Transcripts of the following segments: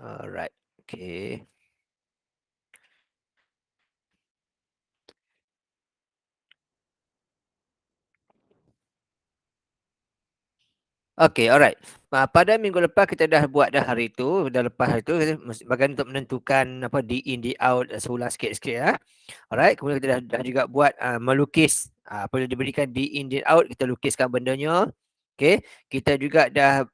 Alright. Okay. Okay, alright. Pada minggu lepas kita dah buat dah hari tu, dah lepas hari tu, bagian untuk menentukan apa D in, D out, sebulan sikit-sikit ya. Alright, kemudian kita dah juga buat melukis. Apabila diberikan D in, D out, kita lukiskan bendanya. Okay, kita juga dah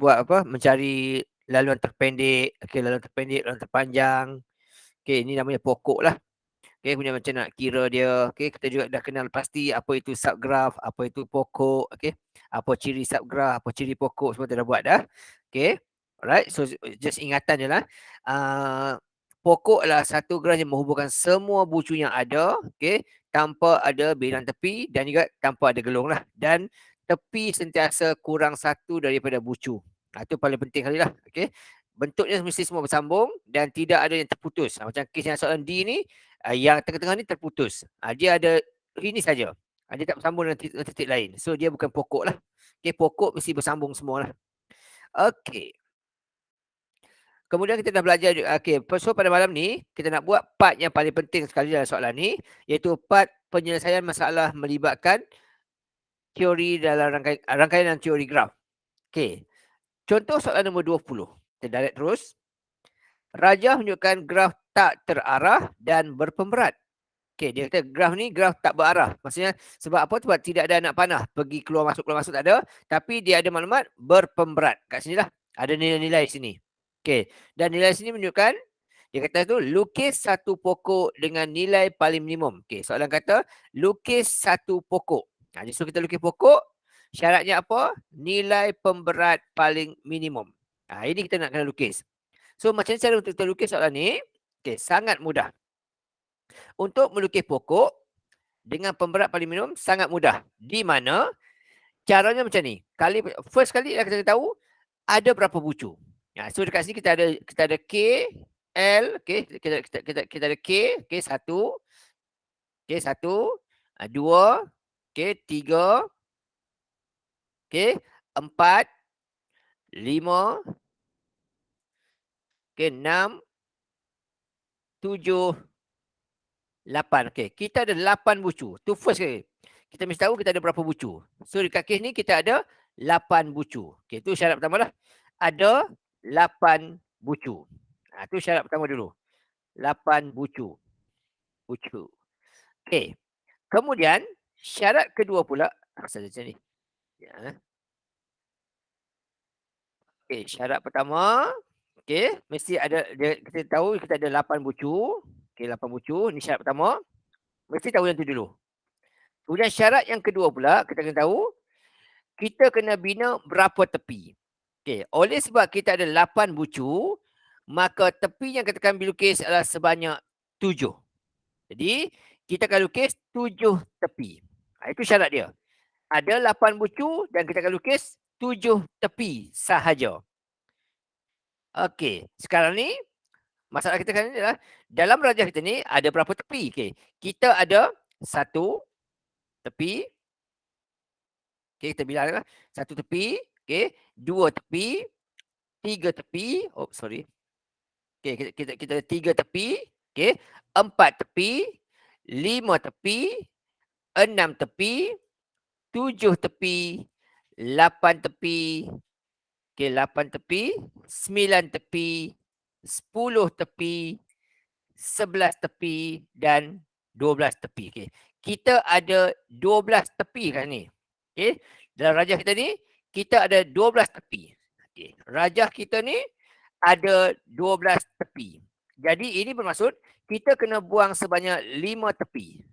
buat apa, mencari laluan terpendek, okay, laluan terpendek, laluan terpanjang. Okay, ini namanya pokok lah. Okay, punya macam nak kira dia. Okay, kita juga dah kenal pasti apa itu subgraf, apa itu pokok. Okay, apa ciri subgraf, apa ciri pokok, semua kita dah buat dah. Okay, alright. So, just ingatan je lah. Pokok adalah satu graf yang menghubungkan semua bucu yang ada. Okay, tanpa ada bilangan tepi dan juga tanpa ada gelung lah. Dan tepi sentiasa kurang satu daripada bucu. Itu paling penting kali lah. Okay, bentuknya mesti semua bersambung dan tidak ada yang terputus. Macam kes yang soalan D ni, yang tengah-tengah ni terputus. Dia ada ini saja. Dia tak bersambung dengan titik lain. So dia bukan pokok lah. Okay, pokok mesti bersambung semua lah. Okay. Kemudian kita dah belajar. Okay, so pada malam ni kita nak buat part yang paling penting sekali dalam soalan ni, iaitu part penyelesaian masalah melibatkan teori dalam rangkaian dan teori graf. Okay. Contoh soalan nombor 20. Kita direct terus. Rajah menunjukkan graf tak terarah dan berpemberat. Okay, dia kata graf ni graf tak berarah. Maksudnya sebab apa? Sebab tidak ada anak panah. Pergi keluar masuk tak ada. Tapi dia ada maklumat berpemberat. Kat sini lah. Ada nilai-nilai sini. Okay. Dan nilai sini menunjukkan, dia kata tu, lukis satu pokok dengan nilai paling minimum. Okay, soalan kata, lukis satu pokok. So kita lukis pokok. Syaratnya apa? Nilai pemberat paling minimum. Ini kita nak kena lukis. So macam cara untuk kita lukis soalan ni? Okay, sangat mudah. Untuk melukis pokok dengan pemberat paling minimum sangat mudah. Di mana caranya macam ni. First kali kita tahu ada berapa bucu. So dekat sini kita ada K, L, okay, kita ada K, okay, 1, okay, 1, 2, okay, 3, okay, 4, 5, okay, 6, 7, 8. Okay, kita ada 8 bucu. Tu first kali. Kita mesti tahu kita ada berapa bucu. So dekat kes ni kita ada 8 bucu. Okay, tu syarat pertama lah. Ada 8 bucu. Tu syarat pertama dulu. 8 bucu. Okay. Kemudian syarat kedua pula. Asal macam ni. Ya. Okay, syarat pertama. Okay, mesti ada, kita tahu kita ada 8 bucu. Okay, 8 bucu. Ni syarat pertama. Mesti tahu yang tu dulu. Kemudian syarat yang kedua pula, kita kena tahu, kita kena bina berapa tepi. Okay. Oleh sebab kita ada 8 bucu, maka tepi yang kita akan lukis adalah sebanyak 7. Jadi, kita akan lukis 7 tepi. Itu syarat dia. Ada 8 bucu dan kita akan lukis 7 tepi sahaja. Okey, sekarang ni, masalah kita sekarang ni adalah, dalam rajah kita ni ada berapa tepi? Okay. Kita ada 1 tepi. Okay, kita bilang lah. 1 tepi. Okay. 2 tepi. 3 tepi. Oh, sorry. Okay, kita ada 3 tepi. Okay. 4 tepi. 5 tepi. 6 tepi. 7 tepi. 8 tepi. Okay, 8 tepi. 9 tepi. 10 tepi. 11 tepi. Dan 12 tepi. Okay. Kita ada 12 tepi kat ni. Okay. Dalam rajah kita ni, kita ada 12 tepi. Okay. Rajah kita ni ada 12 tepi. Jadi ini bermaksud kita kena buang sebanyak 5 tepi.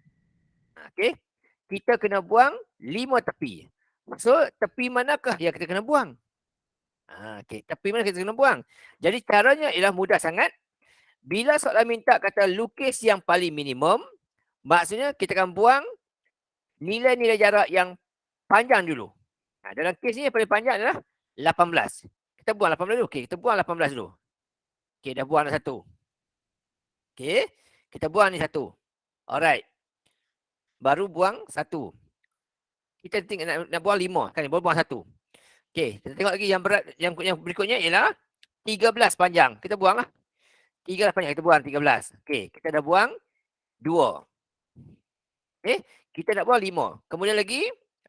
Okay. Kita kena buang 5 tepi. So tepi manakah yang kita kena buang? Okay. Tepi mana kita kena buang? Jadi caranya ialah mudah sangat. Bila soalan minta kata lukis yang paling minimum, maksudnya kita akan buang nilai-nilai jarak yang panjang dulu. Dalam kes ni yang paling panjang adalah 18. Kita buang 18 dulu. Okay, kita buang 18 dulu. Okay, dah buang satu. Okay, kita buang ni satu. Alright. Baru buang satu. Kita tengok nak buang 5. Kan, baru buang satu. Okay, kita tengok lagi yang berat, yang berikutnya ialah 13 panjang. Kita buang lah. 13 panjang. Kita buang 13. Okey, kita dah buang 2. Okey, kita nak buang 5. Kemudian lagi,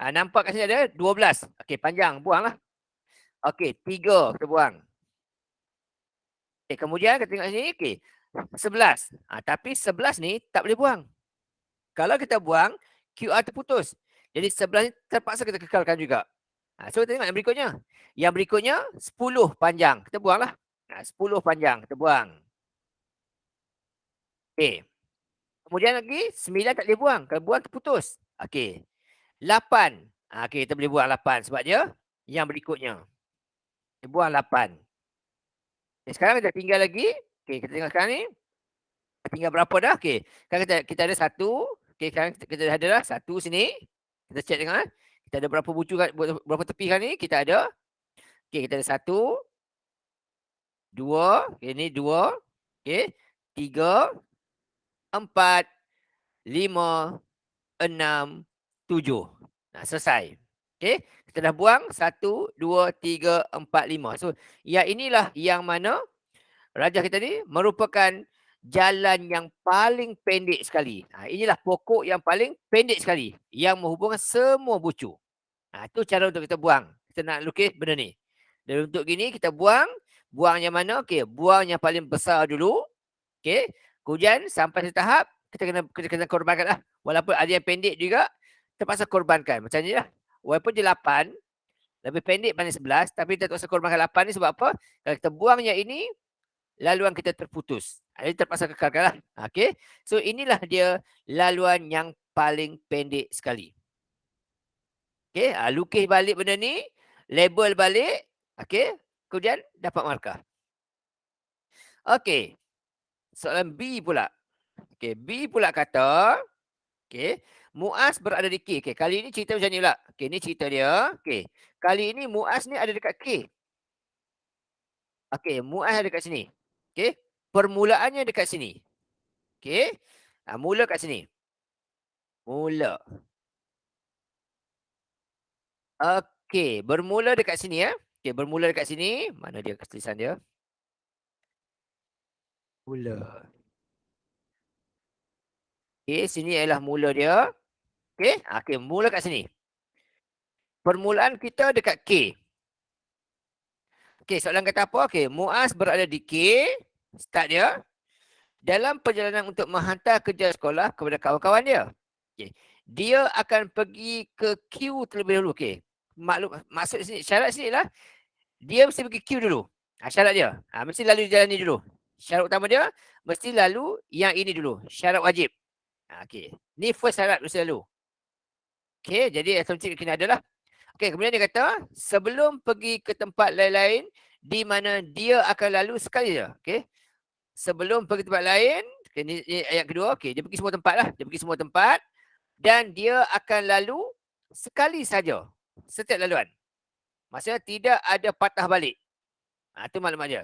nampak kat sini ada 12. Okey, panjang. Buanglah. Okey, 3 kita buang. Okey, kemudian kita tengok sini. Okey, 11. Tapi 11 ni tak boleh buang. Kalau kita buang, QR terputus. Jadi 11 ni terpaksa kita kekalkan juga. So kita tengok yang berikutnya. Yang berikutnya 10 panjang. Kita buanglah. 10 panjang kita buang. Okey. Kemudian lagi 9 tak boleh buang. Kalau buang terputus. Okey. 8. Okey, kita boleh buang 8 sebab dia yang berikutnya. Kita buang 8. Okay, sekarang kita tinggal lagi. Okey, kita tengok sekarang ni. Tinggal berapa dah? Okey. Sekarang kita ada 1. Okey, sekarang kita dah ada dah 1 sini. Kita check tengok. Kita ada berapa bucu, berapa tepi kan ni? Kita ada. Okey, kita ada 1, 2. Okey, ni 2. Okey. 3, 4, 5, 6, 7. Selesai. Okey. Kita dah buang 1, 2, 3, 4, 5. So, yang inilah yang mana rajah kita ni merupakan jalan yang paling pendek sekali. Inilah pokok yang paling pendek sekali yang menghubungkan semua bucu. Itu cara untuk kita buang. Kita nak lukis benda ni. Dan untuk gini kita buang. Buang yang mana? Okey, buang yang paling besar dulu. Okey. Kemudian sampai satu tahap kita kena korbankan lah. Walaupun ada yang pendek juga, terpaksa korbankan. Macam ni lah. Walaupun dia 8, lebih pendek daripada 11, tapi kita terpaksa korbankan 8 ni sebab apa? Kalau kita buang yang ini, laluan kita terputus. Jadi terpaksa kekalkan lah. Okey. So inilah dia laluan yang paling pendek sekali. Okey. Lukis balik benda ni. Label balik. Okey. Kemudian dapat markah. Okey. Soalan B pula. Okey. B pula kata. Okey. Muaz berada di K. Okey. Kali ini cerita macam ni pula. Okey. Ni cerita dia. Okey. Kali ini Muaz ni ada dekat K. Okey. Muaz ada dekat sini. Okey. Permulaannya dekat sini. Okey. Mula kat sini. Mula. Okey. Bermula dekat sini ya. Okey. Bermula dekat sini. Mana dia tulisan dia? Mula. Okey. Sini ialah mula dia. Okey. Okey. Mula kat sini. Permulaan kita dekat K. Okey. Soalan kata apa? Okey. Muaz berada di K. Start dia. Dalam perjalanan untuk menghantar kerja sekolah kepada kawan-kawan dia. Okay. Dia akan pergi ke Q terlebih dahulu. Okay. Maksud sini, syarat sini lah, dia mesti pergi Q dulu. Syarat dia. Mesti lalu jalan ni dulu. Syarat utama dia, mesti lalu yang ini dulu. Syarat wajib. Okay. Ni first syarat mesti lalu. Okay. Jadi asumsi kena adalah. Okay. Kemudian dia kata, sebelum pergi ke tempat lain-lain, di mana dia akan lalu sekali je. Okay. Sebelum pergi tempat lain, okay, ni ayat kedua, okay, dia pergi semua tempat lah. Dia pergi semua tempat dan dia akan lalu sekali saja setiap laluan. Maksudnya tidak ada patah balik. Itu maklumat dia.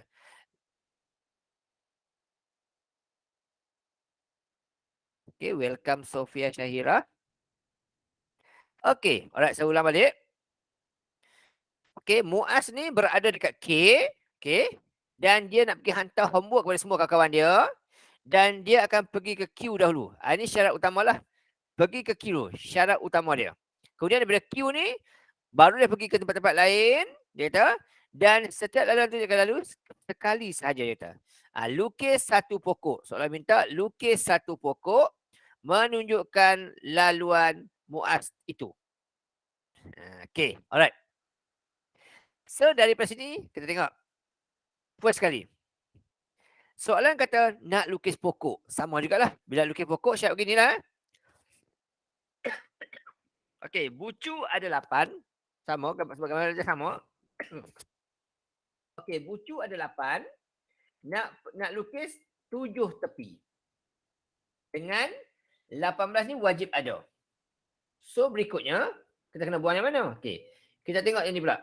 Okay, welcome Sofia Syahira. Okay, alright, saya ulang balik. Okay, Muaz ni berada dekat K. Okay, dan dia nak pergi hantar homework kepada semua kawan-kawan dia. Dan dia akan pergi ke Q dahulu. Ini syarat utama lah. Pergi ke Q, syarat utama dia. Kemudian daripada Q ni, baru dia pergi ke tempat-tempat lain, dia kata. Dan setiap laluan tu dia akan lalu sekali sahaja, dia kata. Lukis satu pokok. Soalan minta lukis satu pokok menunjukkan laluan Muaz itu. Okay, alright. So daripada sini, kita tengok. First sekali. Soalan kata nak lukis pokok. Sama jugalah. Bila lukis pokok, syarat beginilah. Okey, bucu ada 8. Sama, sebagaimana saja sama. Okey, bucu ada 8. Nak lukis 7 tepi. Dengan 18 ni wajib ada. So berikutnya, kita kena buang yang mana? Okey. Kita tengok yang ni pula.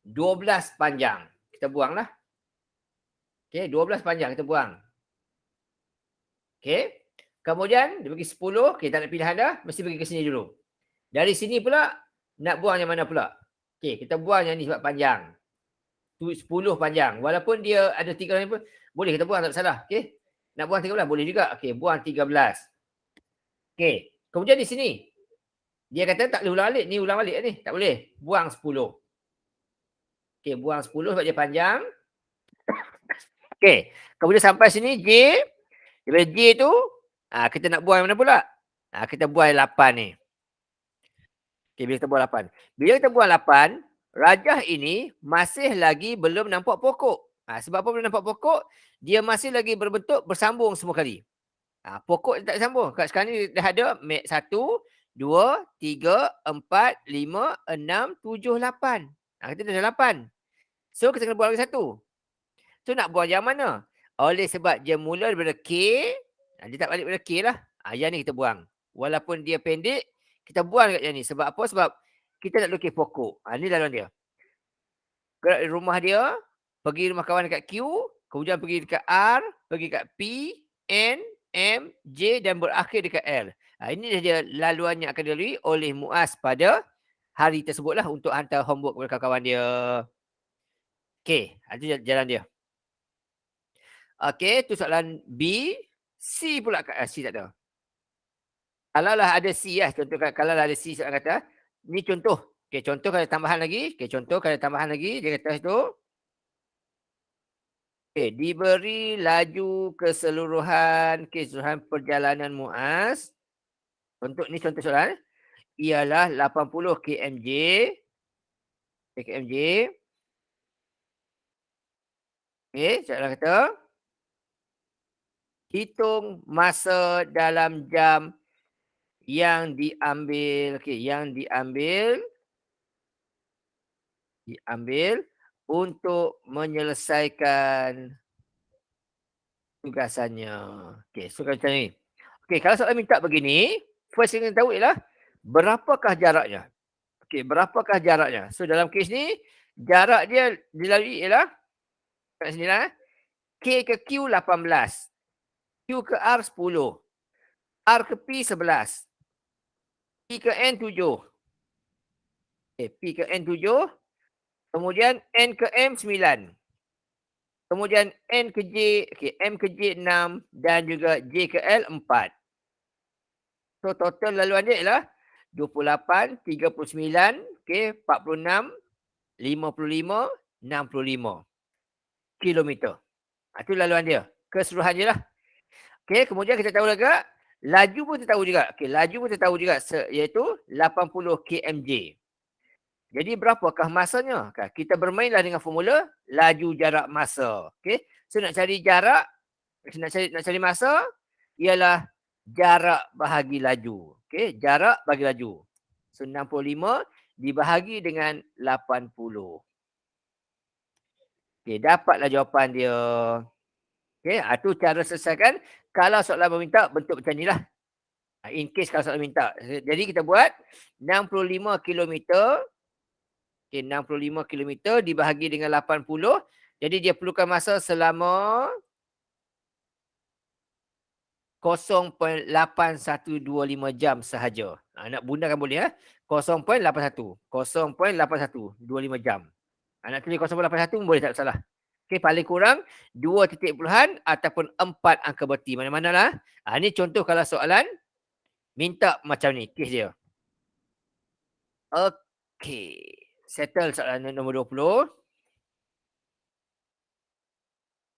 12 panjang. Kita buanglah. Okey, 12 panjang kita buang. Okey. Kemudian dia bagi 10, okey, tak ada pilihan dah, mesti pergi ke sini dulu. Dari sini pula nak buang yang mana pula? Okey, kita buang yang ni sebab panjang. 10 panjang. Walaupun dia ada 3 orang pun boleh kita buang, tak salah. Okey. Nak buang 13 boleh juga. Okey, buang 13. Okey. Kemudian di sini dia kata tak boleh ulang alik. Ni ulang alik ni. Tak boleh. Buang 10. Okey, buang 10 sebab dia panjang. Okey. Kemudian sampai sini J. Daripada J tu, kita nak buang yang mana pula? Kita buang 8 ni. Okey, bila kita buang 8. Bila kita buang 8, rajah ini masih lagi belum nampak pokok. Sebab apa belum nampak pokok? Dia masih lagi berbentuk bersambung semua kali. Pokok tak sambung. Kat sekarang ni dah ada 1, 2, 3, 4, 5, 6, 7, 8. Kita dah 8. So kita kena buang lagi 1. So nak buang yang mana? Oleh sebab dia mula daripada K, dia tak balik daripada K lah. Yang ni kita buang. Walaupun dia pendek, kita buang dekat yang ni. Sebab apa? Sebab kita nak lukis pokok. Ni laluan dia. Gerak dari rumah dia, pergi rumah kawan dekat Q, kemudian pergi dekat R, pergi dekat P, N, M, J dan berakhir dekat L. Ini dia laluan yang akan dilalui oleh Muaz pada hari tersebutlah untuk hantar homework kepada kawan-kawan dia. Okey, itu jalan dia. Okey, tu soalan B. C pula, C tak ada. Kalau lah ada C lah, contoh kalau lah ada C soalan kata, ni contoh. Okey, contoh kalau tambahan lagi. Okey, contoh kalau tambahan lagi, dia kata itu, diberi laju keseluruhan perjalanan Muaz. Untuk ni contoh soalan ialah 80 kmj. kmj. Okey, soalan kata hitung masa dalam jam yang diambil, yang diambil untuk menyelesaikan tugasannya. Okey, so macam ni. Okey, kalau soalan minta begini, first yang kita tahu ialah berapakah jaraknya. Okey, berapakah jaraknya? So dalam kes ni, jarak dia dilalui ialah kat sini lah. K ke Q 18. Q ke R 10. R ke P 11. P ke N 7. P ke N 7. Kemudian N ke M 9. Kemudian N ke J, M ke J 6 dan juga J ke L 4. So total laluan dia ialah 28, 39, 46, 55, 65 kilometer. Itu laluan dia. Keseluruhan dia lah. Kemudian kita tahu juga, laju pun kita tahu juga. Laju pun kita tahu juga iaitu 80 kmj. Jadi berapakah masanya? Kita bermainlah dengan formula laju jarak masa. So nak cari jarak, nak cari masa ialah jarak bahagi laju. Jarak bagi laju. So 65 dibahagi dengan 80. Dapatlah jawapan dia. Itu cara selesaikan. Kalau soalan meminta bentuk macam ni lah. In case kalau soalan minta. Jadi kita buat 65 kilometer. 65 km dibahagi dengan 80. Jadi dia perlukan masa selama 0.8125 jam sahaja. Nak gunakan boleh 0.81. 0.8125 jam. Nak tulis 0.81 boleh, tak salah. Paling kurang 2 titik puluhan ataupun 4 angka berti. Mana-manalah. Ini contoh kalau soalan minta macam ni. Kes dia. Okey. Settle soalan nombor 20.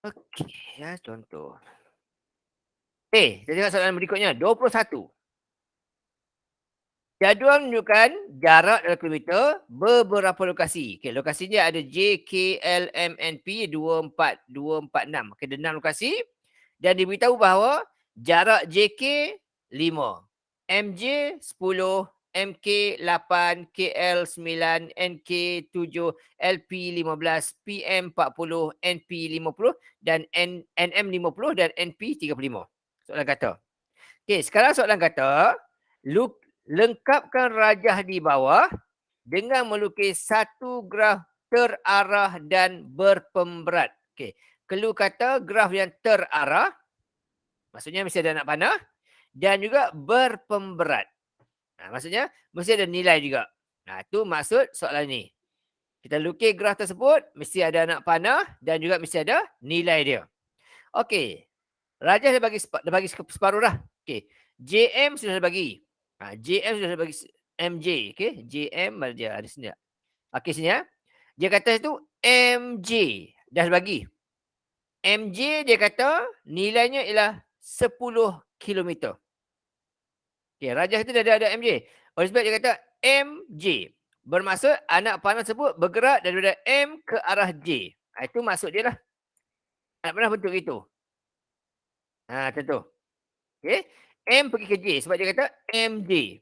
Okey, contoh. Kita tengok soalan berikutnya. 21. Jadual menunjukkan jarak dalam kilometer beberapa lokasi. Lokasi dia ada J, K, L, M, N, P, 2, 4, 6. Ada 6 lokasi. Dan diberitahu bahawa jarak JK 5, MJ 10, MK 8, KL 9, NK 7, LP 15, PM 40, NP 50 dan NM 50 dan NP 35. Soalan kata. Sekarang soalan kata, lengkapkan rajah di bawah dengan melukis satu graf terarah dan berpemberat. Clue kata graf yang terarah, maksudnya mesti ada anak panah, dan juga berpemberat. Maksudnya mesti ada nilai juga. Itu maksud soalan ni. Kita lukis graf tersebut, mesti ada anak panah dan juga mesti ada nilai dia. Okey. Rajah dah bagi separuh dah. Okey. JM sudah dah bagi. JM sudah dah bagi MJ. Okey. JM mana dia? Ada sini tak? Okey sini ya. Dia kata itu MJ. Dah bagi. MJ dia kata nilainya ialah 10 kilometer. Okey, rajah itu dah ada MJ. Oleh sebab dia kata MJ. Bermaksud anak panah tersebut bergerak daripada M ke arah J. Itu maksud dia lah. Anak panah bentuk itu. Contoh. Okey. M pergi ke J sebab dia kata MJ.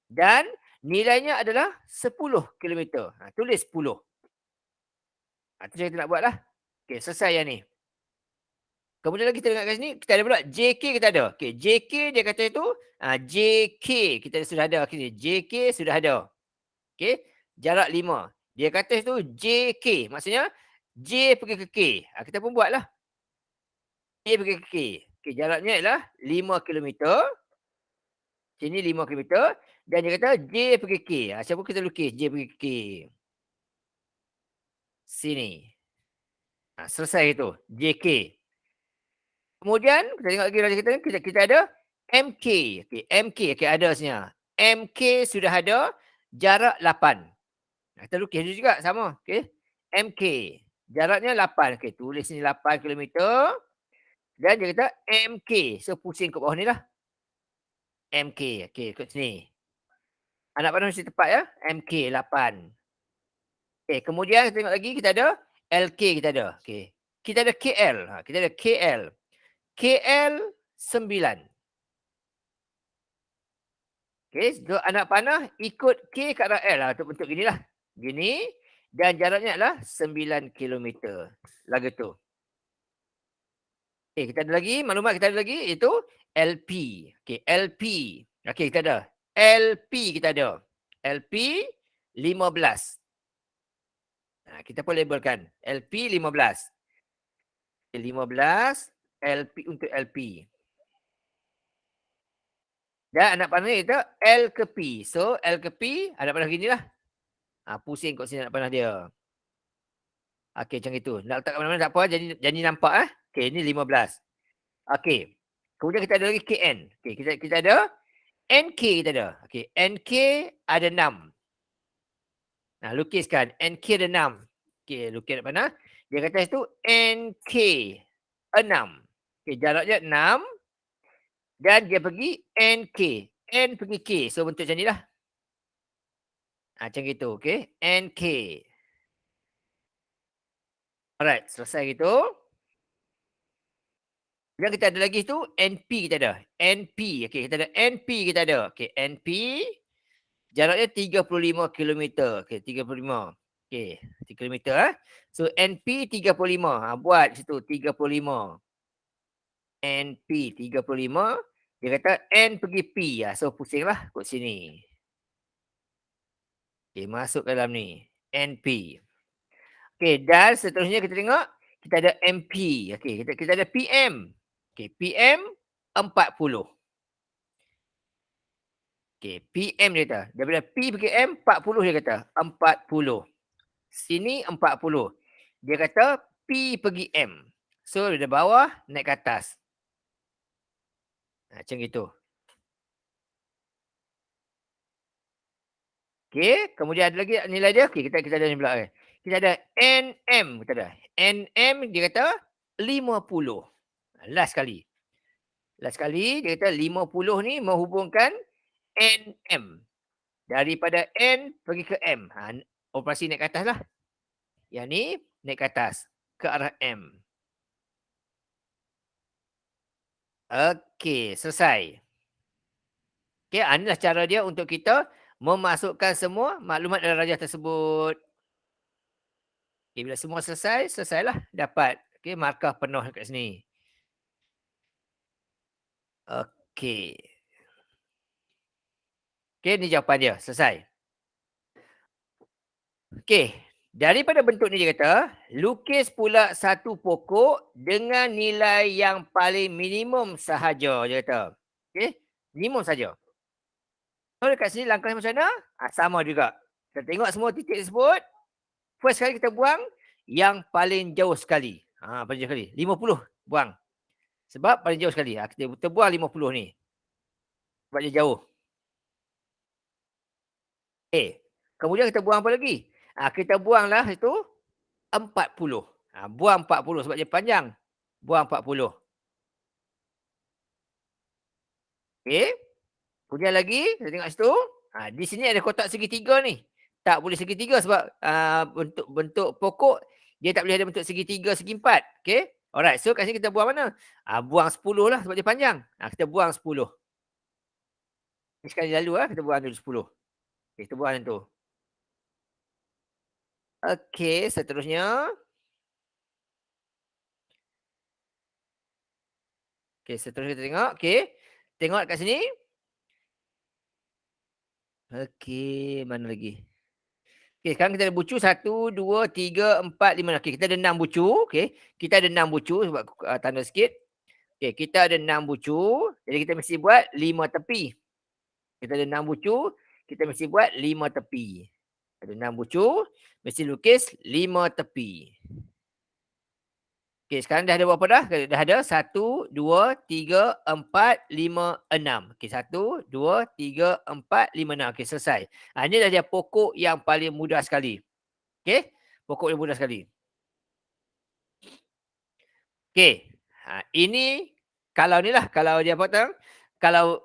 Dan nilainya adalah 10 kilometer. Tulis 10. Itu yang kita nak buat lah. Okey, selesai yang ni. Kemudian lagi kita tengok kat sini, kita ada pula JK kita ada. Okey, JK dia kata itu, JK kita sudah ada kat sini. JK sudah ada. Okey, jarak 5. Dia kata itu JK, maksudnya J pergi ke K. Kita pun buatlah. J pergi ke K. Okey, jaraknya ialah 5 kilometer. Sini 5 kilometer. Dan dia kata J pergi K. Siapa kita lukis J pergi K. Sini. Selesai itu. JK. Kemudian kita tengok lagi raja kita ada MK. Okey, MK okey ada sebenarnya. MK sudah ada jarak 8. Kita lukis dia juga sama. Okey. MK jaraknya 8. Okey, tulis ni 8 kilometer. Dan dia kata MK. So pusing kat bawah ni lah. MK. Okey, kat sini. Anak panah mesti tepat ya. MK 8. Okey, kemudian kita tengok lagi kita ada LK kita ada. Okey. Kita ada KL. Kita ada KL. KL 9. Okey, so anak panah ikut K ke arah L untuk bentuk ginilah. Gini dan jaraknya adalah 9 kilometer. Lagu tu. Okey, kita ada lagi maklumat kita ada lagi iaitu LP. Okey, LP. Okey, kita ada. LP kita ada. LP 15. Kita pun labelkan. LP 15. 15 LP untuk LP. Dan anak panah ni kita L ke P. So L ke P anak panah ginilah. Pusing kat sini anak panah dia. Okey, macam itu. Nak letak kat mana-mana tak apa. Jadi nampak. Okey, ni 15. Okey. Kemudian kita ada lagi KN. Okey, kita ada NK kita ada. Okey, NK ada 6. Lukiskan. NK ada 6. Okey, lukis kat mana. Dia kata itu NK 6. Okey, jaraknya 6. Dan dia pergi NK. N pergi K. So, bentuk macam ni lah. Macam gitu. Okey. NK. Alright. Selesai gitu. Yang kita ada lagi tu NP kita ada. NP. Okey, kita ada NP kita ada. Okey, NP jaraknya 35 kilometer. Okey, 35. Okey, 3 kilometer. So NP 35. Buat situ 35. NP 35. Dia kata N pergi P. So pusinglah kat sini. Okey, masuk ke dalam ni. NP. Okey, dan seterusnya kita tengok kita ada MP. Okey, kita ada PM. Okey, PM 40. Okey, PM dia kata. Daripada P pergi M, 40 dia kata. 40. Sini 40. Dia kata P pergi M. So, dari bawah naik ke atas. Macam gitu. Okey, kemudian ada lagi nilai dia. Okey, kita ada ni pula. Kita ada NM. Kita ada. NM dia kata 50. Last sekali. Last sekali dia kata 50 ni menghubungkan NM. Daripada N pergi ke M. Operasi naik ke atas lah. Yang ni naik ke atas. Ke arah M. Okey, selesai. Okey, inilah cara dia untuk kita memasukkan semua maklumat dalam rajah tersebut. Okey, bila semua selesai, selesailah. Dapat. Okey, markah penuh kat sini. Okey. Okey, ni jawapan dia. Selesai. Okey, daripada bentuk ni dia kata, lukis pula satu pokok dengan nilai yang paling minimum sahaja, dia kata. Okey, minimum saja. So dekat sini langkah macam mana? Sama juga. Kita tengok semua titik tersebut. First sekali kita buang yang paling jauh sekali. Paling jauh sekali. 50 buang. Sebab paling jauh sekali. Kita buang 50 ni. Sebab dia jauh. Okay. Kemudian kita buang apa lagi? Kita buanglah itu 40. Buang 40 sebab dia panjang. Buang 40. Okey. Kemudian lagi, kita tengok situ. Di sini ada kotak segitiga ni. Tak boleh segitiga sebab bentuk bentuk pokok dia tak boleh ada bentuk segitiga, segi empat. Okey. Alright. So kat sini kita buang mana? Buang 10 lah sebab dia panjang. Kita buang 10. Ni sekali lalu kita buang dulu 10. Okay, kita buang yang tu. Okey, seterusnya. Okey, seterusnya kita tengok. Okey. Tengok kat sini. Okey, mana lagi? Okey, sekarang kita ada bucu 1, 2, 3, 4, 5. Okey, kita ada 6 bucu. Okey, kita ada 6 bucu sebab tanda sikit. Okey, kita ada 6 bucu. Jadi kita mesti buat 5 tepi. Kita ada 6 bucu, kita mesti buat 5 tepi. Ada 6 bucu, mesti lukis 5 tepi. Okey, sekarang dah ada berapa dah? Dah ada 1, 2, 3, 4, 5, 6. Okey, 1, 2, 3, 4, 5, 6. Okey, selesai. Ini dah dia pokok yang paling mudah sekali. Okey, pokok yang mudah sekali. Okey, ini kalau ni lah, kalau dia apa tahu, kalau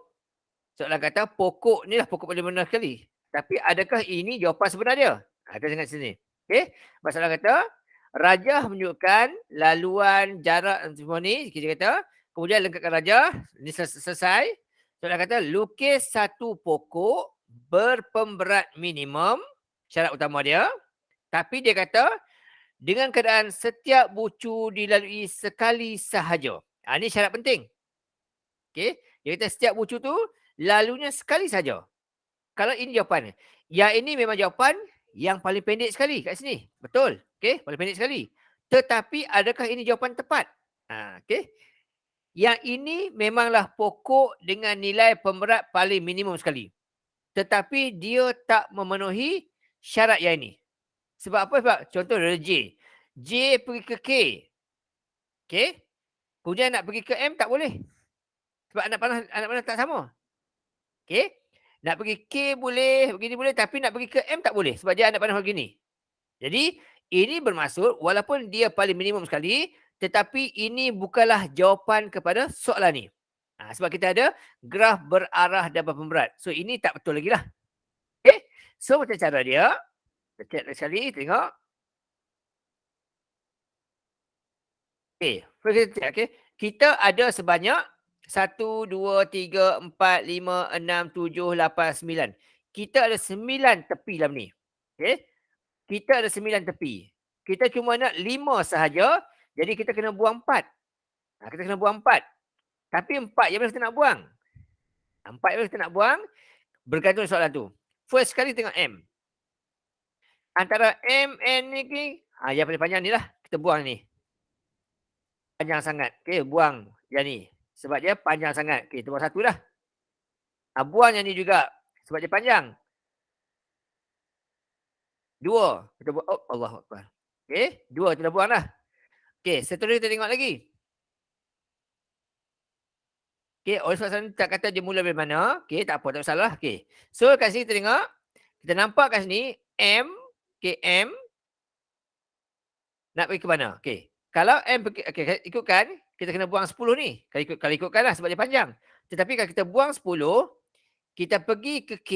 soalan kata pokok ni lah pokok paling mudah sekali. Tapi adakah ini jawapan sebenar dia? Kita tengok sini. Okey, masalah kata rajah menunjukkan laluan jarak semua ni kita kata, kemudian lengkapkan rajah, ni selesai. Soalan kata lukis satu pokok berpemberat minimum, syarat utama dia. Tapi dia kata dengan keadaan setiap bucu dilalui sekali sahaja. Ini syarat penting. Okey, dia kata setiap bucu tu lalunya sekali saja. Kalau ini jawapan. Yang ini memang jawapan yang paling pendek sekali kat sini. Betul. Okey, paling pendek sekali. Tetapi adakah ini jawapan tepat? Okey. Yang ini memanglah pokok dengan nilai pemberat paling minimum sekali. Tetapi dia tak memenuhi syarat yang ini. Sebab apa? Sebab contoh dari J. J pergi ke K. Okey. Kemudian nak pergi ke M tak boleh. Sebab anak panah tak sama. Okey. Nak pergi K boleh, begini boleh, tapi nak pergi ke M tak boleh sebab dia anak panah begini. Jadi, ini bermaksud walaupun dia paling minimum sekali, tetapi ini bukanlah jawapan kepada soalan ni. Sebab kita ada graf berarah dan berpemberat. So, ini tak betul lagi lah. Okay. So, macam cara dia. Kita check lagi sekali, tengok. Okay. Kita check, okay. Kita ada sebanyak 1, 2, 3, 4, 5, 6, 7, 8, 9. Kita ada 9 tepi dalam ni. Okay. Kita ada 9 tepi. Kita cuma nak 5 sahaja. Jadi kita kena buang 4. Kita kena buang 4. Tapi 4 yang mana kita nak buang? 4 yang mana kita nak buang? Bergantung soalan tu. First sekali tengok M. Antara M, N ni, yang paling panjang ni lah. Kita buang ni. Panjang sangat. Okay, buang yang ni. Sebab dia panjang sangat. Okay, kita buang satu dah. Buang yang ni juga. Sebab dia panjang. 2. Kita buang. Oh, Allahuakbar. Okay, 2 kita dah buang dah. Okay, seterusnya kita tengok lagi. Okay, oleh sebab sana tak kata dia mula dari mana. Okay, tak apa, tak salah. Okay. So, kat sini kita tengok. Kita nampak kat sini, M, okay, M. Nak pergi ke mana? Okay. Kalau M pergi, okay, ikutkan, kita kena buang 10 ni. Kalau ikutkan lah sebab dia panjang. Tetapi kalau kita buang 10, kita pergi ke K,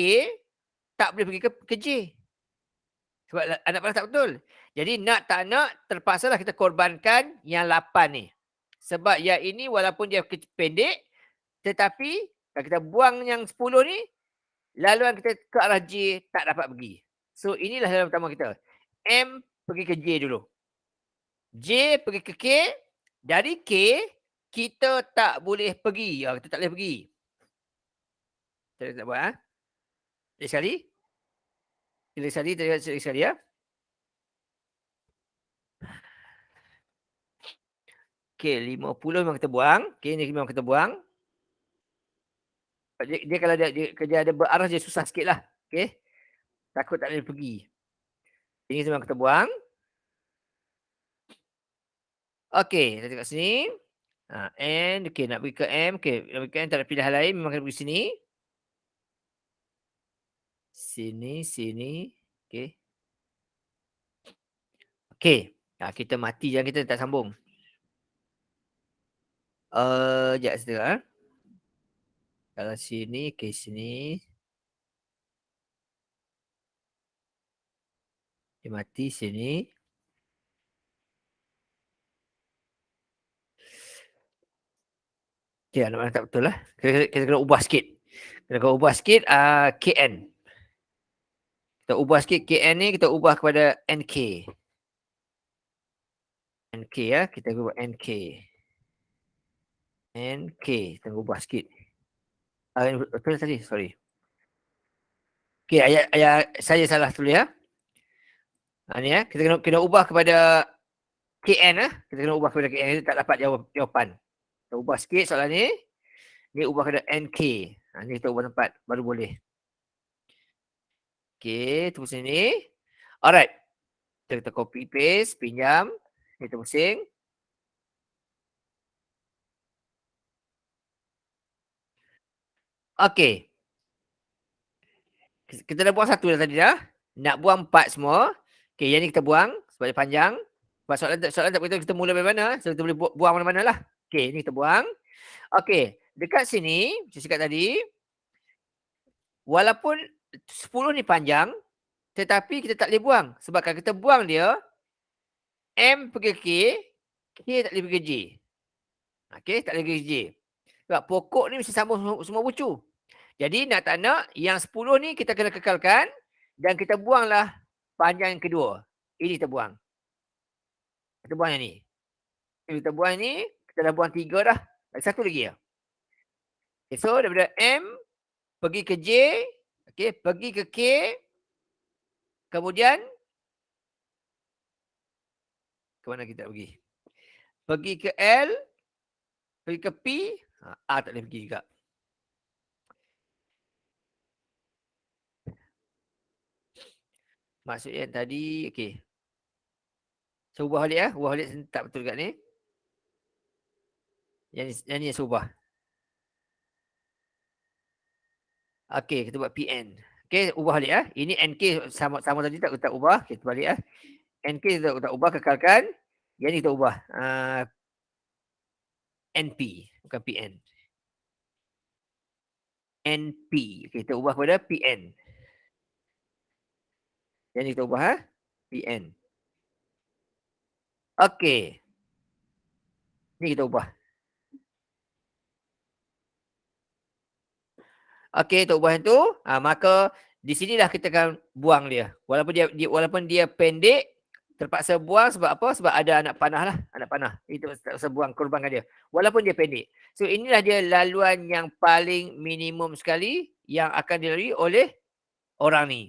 tak boleh pergi ke J. Sebab anak panah tak betul. Jadi nak tak nak, terpaksalah kita korbankan yang 8 ni. Sebab yang ini walaupun dia pendek, tetapi kalau kita buang yang 10 ni, laluan kita ke arah J tak dapat pergi. So inilah jalan pertama kita. M pergi ke J dulu. J pergi ke K. Dari K, kita tak boleh pergi. Kita tak boleh pergi. Kita tak buat. Lagi sekali. Lagi sekali ya. Okay, 50 memang kita buang. Okay, ni memang kita buang. Dia kalau dia ada berarah, dia susah sikit lah. Okay. Takut tak boleh pergi. Ini memang kita buang. Okey, kita tengok sini. N, okey nak pergi ke M, okey nak pergi ke M tak ada pilihan lain memang kena pergi sini. Sini, okey. Okey, kita mati jangan kita tak sambung. Jap sebentar, Kalau sini, okey sini, dia mati sini. Okey, anak mana tak betul lah. Kita kena ubah sikit. Kita kena ubah sikit, KN. Kita ubah sikit KN ni kita ubah kepada NK. NK kita ubah NK. NK, kita ubah sikit. Betul tadi, sorry. Okey, ayat saya salah tulis ya. Ni kita kena ubah kepada KN kita kena ubah kepada KN, kita tak dapat jawapan. Kita ubah sikit soalan ni. Ni ubah kepada NK. Ni kita ubah tempat baru boleh. Okey, tunggu sini. Alright. Kita copy paste, pinjam. Kita pusing. Okey. Kita dah buang satu dah tadi dah. Nak buang 4 semua. Okey, yang ni kita buang sebab dia panjang. Sebab soalan tak beritahu kita mula dari mana. So kita boleh buang mana-mana lah. Okey, ni kita buang. Okey, dekat sini, saya cakap tadi, walaupun 10 ni panjang, tetapi kita tak boleh buang. Sebab kalau kita buang dia, M pergi ke K, K tak boleh pergi ke J. Okey, tak boleh pergi ke J. Sebab pokok ni mesti sambung semua bucu. Jadi nak tak nak, yang 10 ni kita kena kekalkan dan kita buanglah panjang yang kedua. Ini kita buang. Kita buang yang ni. Kita buang ni, kita dah buang 3 dah. Satu lagi ya. Okay, so daripada M pergi ke J, okey, pergi ke K, kemudian ke mana kita pergi? Pergi ke L, pergi ke P, A tak boleh pergi juga. Maksudnya tadi, okey. So ubah balik ubah balik tak betul kat ni. Yang ni saya ubah. Okey, kita buat PN. Okey, ubah balik Ini NK sama tadi tak ubah. Kita balik NK kita tak ubah, kekalkan. Yang ni kita ubah. NP, bukan PN. NP. Okay, kita ubah kepada PN. Yang ni kita ubah PN. Okey. Ni kita ubah. Okey, untuk ubah itu, maka di sinilah kita akan buang dia. Walaupun dia pendek, terpaksa buang sebab apa? Sebab ada anak panah lah. Anak panah. Itu terpaksa buang, korbankan dia. Walaupun dia pendek. So, inilah dia laluan yang paling minimum sekali yang akan dilalui oleh orang ni.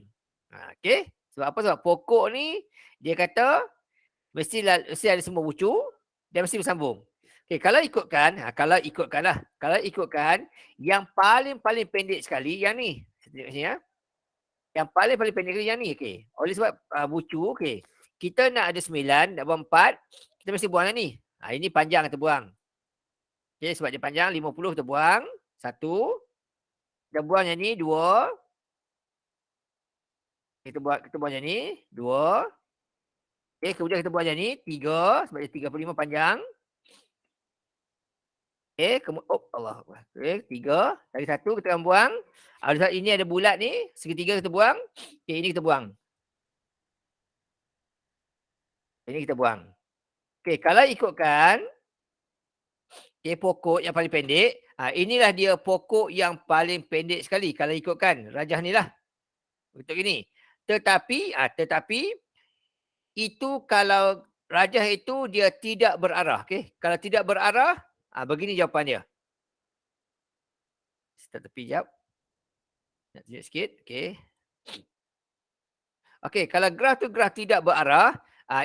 Okey. Sebab apa? Sebab pokok ni, dia kata, mesti ada semua bucu dan mesti bersambung. Okay, kalau ikutkan, yang paling pendek sekali yang ni. Tengok sini Yang paling pendek sekali yang ni. Okay. Oleh sebab bucu, okay. Kita nak ada 9, nak buang 4, kita mesti buang yang ni. Ini panjang kita buang. Okay, sebab dia panjang 50 kita buang. 1. Kita buang yang ni 2. Kita buang yang ni 2. Okay, kemudian kita buang yang ni 3 sebab dia 35 panjang. Allah. Okay, 3. Dari 1 kita akan buang. Ini ada bulat ni. Segitiga kita buang. Okay, ini kita buang. Ini kita buang. Okay, kalau ikutkan. Okay, pokok yang paling pendek. Inilah dia pokok yang paling pendek sekali. Kalau ikutkan. Rajah ni lah. Untuk ini. Tetapi. Itu kalau rajah itu dia tidak berarah. Okay. Kalau tidak berarah. Begini jawapan dia. Kita tepi jap. Nak tunjuk sikit. Okay. Okey, kalau graf tu graf tidak berarah,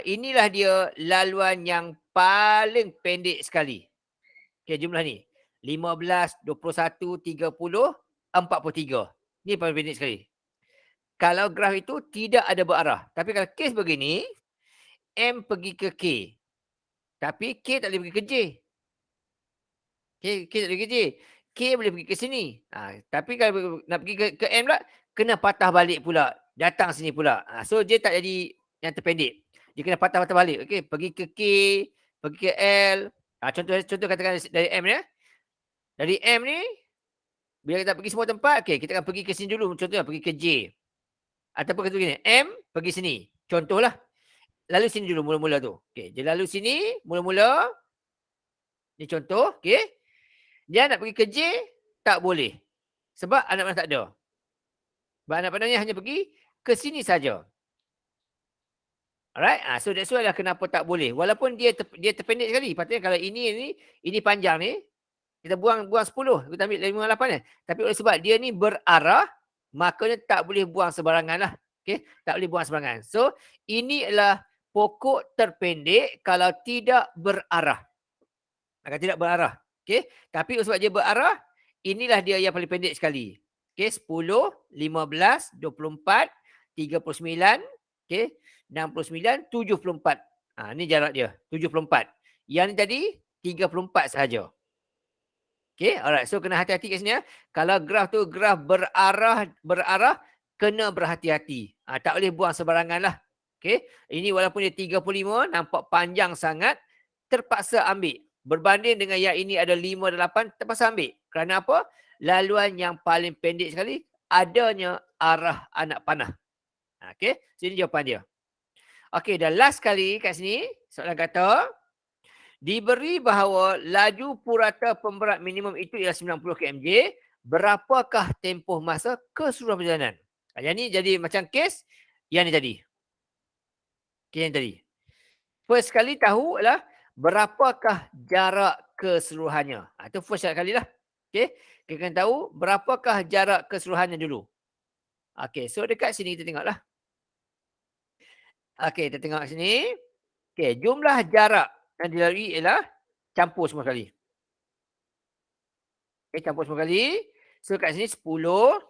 inilah dia laluan yang paling pendek sekali. Okey, jumlah ni. 15, 21, 30, 43. Ni paling pendek sekali. kalau graf itu tidak ada berarah. Tapi kalau kes begini, M pergi ke K. Tapi K tak boleh pergi ke J. K tak boleh ke J. K boleh pergi ke sini. Tapi kalau nak pergi ke M pula, kena patah balik pula. Datang sini pula. So dia tak jadi yang terpendek. Dia kena patah-patah balik. Okey, pergi ke K, pergi ke L. Contoh katakan dari M ni. Dari M ni, bila kita pergi semua tempat, okey, kita akan pergi ke sini dulu. Contohnya pergi ke J. Ataupun kata begini, M pergi sini. Contohlah. Lalu sini dulu mula-mula tu. Okey, dia lalu sini mula-mula. Ni contoh, okey. Dia nak pergi ke J, tak boleh. Sebab anak panah tak ada. Sebab anak panahnya hanya pergi ke sini saja. Alright? So that's why lah kenapa tak boleh. Walaupun dia terpendek sekali. Patutnya kalau ini panjang ni, kita buang 10. Kita ambil 58 ni. Tapi oleh sebab dia ni berarah, makanya tak boleh buang sebarangan lah. Okay? Tak boleh buang sebarangan. So, ini adalah pokok terpendek kalau tidak berarah. Akan tidak berarah. Okay? Tapi sebab dia berarah, inilah dia yang paling pendek sekali. Okay? 10, 15, 24, 39, okay? 69, 74. Ini jarak dia. 74. Yang ni tadi, 34 sahaja. Okay, alright. So, kena hati-hati kat sini. Kalau graf tu graf berarah, kena berhati-hati. Tak boleh buang sebarangan lah. Okay. Ini walaupun dia 35, nampak panjang sangat, terpaksa ambil. Berbanding dengan yang ini ada 5 dan 8, terpaksa ambil. Kerana apa? Laluan yang paling pendek sekali, adanya arah anak panah. Okay. So, ini jawapan dia. Okay, dan last kali kat sini, soalan kata, diberi bahawa laju purata pemberat minimum itu ialah 90 kmj, berapakah tempoh masa keseluruhan perjalanan? Yang ni jadi macam kes yang ni tadi. Kes yang tadi. First kali tahu adalah berapakah jarak keseluruhannya. Itu first kali lah. Okay. Kita kena tahu berapakah jarak keseluruhannya dulu. Okay, so dekat sini kita tengoklah. Okay, kita tengok sini. Okay, jumlah jarak yang dilalui ialah campur semua sekali. Okay, campur semua kali. So kat sini 10.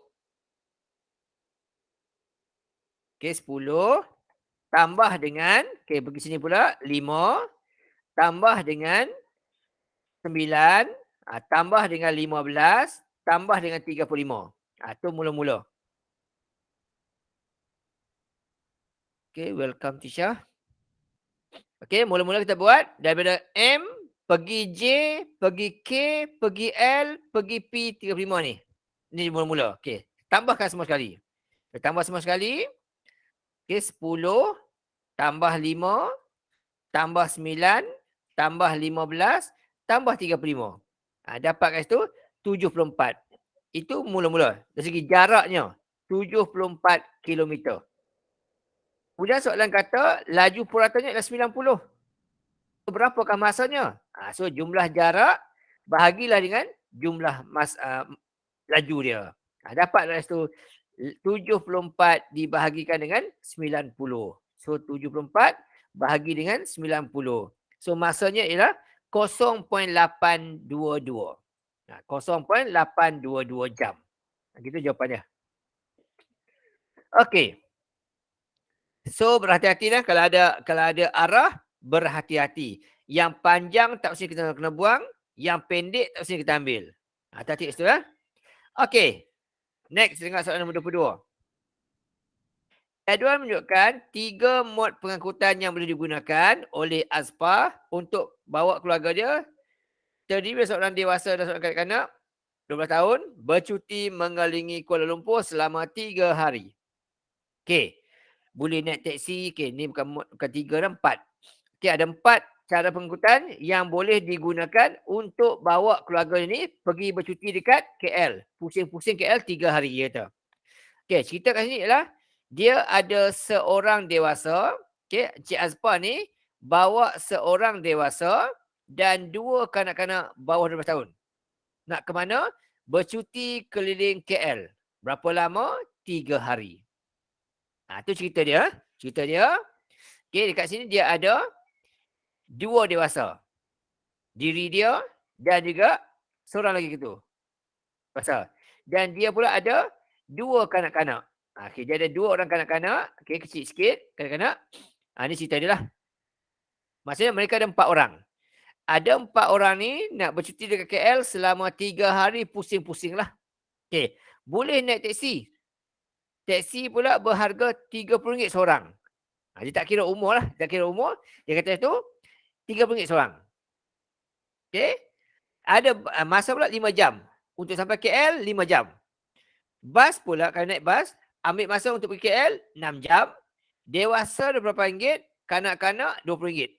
Okay, 10. Tambah dengan, okay, pergi sini pula, 5. Tambah dengan 9. Tambah dengan 15. Tambah dengan 35. Itu mula-mula. Okay, welcome Tisha. Okay, mula-mula kita buat daripada M, pergi J, pergi K, pergi L, pergi P 35 ni. Ini mula-mula. Okay, tambahkan semua sekali. Tambah semua sekali. Okay, 10 tambah 5 tambah 9 tambah 15 tambah 35. Dapat kat situ 74. Itu mula-mula. Dari segi jaraknya 74 km. Kemudian soalan kata laju puratanya adalah 90. Berapakah masanya? So jumlah jarak bahagilah dengan jumlah laju dia. Dapat dari situ 74 dibahagikan dengan 90. So 74 bahagi dengan 90. So masanya ialah 0.822. 0.822 jam. Gitu jawapannya. Okey. So berhati-hatilah kalau ada arah, berhati-hati. Yang panjang tak mesti kita kena buang, yang pendek tak mesti kita ambil. Hati-hati kat situ lah. Okey. Next tengok soalan nombor 22. Jadual menunjukkan 3 mod pengangkutan yang boleh digunakan oleh Azpar untuk bawa keluarga dia, terdiri seorang dewasa dan seorang kanak-kanak 12 tahun, bercuti mengelilingi Kuala Lumpur selama 3 hari. Okey. Boleh naik teksi. Okey, ni bukan 3 dan 4. Okey, ada 4 cara pengangkutan yang boleh digunakan untuk bawa keluarga ini pergi bercuti dekat KL. Pusing-pusing KL 3 hari dia kata. Okey, cerita kat sini ialah dia ada seorang dewasa. Okey, Cik Azpar ni bawa seorang dewasa dan 2 kanak-kanak bawah 12 tahun. Nak ke mana? Bercuti keliling KL. Berapa lama? 3 hari. Itu cerita dia. Cerita dia. Okey, dekat sini dia ada 2 dewasa. Diri dia dan juga seorang lagi gitu. Pasal. Dan dia pula ada 2 kanak-kanak. Okey, dia ada 2 orang kanak-kanak, okey, kecil sikit kanak-kanak. Ni cerita dia lah. Maksudnya mereka ada 4 orang. Ada 4 orang ni nak bercuti dekat KL selama 3 hari pusing-pusing lah. Okey, boleh naik teksi. Teksi pula berharga RM30 seorang. Dia tak kira umur lah, tak kira umur. Dia kata tu RM30 seorang. Okey, ada masa pula 5 jam. Untuk sampai KL 5 jam. Bas pula, kalau naik bas, ambil masa untuk pergi KL 6 jam. Dewasa RM28, kanak-kanak RM20.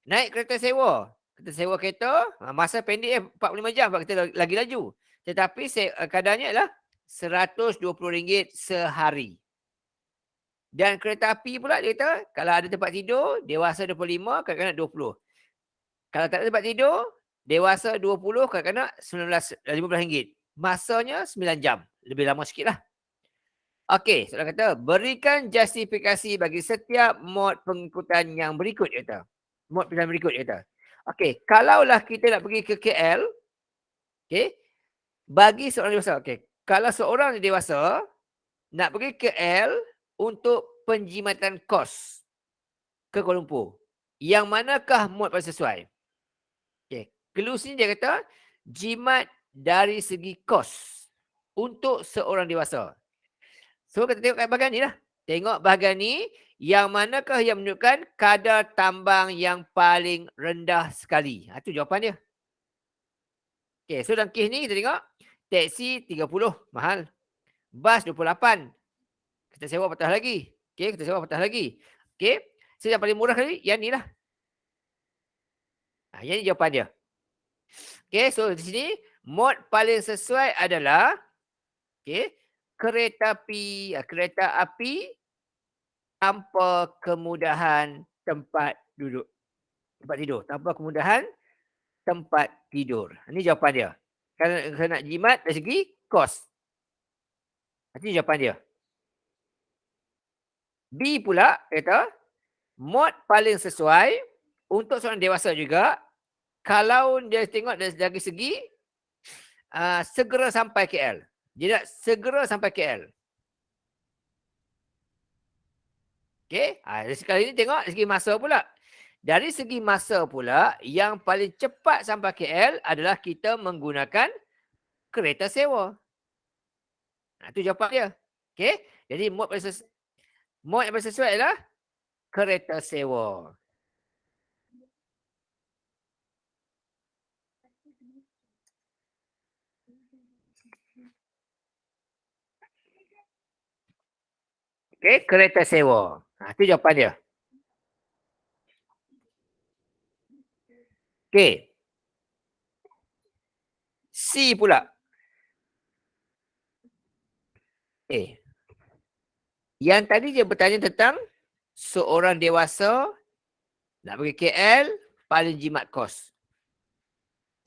Naik kereta sewa. Kita sewa kereta, masa pendek 45 jam sebab kita lagi laju. Tetapi kadarnya adalah RM120 sehari. Dan kereta api pula dia kata, kalau ada tempat tidur, dewasa 25, kanak-kanak 20. Kalau tak ada tempat tidur, dewasa 20, kanak-kanak RM15. Masanya 9 jam. Lebih lama sikit lah. Okey, soalan kata, berikan justifikasi bagi setiap mod pengikutan yang berikut, dia kata. Mod pilihan berikut, dia kata. Okey, kalaulah kita nak pergi ke KL, okey, bagi seorang dewasa, okey, kalau seorang dewasa nak pergi ke KL untuk penjimatan kos ke Kuala Lumpur, yang manakah mod paling sesuai? Okey, clues ni dia kata, jimat dari segi kos untuk seorang dewasa. So, kita tengok kat bahagian ni lah. Tengok bahagian ni, yang manakah yang menunjukkan kadar tambang yang paling rendah sekali. Itu jawapan dia. Okay, so dalam kes ni kita tengok, teksi 30, mahal. Bas 28. Kita sewa patah lagi. Okay, kita sewa patah lagi. Okay, so yang paling murah kali, yang ni lah. Yang ni jawapan dia. Okay, so di sini, mod paling sesuai adalah, okay, kereta api tanpa kemudahan tempat duduk. Tempat tidur. Tanpa kemudahan tempat tidur. Ini jawapan dia. Kalau nak jimat dari segi kos. Ini jawapan dia. B pula kata, mod paling sesuai untuk seorang dewasa juga, kalau dia tengok dari segi segera sampai KL. Dia nak segera sampai KL. Okey, sekali ini tengok dari segi masa pula. Dari segi masa pula, yang paling cepat sampai KL adalah kita menggunakan kereta sewa. Itu jawapan dia. Okey, jadi mod yang paling sesuai adalah kereta sewa. Okey, kereta sewa. Itu jawapan dia. Okey. C pula. Yang tadi dia bertanya tentang seorang dewasa nak pergi KL paling jimat kos.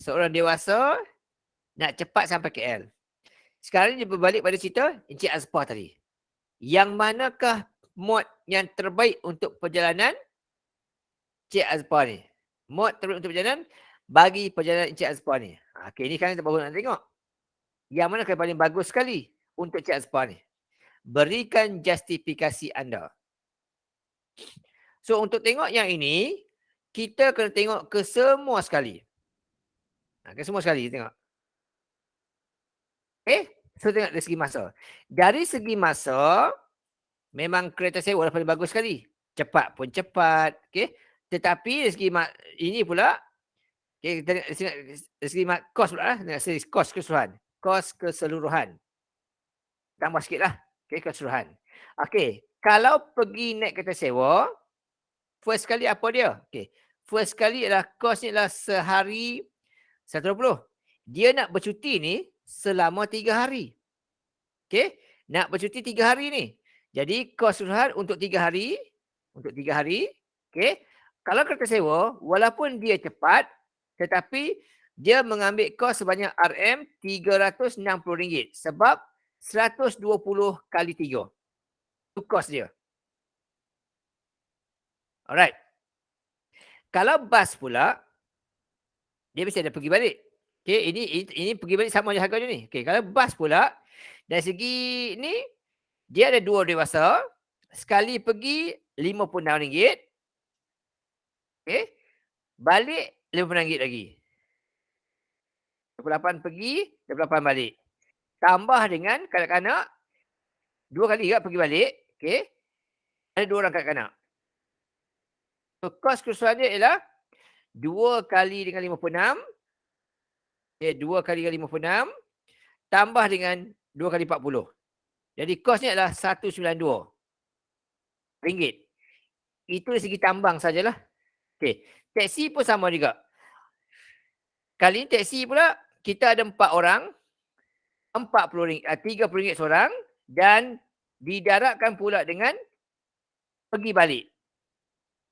Seorang dewasa nak cepat sampai KL. Sekarang dia berbalik pada cerita Encik Azpar tadi. Yang manakah mod yang terbaik untuk perjalanan Encik Azpar ni? Mod terbaik untuk perjalanan bagi perjalanan Encik Azpar ni. Okey, ni kan kita baru nak tengok. Yang manakah yang paling bagus sekali untuk Encik Azpar ni? Berikan justifikasi anda. So, untuk tengok yang ini, kita kena tengok ke semua sekali. Ke semua sekali tengok. Okay? So, tengok dari segi masa. Dari segi masa, memang kereta sewa paling bagus sekali. Cepat pun cepat. Okay? Tetapi dari segi ini pula, okay, kita tengok dari segi kos pula lah. Dari segi kos keseluruhan. Kos keseluruhan. Tambah sikit lah. Okay, keseluruhan. Okay. Kalau pergi naik kereta sewa, first kali apa dia? Okay. First kali adalah kos ni adalah sehari 120. Dia nak bercuti ni selama 3 hari. Okay. Nak bercuti 3 hari ni. Jadi kos keseluruhan untuk 3 hari. Untuk 3 hari. Okay. Kalau kereta sewa, walaupun dia cepat, tetapi dia mengambil kos sebanyak RM360. Sebab 120 kali 3. Itu kos dia. Alright. Kalau bas pula, dia mesti ada pergi balik. Okay, ini pergi balik sama je harga dia ni. Okay, kalau bas pula, dari segi ni, Dia ada 2 dewasa, sekali pergi RM56, okey, balik RM50 lagi. 28 pergi, 28 balik. Tambah dengan kanak-kanak 2 kali juga pergi balik, okey. Ada 2 orang kanak-kanak. So, kos keseluruhan dia ialah 2 kali dengan 56, 2 kali dengan 56 tambah dengan 2 kali 40. Jadi kosnya adalah RM192. Itu dari segi tambang sajalah. Okey, teksi pun sama juga. Kali ni teksi pula kita ada 4 orang, RM40, RM30 seorang dan didaratkan pula dengan pergi balik.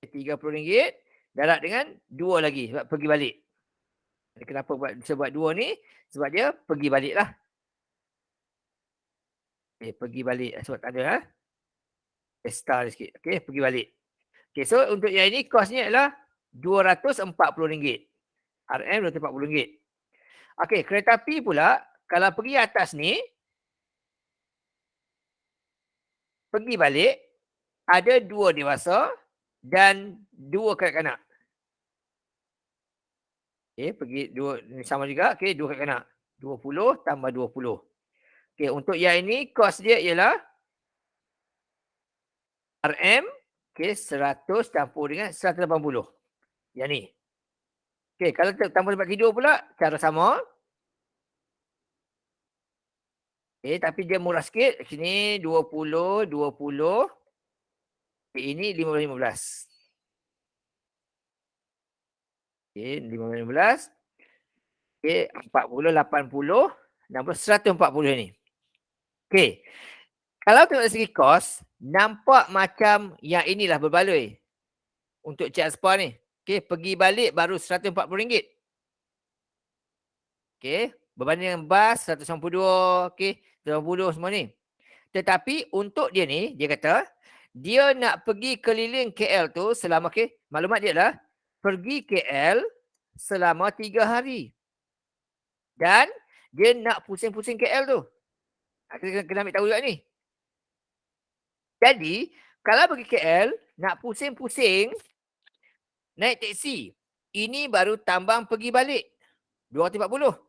RM30 darat dengan 2 lagi sebab pergi balik. Kenapa buat 2 ni? Sebab dia pergi baliklah. Pergi balik sebab tak ada star sikit. Okey, pergi balik. Okey, so untuk yang ini kosnya adalah RM240. RM240. Okey, kereta api pula kalau pergi atas ni, pergi balik, ada 2 dewasa dan 2 kanak-kanak. Okey, pergi 2 sama juga. Okey, 2 kanak-kanak. 20 tambah 20. Okey, untuk yang ini kos dia ialah RM, okey, 100 campur dengan 180. Yang ni. Okey, kalau tambah tempat tidur pula cara sama. Tapi dia murah sikit. Sini 20, 20. Ini 15. Okey, 15. Okey, 40, 80, 60, 140 ni. Okey. Kalau tengok dari segi kos, nampak macam yang inilah berbaloi. Untuk Cik Aspa ni. Okey, pergi balik baru RM140. Okey, berbanding dengan bas 192, okey, 180 semua ni. Tetapi untuk dia ni, dia kata, dia nak pergi keliling KL tu selama, okey, maklumat dia adalah pergi KL selama 3 hari. Dan dia nak pusing-pusing KL tu. Kena ambil tahu juga ni. Jadi, kalau pergi KL, nak pusing-pusing, naik teksi. Ini baru tambang pergi balik. RM240.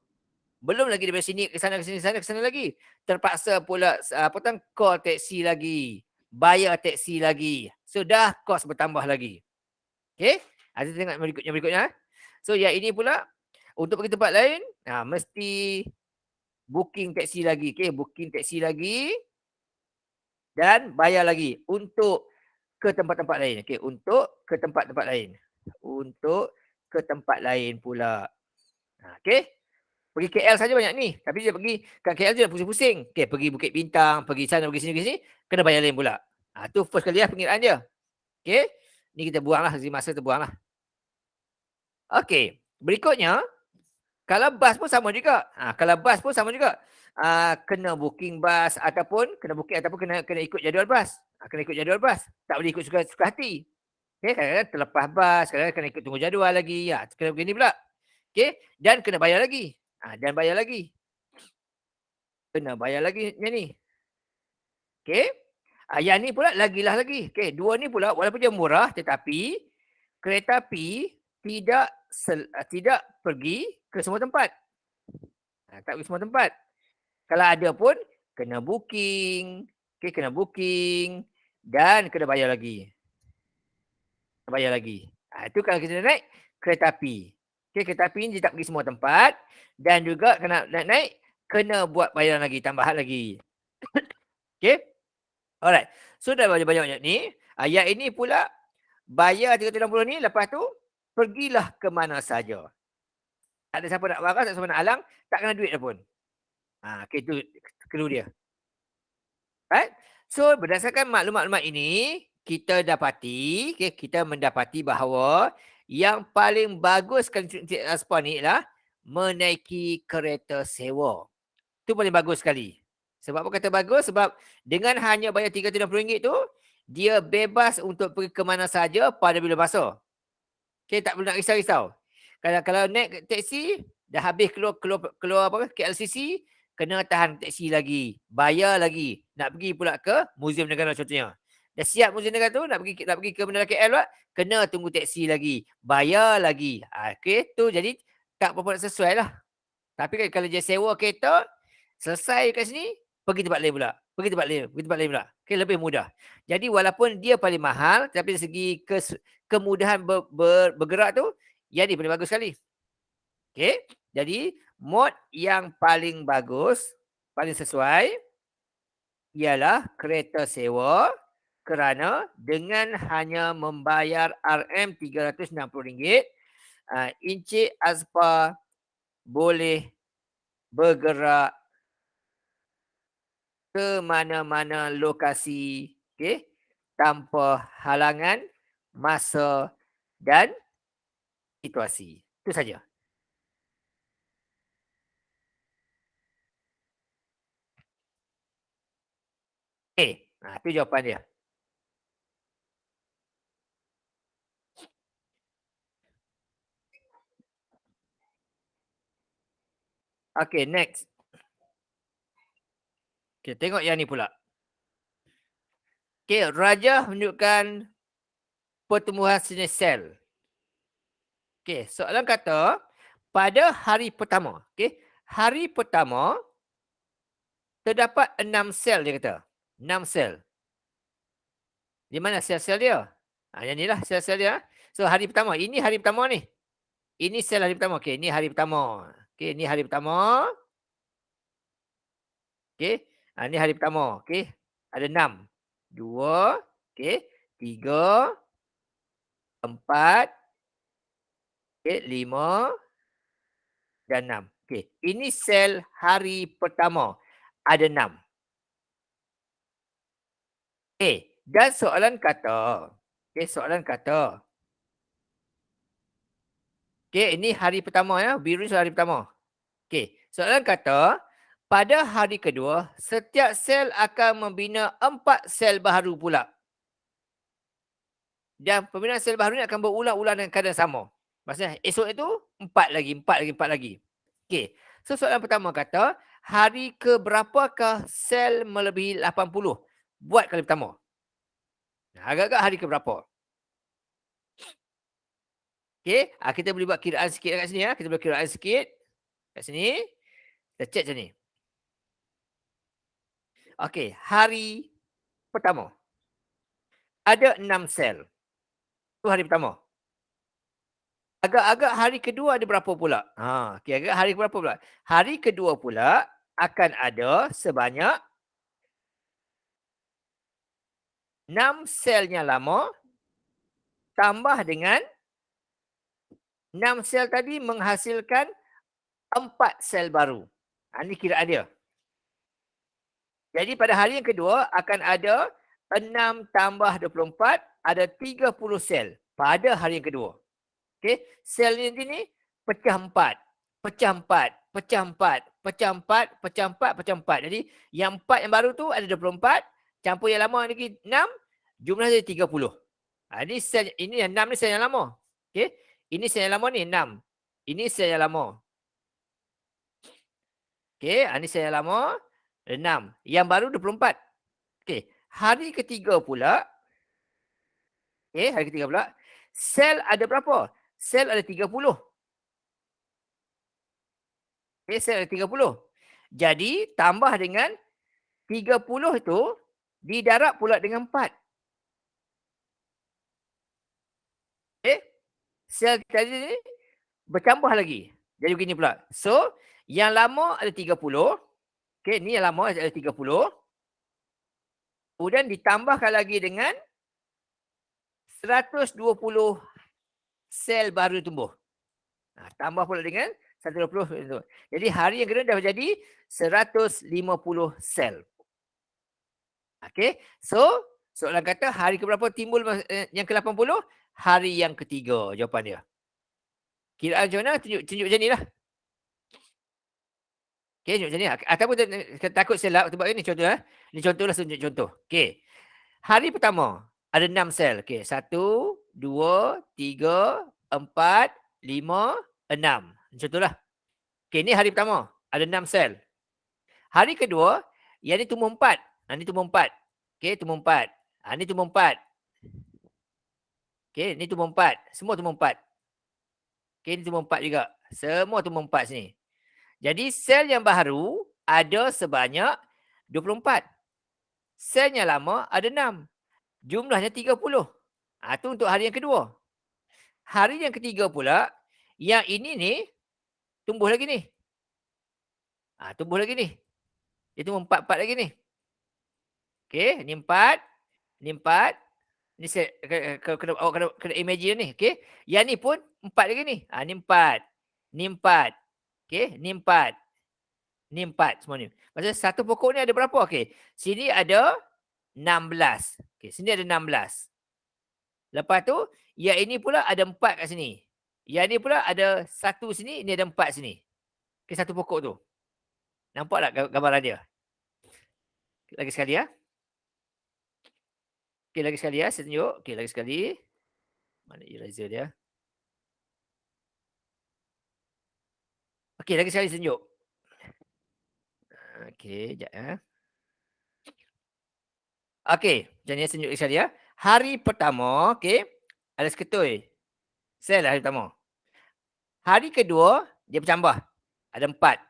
Belum lagi dari sini ke sana, ke sini, ke sana lagi. Terpaksa pula call teksi lagi. Bayar teksi lagi. Sudah kos bertambah lagi. Okey? Kita tengok berikutnya. So, yang ini pula, untuk pergi tempat lain, mesti booking teksi lagi. Okey, booking teksi lagi. Dan bayar lagi untuk ke tempat-tempat lain. Okey, untuk ke tempat-tempat lain. Untuk ke tempat lain pula. Okey. Pergi KL saja banyak ni. Tapi dia pergi kat KL je dah pusing-pusing. Okey, pergi Bukit Bintang, pergi sana, pergi sini, kena bayar lain pula. Tu first kali pengiraan dia. Okey. Ni kita buanglah, sisi masa kita buanglah. Okey, berikutnya kalau bas pun sama juga. Kena booking bas ataupun kena ikut jadual bas. Kena ikut jadual bas. Tak boleh ikut suka hati. Okey, kadang-kadang terlepas bas, kadang-kadang kena ikut tunggu jadual lagi. Kena begini pula. Okey, dan kena bayar lagi. Kena bayar lagi yang ni. Okey. Yang ni pula lagilah lagi. Okey, 2 ni pula walaupun dia murah tetapi kereta api tidak pergi ke semua tempat. Tak pergi semua tempat. Kalau ada pun kena booking. Okey, kena booking dan kena bayar lagi. Itu kalau kita naik kereta api. Okey, kereta api ni dia tak pergi semua tempat dan juga kena naik kena buat bayaran lagi, tambahan lagi. Okey. Alright. So dah banyak-banyak ni. Yang ini pula bayar 360 ni, lepas tu pergilah ke mana saja. Tak ada siapa nak waras, tak ada siapa nak alang, tak kena duit dah pun. Okay, itu clue dia. Right? So berdasarkan maklumat-maklumat ini, kita mendapati bahawa yang paling bagus sekali Cik Aspa ni ialah menaiki kereta sewa. Itu paling bagus sekali. Sebab apa kata bagus? Sebab dengan hanya bayar RM360 tu, dia bebas untuk pergi ke mana saja pada bila masa. Okay, tak perlu nak risau-risau. Kalau naik teksi, dah habis keluar KLCC, kena tahan teksi lagi, bayar lagi, nak pergi pula ke Muzium Negara contohnya. Dah siap Muzium Negara tu nak pergi ke Bandar KL pula, kena tunggu teksi lagi, bayar lagi. Okey, tu jadi tak berapa nak sesuai lah. Tapi kan kalau dia sewa kereta, selesai kat sini, pergi tempat lain pula. Pergi tempat lain pula. Okay, lebih mudah. Jadi walaupun dia paling mahal, tapi dari segi kemudahan bergerak tu, yang ni paling bagus sekali. Okay. Jadi, mod yang paling bagus, paling sesuai, ialah kereta sewa kerana dengan hanya membayar RM360, Encik Azpar boleh bergerak ke mana-mana lokasi, okey, tanpa halangan masa dan situasi. Itu saja. Okey, itu jawapan dia. Okey, next. Okey, tengok yang ni pula. Okey, Raja menunjukkan pertumbuhan jenis sel. Okey, soalan kata pada hari pertama, okey, hari pertama terdapat 6 sel dia kata. 6 sel. Di mana sel-sel dia? Yang ni lah sel-sel dia. So hari pertama, ini hari pertama ni. Ini sel hari pertama. Okey, ini hari pertama. Okey, ini hari pertama. Okey. Ini hari pertama. Okey. Ada 6. 2, okey, 3, 4, okey, 5 dan 6. Okey, ini sel hari pertama. Ada 6. Okey, dan soalan kata. Okey, soalan kata. Okey, ini hari pertama ya. Biru ni hari pertama. Okey, soalan kata, pada hari kedua, setiap sel akan membina 4 sel baru pula. Dan pembinaan sel baru ni akan berulang-ulang dengan keadaan sama. Maksudnya esok itu 4 lagi, 4 lagi, 4 lagi. Okey. So soalan pertama kata, hari ke berapakah sel melebihi 80? Buat kali pertama. Agak-agak hari ke berapa? Okey, kita boleh buat kiraan sikit kat sini ya. Kita boleh kiraan sikit kat sini. Kita check macam ni. Okey, hari pertama. Ada 6 sel. Itu hari pertama. Agak-agak hari kedua ada berapa pula? Okey, agak hari berapa pula? Hari kedua pula akan ada sebanyak 6 selnya lama tambah dengan 6 sel tadi menghasilkan 4 sel baru. Ini kiraan dia. Jadi pada hari yang kedua akan ada 6 tambah 24, ada 30 sel pada hari yang kedua. Okey, sel ni pecah 4, pecah 4, pecah 4, pecah 4, pecah 4, pecah 4. Jadi yang 4 yang baru tu ada 24, campur yang lama lagi 6, jumlah dia 30. Ini sel, ini yang 6 ni sel yang lama. Okey, ini sel yang lama ni 6. Ini sel yang lama. Okey, ini sel yang lama 6. Yang baru 24. Okey, hari ketiga pula. Okey, hari ketiga pula. Sel ada berapa? Sel ada 30. Okey, sel ada 30. Jadi, tambah dengan 30 itu, didarab pula dengan 4. Okey, sel tadi ni bertambah lagi. Jadi begini pula. So, yang lama ada 30. Okey, ni yang lama ada 30. Kemudian ditambahkan lagi dengan 120 sel baru tumbuh. Tambah pula dengan 120. Jadi hari yang kedua dah jadi 150 sel. Okey. So, soalan kata hari ke berapa timbul yang ke-80? Hari yang ketiga jawapan dia. Kiraan macam mana? Tunjuk macam ni lah. Okey, tunjuk macam ni. Ataupun takut silap sebab ini contoh lah. Ini contoh lah, tunjuk contoh. Okey. Hari pertama ada 6 sel. Okey, 1, 2, 3, 4, 5, 6. Contohlah. Okey, ni hari pertama ada 6 sel. Hari kedua, yang ni tumbuh 4. Ni tumbuh 4. Okey, tumbuh 4. Ni tumbuh 4. Okey, ni tumbuh 4. Semua tumbuh 4. Okey, ni tumbuh 4 juga. Semua tumbuh 4 sini. Jadi sel yang baru ada sebanyak 24. Sel yang lama ada 6. Jumlahnya 30. Tu untuk hari yang kedua. Hari yang ketiga pula, yang ini ni tumbuh lagi ni. Tumbuh lagi ni. Dia tumbuh 4-4 lagi ni. Okey, ni 4, ni 4. Ni saya awak kena imagine ni, okey. Yang ni pun 4 lagi ni. Ni 4. Ni 4. Okey, ni 4. Ni 4 semua ni. Maksudnya satu pokok ni ada berapa? Okey. Sini ada 16. Okey, sini ada 16. Lepas tu, yang ini pula ada 4 kat sini. Yang ni pula ada 1 sini, ni ada 4 sini. Okey, satu pokok tu. Nampak tak gambaran dia? Lagi sekali ya. Okey, lagi sekali ya, saya tunjuk. Okey, lagi sekali. Mana eraser dia? Okey, lagi sekali saya tunjuk. Okey, jap ya. Okey, macam ni saya tunjuk lagi sekali ya. Hari pertama, okey, ada seketui. Sel hari pertama. Hari kedua, dia bertambah. Ada 4.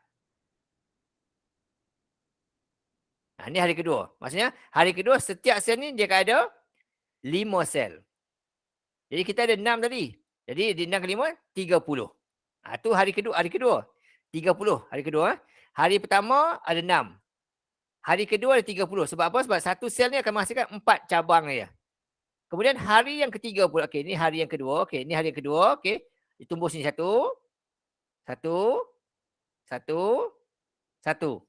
Ni hari kedua. Maksudnya, hari kedua setiap sel ni dia akan ada 5 sel. Jadi kita ada 6 tadi. Jadi di 6 ke 5, 30. Tu hari kedua. Hari kedua. 30 hari kedua. Hari pertama ada 6. Hari kedua ada 30. Sebab apa? Sebab satu sel ni akan menghasilkan 4 cabang saja. Kemudian hari yang ketiga pula. Okey, ni hari yang kedua. Okey, ni hari yang kedua. Okey. Ditumbuh sini satu. Satu. Satu. Satu.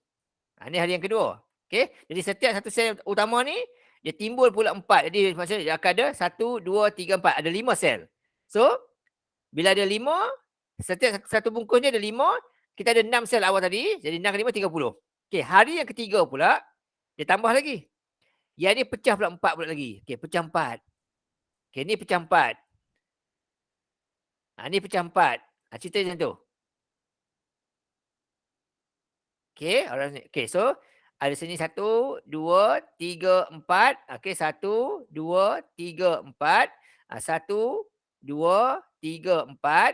Ni hari yang kedua. Okey. Jadi setiap satu sel utama ni, dia timbul pula 4. Jadi maksudnya dia akan ada 1, 2, 3, 4. Ada 5 sel. So, bila ada 5, setiap satu bungkus ni ada 5. Kita ada 6 sel awal tadi. Jadi 6 ke 5, 30. Okey, hari yang ketiga pula, dia tambah lagi. Yang ni pecah pula 4 pula lagi. Okey, pecah 4. Okey, ni pecah 4. Ni pecah 4. Cerita macam tu. Okey, alright. Okey, so ada sini 1, 2, 3, 4. Okey, 1, 2, 3, 4. 1, 2, 3, 4.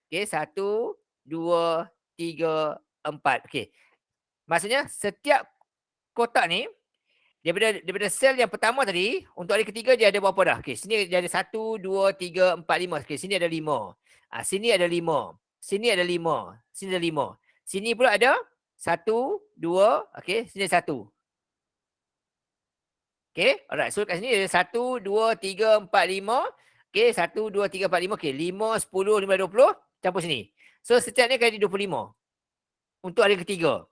Okey, 1, 2, 3, 4. Okey. Maksudnya setiap kotak ni daripada sel yang pertama tadi, untuk hari ketiga dia ada berapa dah? Okey, sini dia ada 1, 2, 3, 4, 5. Okey, sini ada 5. Sini ada 5. Sini ada 5. Sini ada 5. Sini pula ada 1, 2. Okey, sini ada 1. Okey, alright. So kat sini ada 1, 2, 3, 4, 5. Okey, 1, 2, 3, 4, 5. Okey, 5, 10, 15, 20. Campur sini. So setiap ni akan jadi 25. Untuk hari ketiga.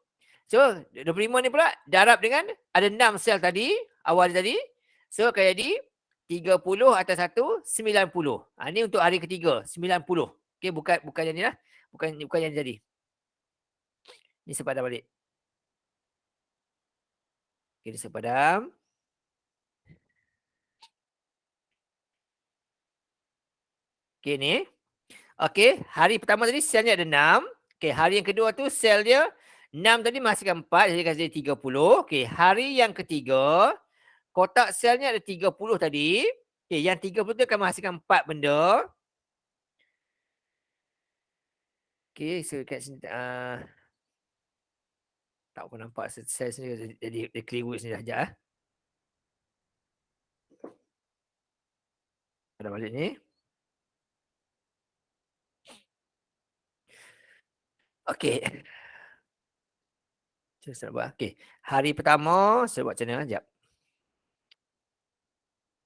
So 25 ni pula darab dengan ada 6 sel tadi, awal tadi. So akan jadi 30 atas 1, 90. Ni untuk hari ketiga, 90. Okey, bukan yang ni lah. Bukan yang jadi. Ni sepadam balik. Okey, ni sepadam. Okey ni. Okey, hari pertama tadi selnya ada 6. Okey, hari yang kedua tu sel dia 6 tadi menghasilkan 4, jadi kasi 30. Okey, hari yang ketiga, kotak selnya ada 30 tadi. Okey, yang 30 tu akan menghasilkan 4 benda. Okey, so kat sini tak apa nampak sel sini jadi dia keliru sini dah. Sekejap Ada balik ni. Okey. Cuba saya buat. Okey. Hari pertama saya buat macam mana? Sekejap.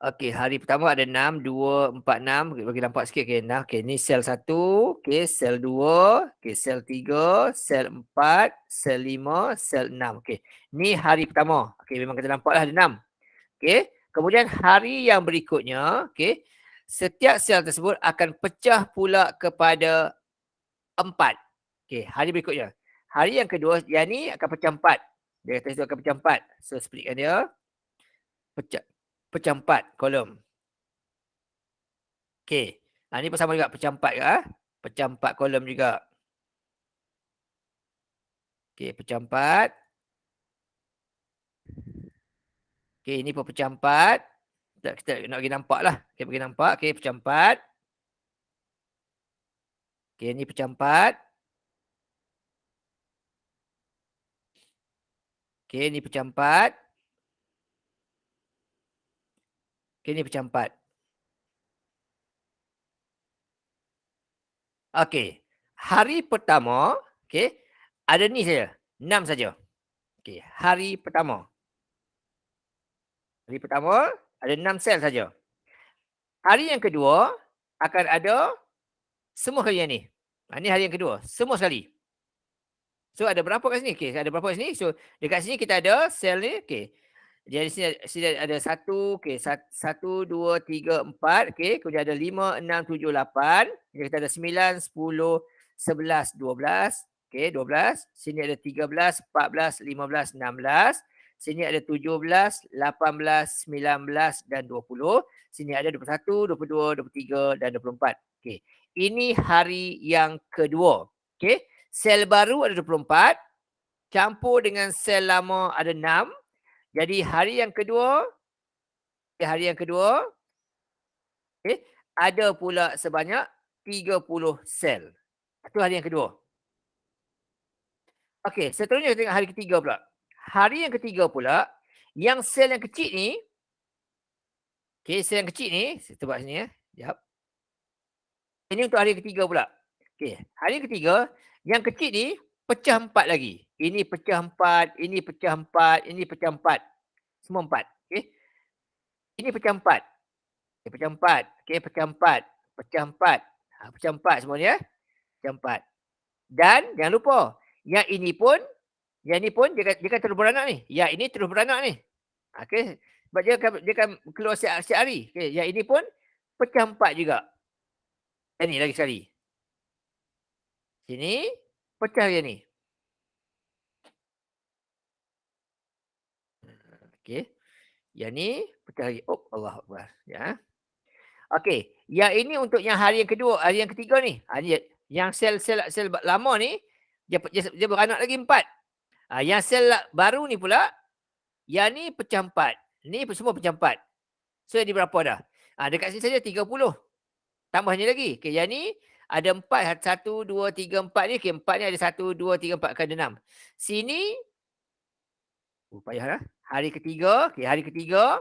Okey, hari pertama ada 6, 2, 4, 6. Bagi nampak sikit. Okey, nah. Okey, ni sel 1. Okey, sel 2. Okey, sel 3. Sel 4. Sel 5. Sel 6. Okey, ni hari pertama. Okey, memang kita nampak lah ada 6. Okey, kemudian hari yang berikutnya, okey, setiap sel tersebut akan pecah pula kepada 4. Okey, hari berikutnya. Hari yang kedua, yang ni akan pecah 4. Dia kata itu akan pecah 4. So, splitkan dia. Pecah pecah 4 kolom. Okey. Ni pun sama juga pecah 4 juga. Pecah 4 kolom juga. Okey, pecah 4. Okey, ini pun pecah 4. Kita nak bagi nampak lah. Okey, bagi nampak. Okey, pecah 4. Okey, ni pecah 4. Okey, ni pecah 4. Okey, ni pecah 4. Okey. Hari pertama, okey, ada ni saja. 6 saja. Okey, hari pertama. Hari pertama ada 6 sel saja. Hari yang kedua akan ada semua kali yang ni. Ni hari yang kedua, semua sekali. So ada berapa kat sini? Okey, ada berapa kat sini? So dekat sini kita ada sel ni, okey. Jadi sini ada 1, okey, 1, 2, 3, 4, okey. Kemudian ada 5, 6, 7, 8. Jadi kita ada 9, 10, 11, 12. Okey, 12. Sini ada 13, 14, 15, 16. Sini ada 17, 18, 19 dan 20. Sini ada 21, 22, 23 dan 24. Okey. Ini hari yang kedua. Okey. Sel baru ada 24, campur dengan sel lama ada 6. Jadi hari yang kedua, okay, ada pula sebanyak 30 sel. Itu hari yang kedua. Okey, seterusnya kita tengok hari ketiga pula. Hari yang ketiga pula, yang sel yang kecil ni, okey, sel yang kecil ni, saya buat sini ya. Sekejap. Ini untuk hari ketiga pula. Okey, hari ketiga, yang kecil ni pecah 4 lagi. Ini pecah 4, ini pecah 4, ini pecah 4. Semua 4. Okey. Ini pecah 4. Okay, pecah 4. Okey, pecah 4. Pecah 4. Pecah 4 semua ni ya. Pecah 4. Dan jangan lupa, yang ini pun, dia kan terus beranak ni. Yang ini terus beranak ni. Okey. Sebab dia akan keluar setiap hari. Okey, yang ini pun pecah 4 juga. Yang ni lagi sekali. Sini, pecah yang ni. Okey. Yang ni pecah lagi. Oh, Allah Akbar. Ya. Okey. Yang ini untuk yang hari yang kedua, hari yang ketiga ni. Yang sel lama ni, dia beranak lagi 4. Yang sel baru ni pula, yang ni pecah 4. Ni semua pecah 4. So, jadi berapa dah? Dekat sini saja 30. Tambah ni lagi. Okay, yang ni ada 4. 1, 2, 3, 4 ni. Okay, 4 ni ada 1, 2, 3, 4. Kan ada 6. Sini, payah lah. Hari ketiga. Okay, hari ketiga.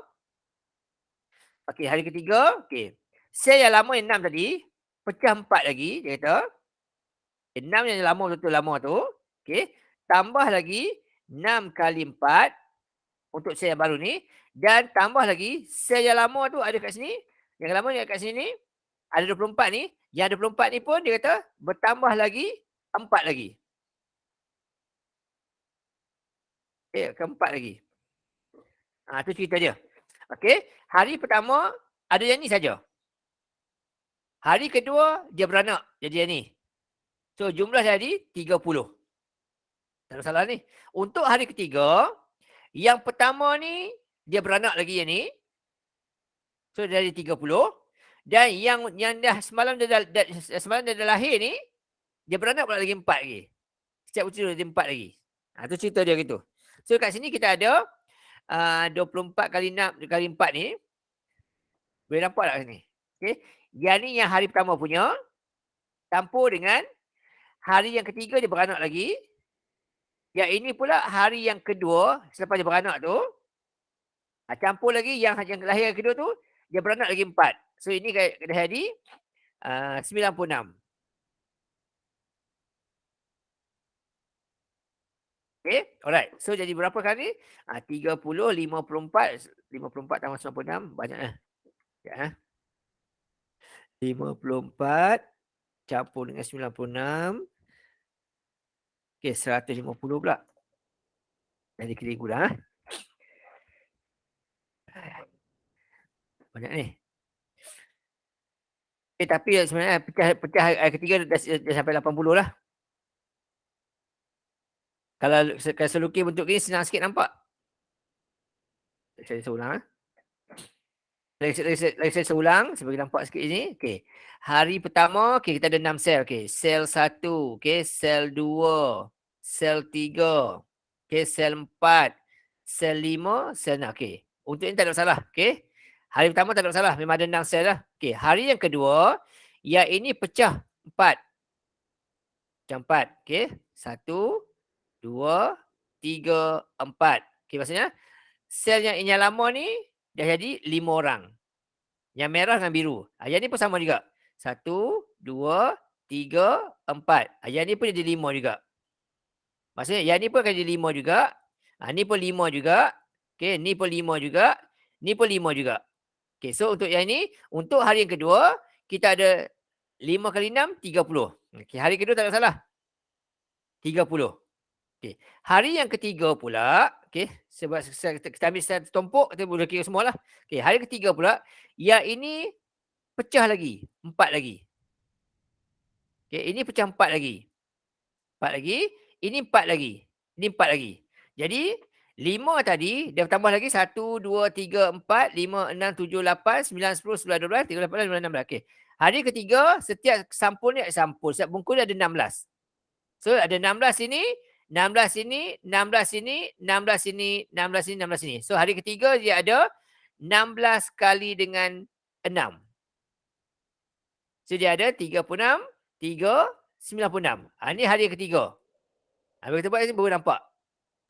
Okay, hari ketiga. Okay. Sel yang lama yang 6 tadi, pecah 4 lagi. Dia kata, 6 yang lama betul-betul lama tu. Okay. Tambah lagi 6 kali 4 untuk sel yang baru ni. Dan tambah lagi sel yang lama tu ada kat sini. Yang lama yang kat sini ada 24 ni. Yang 24 ni pun dia kata bertambah lagi 4 lagi. Keempat lagi. Tu cerita dia. Okey. Hari pertama ada yang ni saja. Hari kedua dia beranak jadi yang ni. So jumlah jadi 30. Tak ada salah ni. Untuk hari ketiga, yang pertama ni dia beranak lagi yang ni. So dari 30. Dan yang dah semalam dia dah lahir ni, dia beranak pula lagi 4 lagi. Setiap usia dia 4 lagi. Tu cerita dia gitu. So kat sini kita ada 24 kali 6 kali 4 ni. Boleh nampak tak sini? Okay. Yang ni yang hari pertama punya. Campur dengan hari yang ketiga dia beranak lagi. Yang ini pula hari yang kedua selepas dia beranak tu. Campur lagi yang lahir yang kedua tu, dia beranak lagi 4. So ini dah jadi 96. Okay, alright. So jadi berapa kali? 30, 54. 54 tambah 96, banyak lah. Ya. 54 campur dengan 96. Okay, 150 pula. Jadi keliru dah. Banyak ni. Tapi sebenarnya pecah ketiga dah sampai 80 lah. Kalau selukis bentuk ni senang sikit nampak. Saya ulang. Lagi saya ulang. Saya bagi nampak sikit ni. Okay. Hari pertama, okay, kita ada 6 sel. Okay. Sel 1. Okay. Sel 2. Sel 3. Okay. Sel 4. Sel 5. Sel 6. Okay. Untuk ini tak ada masalah. Okey. Hari pertama tak ada masalah. Memang ada 6 sel lah. Okey. Hari yang kedua, yang ini pecah 4. Pecah 4. Okey. 1, 2, 3, 4. Okey, maksudnya sel yang lama ni dah jadi 5 orang. Yang merah dengan biru. Yang ni pun sama juga. 1, 2, 3, 4. Yang ni pun jadi 5 juga. Maksudnya yang ni pun akan jadi 5 juga. Ni pun 5 juga. Okey, ni pun 5 juga. Ni pun 5 juga. Okey, so untuk yang ni, untuk hari yang kedua, kita ada 5 kali 6, 30. Okey, hari kedua tak ada salah. 30. Okey. Hari yang ketiga pula, okey, sebab kita ambil satu tumpuk, kita boleh kira semualah. Okey, hari ketiga pula, yang ini pecah lagi, 4 lagi. Okey, ini pecah 4 lagi. 4 lagi, ini 4 lagi. Ini 4 lagi. Jadi 5 tadi dia tambah lagi 1, 2, 3, 4, 5, 6, 7, 8, 9, 10, 11, 12, 13, 14, 15, 16. Okey. Hari ketiga setiap sampul ni setiap bungkus ni ada 16. So ada 16 sini, 16 sini, 16 sini, 16 sini, 16 sini, 16 sini. So hari ketiga dia ada 16 kali dengan 6. So dia ada 36, 3, 96. Ni hari ketiga. Bila kita buat ni baru nampak.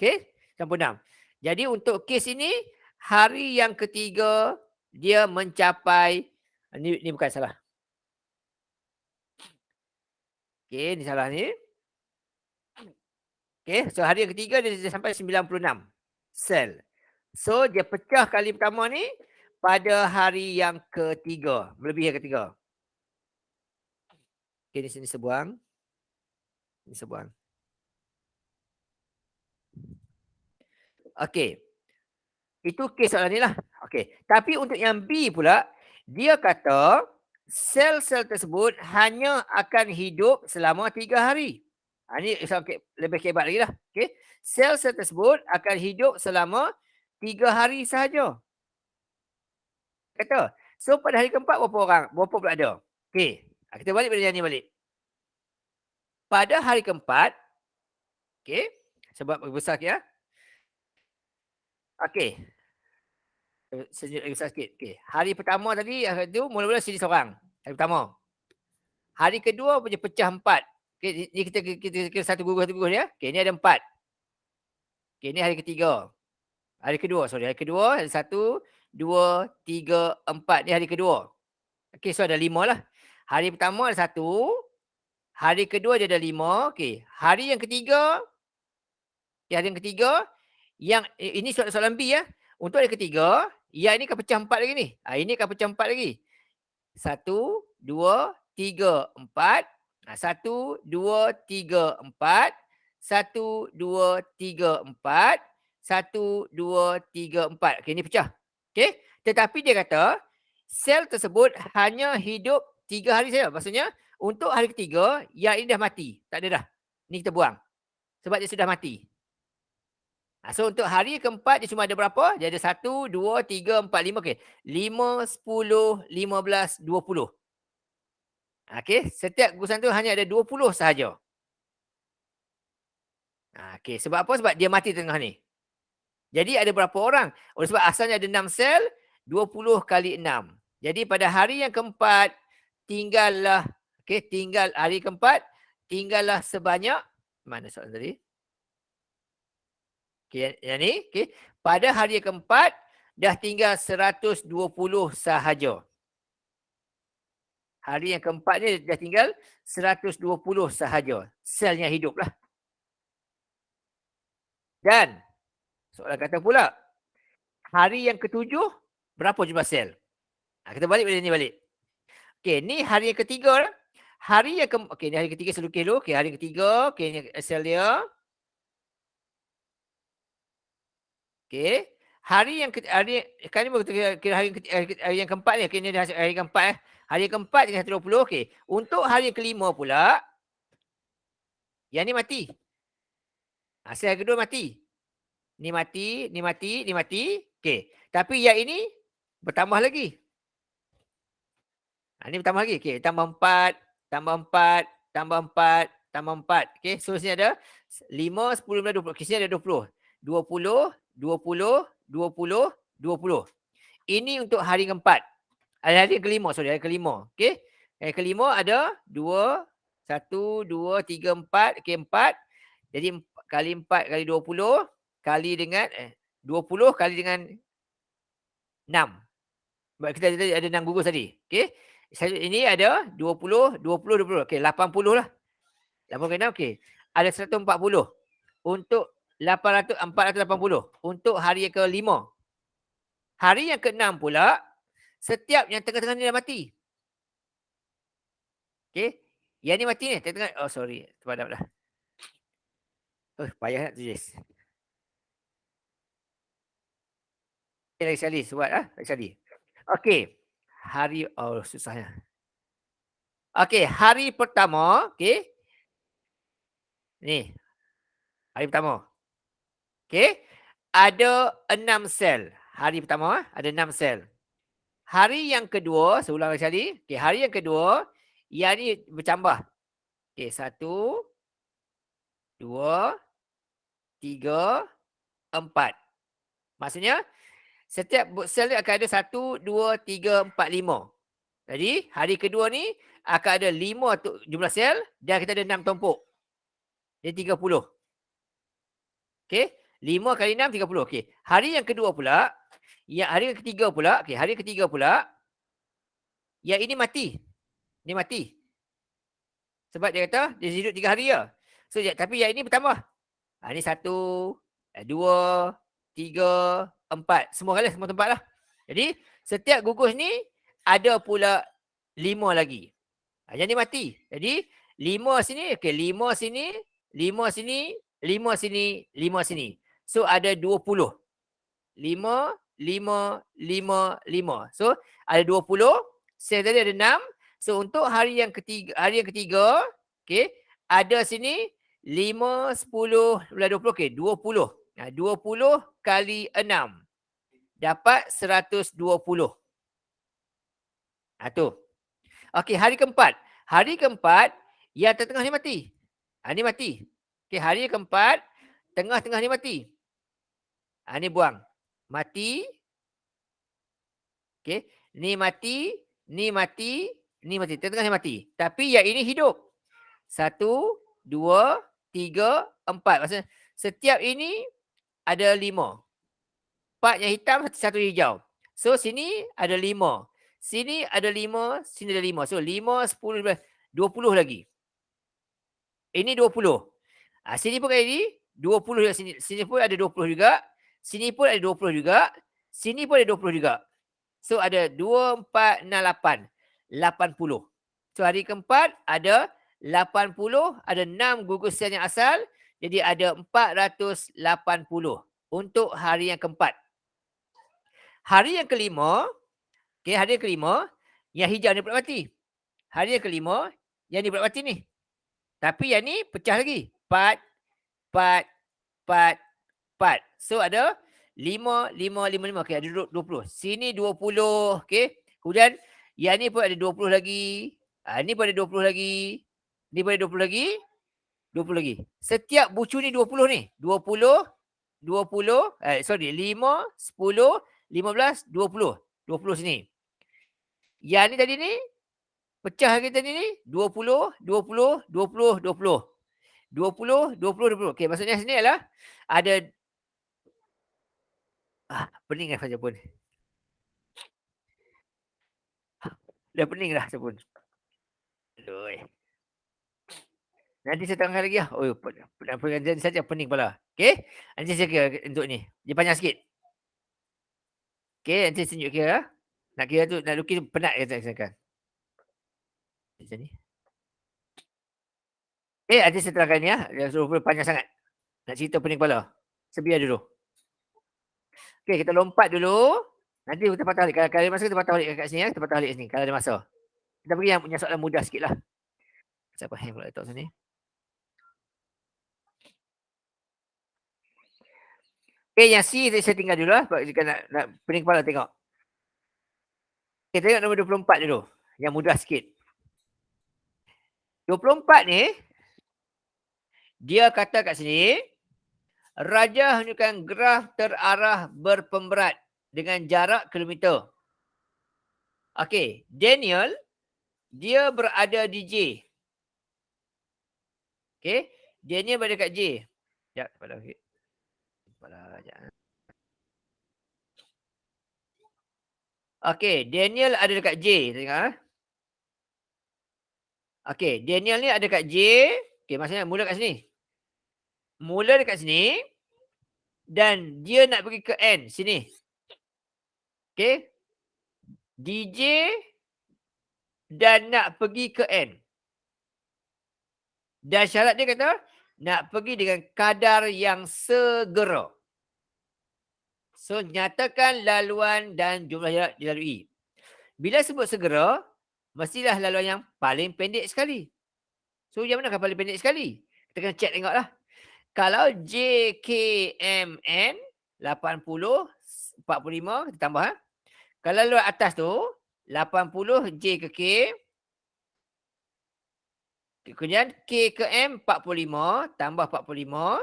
Okey, 96. Jadi untuk kes ini, hari yang ketiga dia mencapai, ni bukan salah. Okey, ni salah ni. Okey, so hari yang ketiga dia sampai 96 sel. So dia pecah kali pertama ni pada hari yang ketiga, melebihi yang ketiga. Okey, di sini sebuang. Ni sebuang. Okey. Itu kes soalan ni lah. Okey. Tapi untuk yang B pula, dia kata sel-sel tersebut hanya akan hidup selama 3 hari. Ni lebih hebat lagi lah. Okey. Sel-sel tersebut akan hidup selama 3 hari sahaja. Kata. So pada hari keempat berapa orang? Berapa pula ada? Okey. Kita balik pada yang ni balik. Pada hari keempat, okey. Sebab besar sikit ya. Okey. Sejuk lagi besar sikit. Okey. Hari pertama tadi tu mula-mula sini seorang. Hari pertama. Hari kedua punya pecah 4. Okey, ni kita kira satu gugus ya. Okey, ni ada 4. Okey, ni hari ketiga. Hari kedua, sorry. Hari kedua ada 1, 2, 3, 4. Ni hari kedua. Okey, so ada 5 lah. Hari pertama ada 1. Hari kedua dia ada 5. Okey, hari yang ketiga, hari yang ketiga, ini soalan B ya. Untuk hari ketiga, yang ini akan pecah 4 lagi ni. Ini akan pecah 4 lagi. 1, 2, 3, 4. 1, 2, 3, 4. 1, 2, 3, 4. 1, 2, 3, 4. Okey, ni pecah. Okey. Tetapi dia kata, sel tersebut hanya hidup 3 hari saja. Maksudnya, untuk hari ketiga, yang ini dah mati. Tak ada dah. Ni kita buang. Sebab dia sudah mati. So untuk hari keempat dia cuma ada berapa? Dia ada 1, 2, 3, 4, 5. Okey. 5, 10, 15, 20. Okey. Setiap gugusan tu hanya ada 20 sahaja. Okey. Sebab apa? Sebab dia mati tengah ni. Jadi ada berapa orang? Oleh sebab asalnya ada 6 sel. 20 kali 6. Jadi pada hari yang keempat, tinggallah. Okey. Tinggal hari keempat. Tinggallah sebanyak. Mana soalan tadi? Okey, yang ni, okey. Pada hari keempat dah tinggal 120 sahaja. Hari yang keempat ni dah tinggal 120 sahaja. Selnya hiduplah. Dan soalan kata pula, hari yang ketujuh berapa jumlah sel? Kita balik pada ni balik. Okey, ni hari yang ketiga. Hari yang okey, ni hari ketiga saya lukis dulu. Okey, hari ketiga, okey, ni sel dia. Okey. Hari yang kan ni kira hari yang keempat ni. Okey, ni hari keempat . Hari keempat dengan 120. Okey. Untuk hari yang kelima pula, yang ni mati. Sel kedua mati. Ni mati, ni mati, ni mati. Okey. Tapi yang ini bertambah lagi. Ni bertambah lagi. Okey, tambah 4, tambah 4, tambah 4, tambah 4. Okey, so sini ada 5, 10, 15, 20. Okey, sini ada 20. 20, 20, 20, 20. Ini untuk hari keempat. Hari kelima, sorry, hari kelima. Okey. Hari kelima ada 2, 1, 2, 3, 4. Okey, 4. Jadi kali 4 kali 20 kali dengan 20 kali dengan 6. Sebab kita ada 6 gugus tadi. Okey. Ini ada 20, 20, 20. Okey, 80 lah. 80 kali 6, okey. Ada 140 untuk 480 untuk hari yang kelima. Hari yang keenam pula, setiap yang tengah-tengah ni dah mati. Okey. Yang ni mati ni, tengah-tengah. Oh, sorry. Terpadam dah. Oh, payah nak tulis. Okay, lagi sekali. Buat lagi sekali. Okey. Susahnya. Okey, hari pertama, okey. Ni, hari pertama. Okey. Ada 6 sel. Hari pertama, ada 6 sel. Hari yang kedua, saya ulang lagi sekali. Okey, hari yang kedua, yang ni bertambah. Okey, 1, 2, 3, 4. Maksudnya, setiap sel ni akan ada 1, 2, 3, 4, 5. Jadi, hari kedua ni akan ada 5 jumlah sel dan kita ada 6 tumpuk. Jadi 30. Okey. 5 kali 6, 30. Okey. Hari yang kedua pula, hari yang ketiga pula, okey, hari yang ketiga pula, yang ini mati. Ni mati. Sebab dia kata dia hidup 3 hari je. So, tapi yang ini bertambah. Ni 1, 2, 3, 4. Semua kali, semua tempat lah. Jadi, setiap gugus ni ada pula 5 lagi. Yang ni mati. Jadi, 5 sini, okey, 5 sini, 5 sini, 5 sini, 5 sini. So, ada 20. 5, 5, 5, 5. So, ada 20. Sel tadi ada 6. So, untuk hari yang ketiga, okey, ada sini 5, 10, 20, okey, 20. 20 kali 6. Dapat 120. Tu. Okey, hari keempat. Hari keempat, yang tengah-tengah ni mati. Ni mati. Okey, hari keempat, tengah-tengah ni mati. Ni buang. Mati. Okey, ni mati, ni mati, ni mati. Tengah-tengah ni mati. Tapi yang ini hidup. 1, 2, 3, 4. Maksudnya setiap ini ada 5. 4 yang hitam, 1 hijau. So sini ada 5. Sini ada 5, sini ada 5. So 5, 10, 15, 20 lagi. Ini 20. Sini pun kayak ini 20 juga, sini pun ada 20 juga. Sini pun ada 20 juga. Sini pun ada 20 juga. So ada 2, 4, 6, 8. 80. So hari keempat ada 80, ada 6 gugus sel yang asal. Jadi ada 480 untuk hari yang keempat. Hari yang kelima, okay, hari yang kelima, yang hijau ni pula mati. Hari yang kelima, yang ni pula mati ni. Tapi yang ni pecah lagi. 4, 4, 4, 4. So ada 5, 5, 5, 5. Okay, ada 20. Sini 20. Okay. Kemudian yang ni pun ada 20 lagi. Ni pun ada 20 lagi. Ni pun ada 20 lagi. 20 lagi. Setiap bucu ni 20 ni. 20, 20. 5, 10, 15, 20. 20 sini. Yang ni tadi ni, pecah lagi tadi ni. 20, 20, 20, 20. 20, 20, 20. Okay, maksudnya sini adalah ada pening dah saja pun. Dah pening dah saja pun. Aduh. Nanti saya terangkan lagi lah. Oh, pengajian saja pening kepala. Okey. Nanti saya kira untuk ni. Dia panjang sikit. Okey, nanti saya tunjuk kira. Nak kira tu, nak lukis penat kata saya kan. Macam ni. Nanti saya terangkan ni ya. Dia suruh panjang sangat. Nak cerita pening kepala. Sebiar dulu. Okey, kita lompat dulu. Nanti kita patah balik. Kalau ada masa kita patah balik kat sini ya. Kita patah balik kat sini kalau ada masa. Kita pergi yang punya soalan mudah sikit lah. Siapa hang pula letak sini. Yang C saya tinggal dulu lah. Sebab jika nak pening kepala tengok. Kita tengok nombor 24 dulu. Yang mudah sikit. 24 ni, dia kata kat sini, Raja menunjukkan graf terarah berpemberat. dengan jarak kilometer. Okey, Daniel, dia berada di J. Okey, Daniel berada dekat J. Sekejap, cepatlah sikit. Cepatlah, sekejap. Okey, Daniel ada dekat J. Tengok ah. Okey, Daniel ni ada kat J. Okey, maksudnya mula kat sini. Mula dekat sini dan dia nak pergi ke N sini. Okey, DJ dan nak pergi ke N. Dan syarat dia kata nak pergi dengan kadar yang segera. So, nyatakan laluan dan jumlah jarak dilalui. Bila sebut segera, mestilah laluan yang paling pendek sekali. So, yang manakah paling pendek sekali? Kita kena check tengoklah. Kalau JKMN 80, 45, kita tambah. Kalau laluan atas tu, 80 J ke K, kemudian K ke M 45, tambah 45,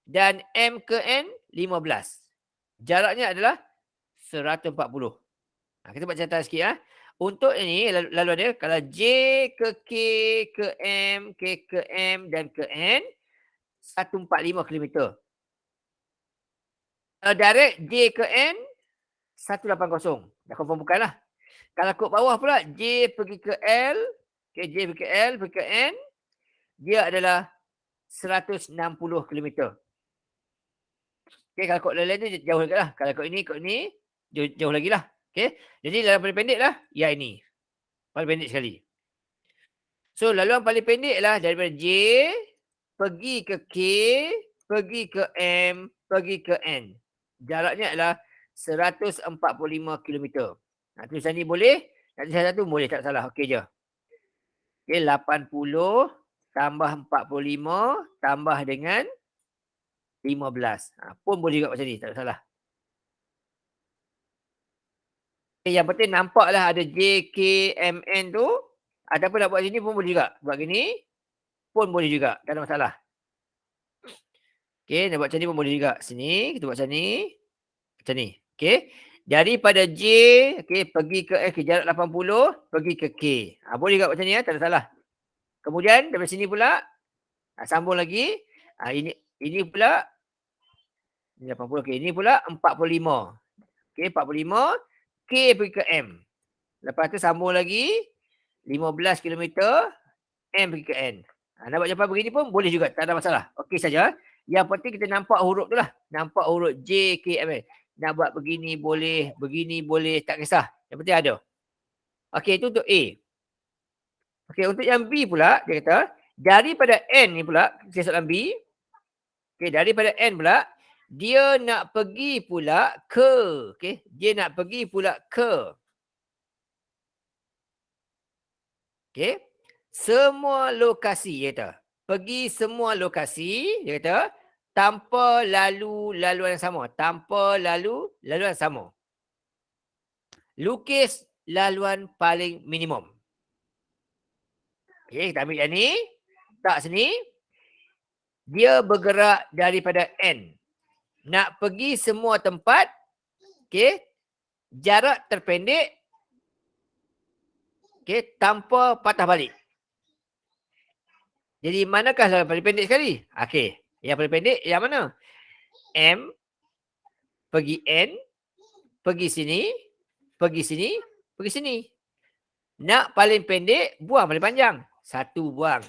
dan M ke N 15. Jaraknya adalah 140. Kita buat catatan sikit. Untuk ini, laluan dia, kalau J ke K ke M, K ke M dan ke N, 145 km. Kalau direct J ke N, 180. Dah confirm bukanlah. Kalau kod bawah pula, J pergi ke L, okay, J pergi ke L, pergi ke N, dia adalah 160 km. Okay, kalau kod lain-lain tu jauh lagi lah. Kalau kod ini, jauh lagi lah. Okay, jadi laluan paling pendek lah, ya ini. Paling pendek sekali. So, laluan paling pendek lah daripada J, pergi ke K, pergi ke M, pergi ke N. Jaraknya adalah 145 km. Tulisan ni boleh, nak tulisan satu boleh, tak salah. Okey je. Okey, 80 tambah 45 tambah dengan 15. Pun boleh juga macam ni, tak salah. Yang penting nampaklah ada J, K, M, N tu. Ataupun nak buat sini pun boleh juga. Buat gini pun boleh juga, tak ada masalah. Okey, nak buat macam ni pun boleh juga. Sini, kita buat macam ni. Macam ni. Okey. Daripada J, okey, pergi ke jarak 80, pergi ke K. Boleh juga macam ni, tak ada salah. Kemudian daripada sini pula, sambung lagi. Ini pula, ini 80. Okey, ini pula 45. Okey, 45. K pergi ke M. Lepas tu sambung lagi, 15 km, M pergi ke N. Nak buat jawapan begini pun boleh juga, tak ada masalah. Okey saja. Yang penting kita nampak huruf tu lah. Nampak huruf J, K, M, N. Nak buat begini boleh, tak kisah. Yang penting ada. Okey, itu untuk A. Okey, untuk yang B pula, dia kata, daripada N ni pula, kita soalan B. Okey, daripada N pula, dia nak pergi pula ke. Okey, dia nak pergi pula ke. Okey, semua lokasi, dia kata. Pergi semua lokasi, dia kata, tanpa lalu laluan yang sama. Tanpa lalu laluan yang sama. Lukis laluan paling minimum. Okey, kita ambil yang ni. Tak sini. Dia bergerak daripada N. Nak pergi semua tempat. Okey. Jarak terpendek. Okey, tanpa patah balik. Jadi manakah laluan paling pendek sekali? Okey, yang paling pendek yang mana? M pergi N, pergi sini, pergi sini, pergi sini. Nak paling pendek, buang paling panjang. Satu buang.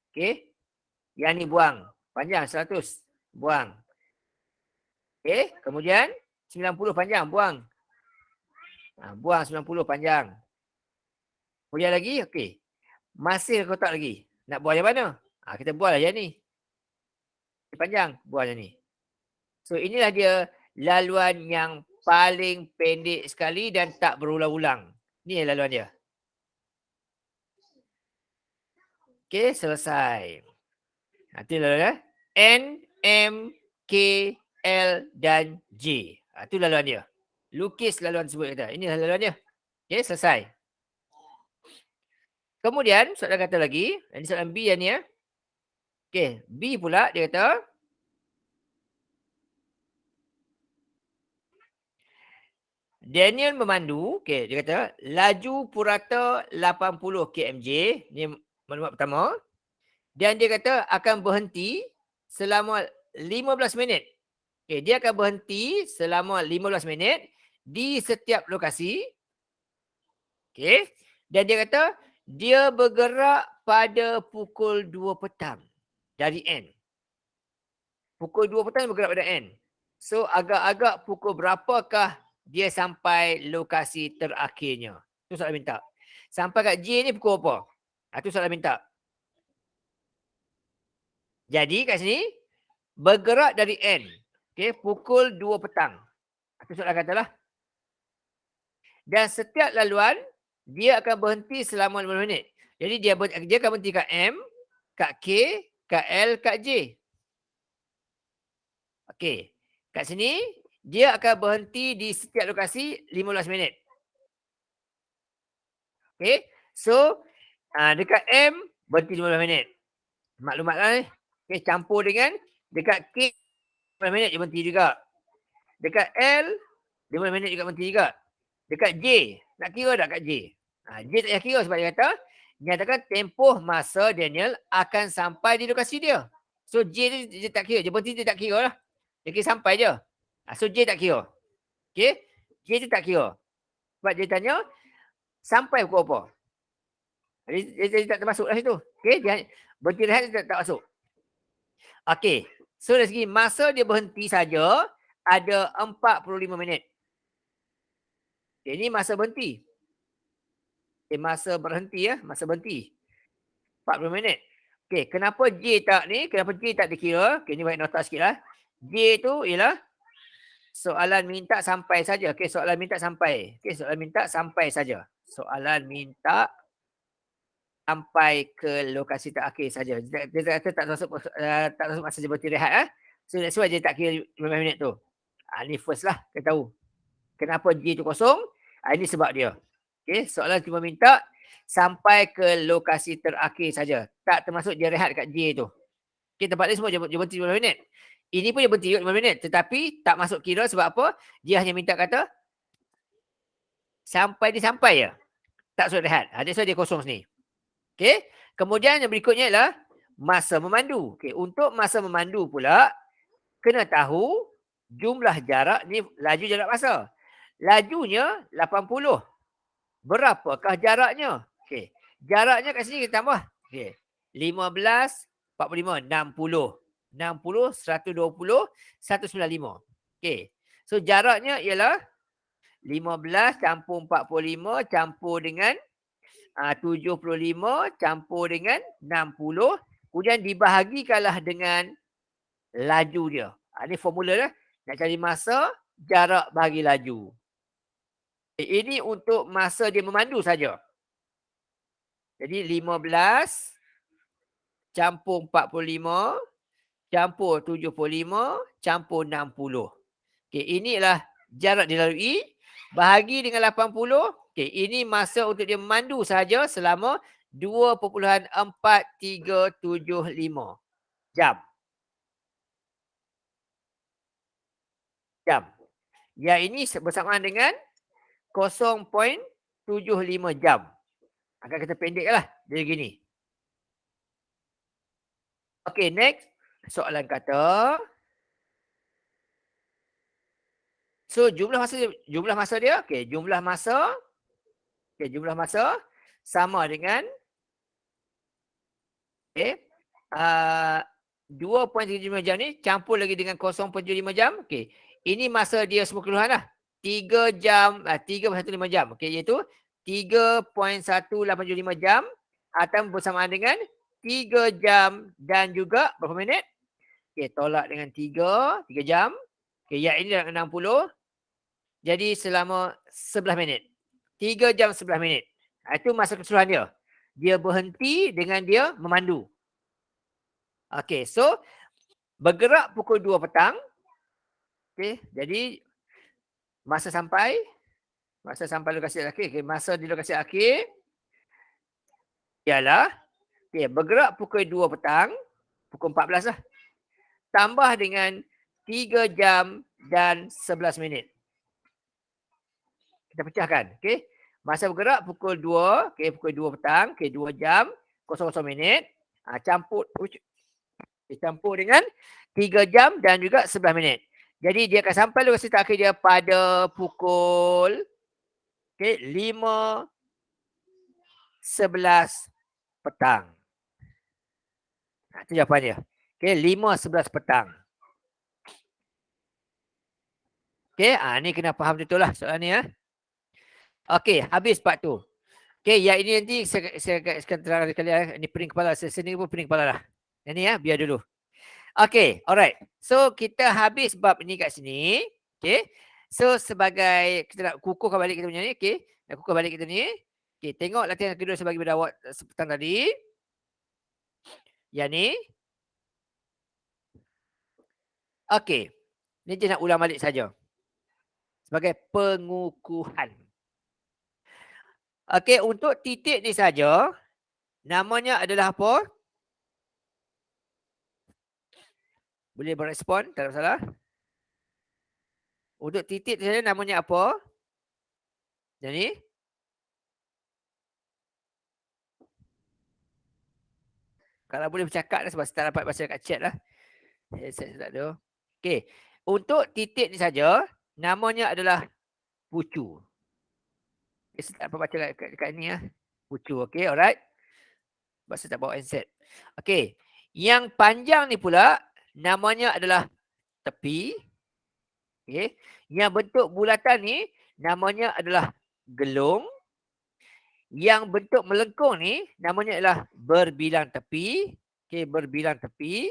Okey. Yang ni buang. Panjang 100. Buang. Okey. Kemudian 90 panjang. Buang. Buang 90 panjang. Kemudian lagi. Okey. Masih kotak lagi. Nak buang yang mana? Kita buang lah yang ni. Panjang. Buang yang ni. So inilah dia laluan yang paling pendek sekali dan tak berulang-ulang. Ni laluan dia. Okey, selesai. Itu laluan dia. N, M, K, L dan J. Itu laluan dia. Lukis laluan tersebut kata. Ini laluan dia. Okey, selesai. Kemudian soalan kata lagi. Ini soalan B yang ni ya. Okey, B pula dia kata. Daniel memandu, okey, dia kata laju purata 80 kmj, ni maklumat pertama. Dan dia kata akan berhenti selama 15 minit. Okey, dia akan berhenti selama 15 minit di setiap lokasi. Okey. Dan dia kata dia bergerak pada pukul 2 petang dari N. Pukul 2 petang dia bergerak pada N. So agak-agak pukul berapakah dia sampai lokasi terakhirnya? Tu soalan minta. Sampai kat J ni pukul apa? Tu soalan minta. Jadi kat sini bergerak dari N. Okey, pukul 2 petang. Tu soalan katalah. Dan setiap laluan dia akan berhenti selama 15 minit. Jadi dia akan berhenti kat M, kat K, kat L, kat J. Okey. Kat sini dia akan berhenti di setiap lokasi 15 minit. Okey. So dekat M berhenti 15 minit. Maklumatlah ni. Okey, campur dengan dekat K 15 minit dia berhenti juga. Dekat L 15 minit juga berhenti juga. Dekat J, nak kira tak kat J? J tak payah kira sebab dia kata nyatakan tempoh masa Daniel akan sampai di lokasi dia. So J ni dia tak kira, dia berhenti dia tak kira lah. Dia kira sampai je. So J tak kira. Okey? J tu tak kira. Sebab dia tanya sampai pukul apa? Dia tak termasuk lah situ. Okey? Dia berhenti rehat dia tak masuk. Okey. So dari segi masa dia berhenti saja ada 45 minit. Okay, ini masa berhenti. Masa berhenti ya, masa berhenti. 40 minit. Okey, kenapa J tak ni? Kenapa J tak dikira? Okey, ni bagi nota sikitlah. J tu ialah soalan minta sampai saja. Okey, soalan minta sampai. Okey, soalan minta sampai saja. Soalan minta sampai ke lokasi terakhir saja. Dia kata tak masuk masa dia berhenti rehat. So that's why dia tak kira 15 minit tu. Ni first lah, kita tahu. Kenapa J tu kosong? Ini sebab dia. Okey, soalan cuma minta sampai ke lokasi terakhir saja. Tak termasuk dia rehat kat J tu. Okey, tempat ni semua dia berhenti 15 minit. Ini pun dia berhenti 15 minit. Tetapi tak masuk kira sebab apa? Dia hanya minta kata sampai dia sampai je. Tak suruh rehat. That's why dia kosong sini. Okey. Kemudian yang berikutnya ialah masa memandu. Okey, untuk masa memandu pula kena tahu jumlah jarak ni laju jarak masa. Lajunya 80. Berapakah jaraknya? Okey. Jaraknya kat sini kita tambah. Okey. 15, 45, 60. 60, 120, 195. Okey. So jaraknya ialah 15 campur 45 campur dengan 75 campur dengan 60. Kemudian dibahagikanlah dengan laju dia. Ini formula dah. Nak cari masa, jarak bahagi laju. Ini untuk masa dia memandu saja. Jadi 15 campur 45 campur 75 campur 60. Okey, inilah jarak dilalui bahagi dengan 80. Okey, ini masa untuk dia memandu saja selama 2.4375 jam. Yang ini bersamaan dengan 0.75 jam. Akan kita pendeklah dia gini. Okey, next. Soalan kata. So jumlah masa dia. Okey, jumlah masa sama dengan 2.75 jam ni campur lagi dengan 0.75 jam. Okey. Ini masa dia semua keseluruhan lah. 3 jam, 3.15 jam. Okey, iaitu 3.185 jam atau bersamaan dengan 3 jam dan juga berapa minit? Okey, tolak dengan 3 jam. Okey, yang ini dalam 60. Jadi selama 11 minit. 3 jam 11 minit. Itu masa keseluruhan dia. Dia berhenti dengan dia memandu. Okey, so bergerak pukul 2 petang. Okey, jadi masa sampai lokasi akhir. Okay, masa di lokasi akhir ialah bergerak pukul 2 petang, pukul 14 lah. Tambah dengan 3 jam dan 11 minit. kita pecahkan. Okey. Masa bergerak pukul 2, okey, pukul 2 petang, okey, 2 jam, 00 minit. Dicampur dengan 3 jam dan juga 11 minit. Jadi dia akan sampai lokasi terakhir dia pada pukul 5:11 petang. Itu jawapan dia. 5:11 petang. Ni kena faham betul lah soalan ni. Habis part tu. Yang ini nanti saya akan terangkan kalian. Ini pening kepala. Saya sendiri pun pening kepala lah. Yang ni biar dulu. Alright. So, kita habis bab ni kat sini. So, sebagai, kita nak kukuhkan balik kita punya ni. Nak kukuh balik kita ni. Tengok latihan kedua sebagai berdawat petang tadi. Yang ni. Ni je nak ulang balik saja. Sebagai pengukuhan. Untuk titik ni saja. Namanya adalah apa? Boleh berespon, tak ada masalah. Untuk titik saja namanya apa? Jadi kalau boleh bercakap lah sebab saya tak dapat baca kat chat lah. Saya tak ada. Untuk titik ni saja namanya adalah pucu. Saya tak dapat baca kat ni lah. Pucu, alright. Sebab saya tak bawa handset. Yang panjang ni pula namanya adalah tepi. Yang bentuk bulatan ni namanya adalah gelung. Yang bentuk melengkung ni namanya adalah berbilang tepi. Berbilang tepi.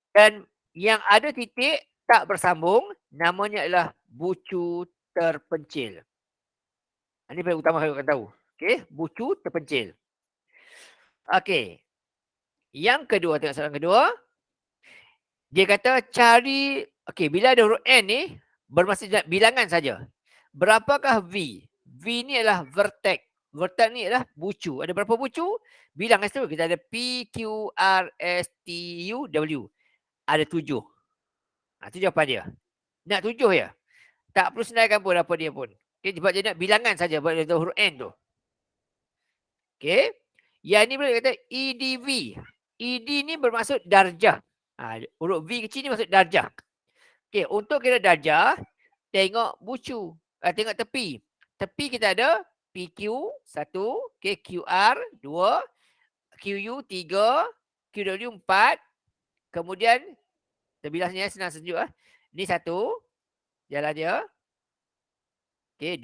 Dan yang ada titik tak bersambung namanya adalah bucu terpencil. Ini paling utama saya akan tahu. Bucu terpencil. Yang kedua, tengok soalan kedua. Dia kata cari, bila ada huruf N ni bermaksud bilangan saja. Berapakah V? V ni adalah vertex. Vertex ni adalah bucu. Ada berapa bucu? Bilang kat situ. Kita ada P, Q, R, S, T, U, W. Ada 7. Itu jawapan dia. Nak 7 ya? Tak perlu senaraikan pun apa dia pun. Sebab dia nak bilangan saja. Buat dia huruf N tu. Yang ni boleh kata EDV. ED ni bermaksud darjah. Huruf V kecil ni maksud darjah. Untuk kira darjah, tengok bucu. Tengok tepi. Tepi kita ada PQ 1, QR 2, QU 3, QW 4. Kemudian, terbilahnya senang sejuk. Ini 1. Jalan dia. 2.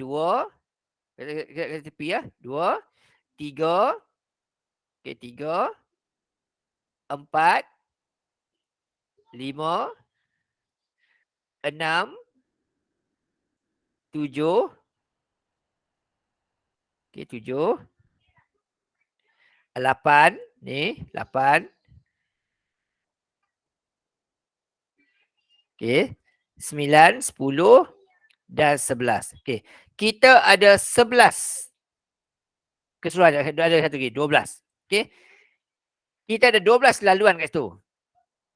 Kita tepi 2. 3. 3. 4. 5. 6. 7. 7. 8. Ni 8. 9, 10 dan 11. Kita ada 11 keseluruhan. Ada satu lagi 12. Kita ada 12 laluan kat situ.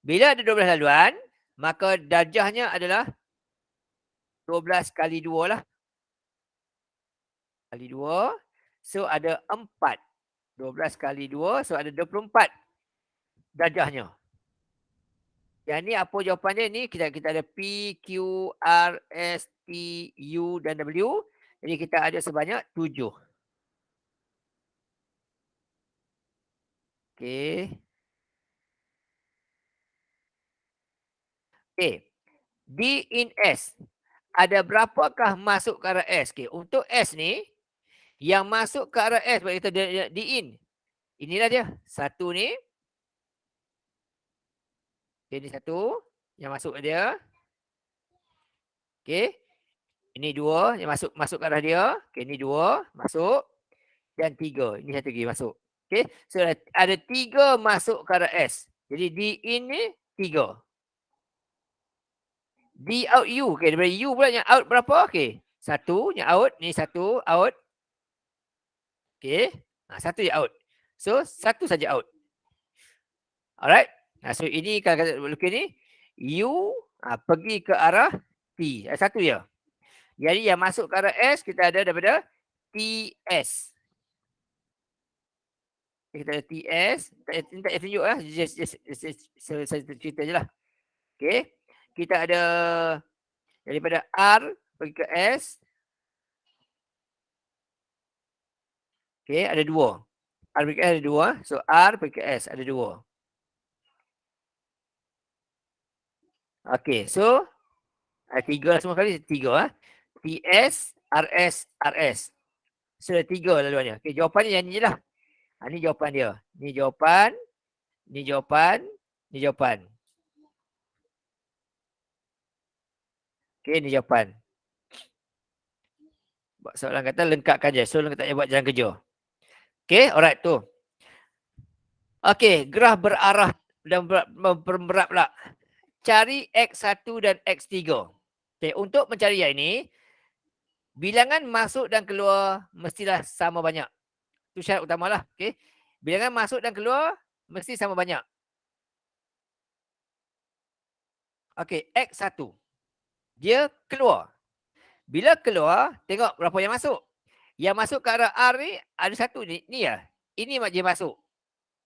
Bila ada 12 laluan, maka darjahnya adalah 12 kali 2 lah. Kali 2. So ada 4. 12 kali 2. So ada 24 darjahnya. Yang ni apa jawapannya ni? Kita ada P, Q, R, S, T, U dan W. Jadi kita ada sebanyak 7. D in S. Ada berapakah masuk ke arah S? Untuk S ni, yang masuk ke arah S, kita D in. Inilah dia. 1 ni. Ini 1. Yang masuk ke dia. Ini 2. Yang masuk ke arah dia. Ini 2. Masuk. Dan 3. Ini 1 lagi masuk. So ada 3 masuk ke arah S. Jadi D in ni 3. D out U. Daripada U pula yang out berapa? 1 yang out. Ni 1 out. 1 yang out. So 1 saja out. Alright. So ini kalau kita lukis ni. U pergi ke arah T. 1 je. Jadi yang masuk ke arah S kita ada daripada TS. Kita ada TS. Tak payah tunjuk lah. Saya cerita je lah. Okay. Kita ada daripada R pergi ke S. Okay. Ada dua. R pergi ke S ada dua. So R pergi ke S ada dua. Okay. So tiga lah semua kali. Tiga. TS, RS, RS. So ada tiga laluannya. Okay. Jawapannya yang ni je lah. Ni jawapan dia. Ni jawapan. Ni jawapan. Ni jawapan. Okay. Ni jawapan. Soalan kata lengkapkan je. Soalan kata buat jalan kerja. Okay. Alright tu. Okay. Graf berarah dan berberat pula. Cari X1 dan X3. Okay. Untuk mencari yang ini. Bilangan masuk dan keluar mestilah sama banyak. Itu syarat utamalah. Okay. Bilangan masuk dan keluar mesti sama banyak. Okay. X1. Dia keluar. Bila keluar, tengok berapa yang masuk. Yang masuk ke arah R ni, ada satu ni. Ni ya. Ini dia masuk.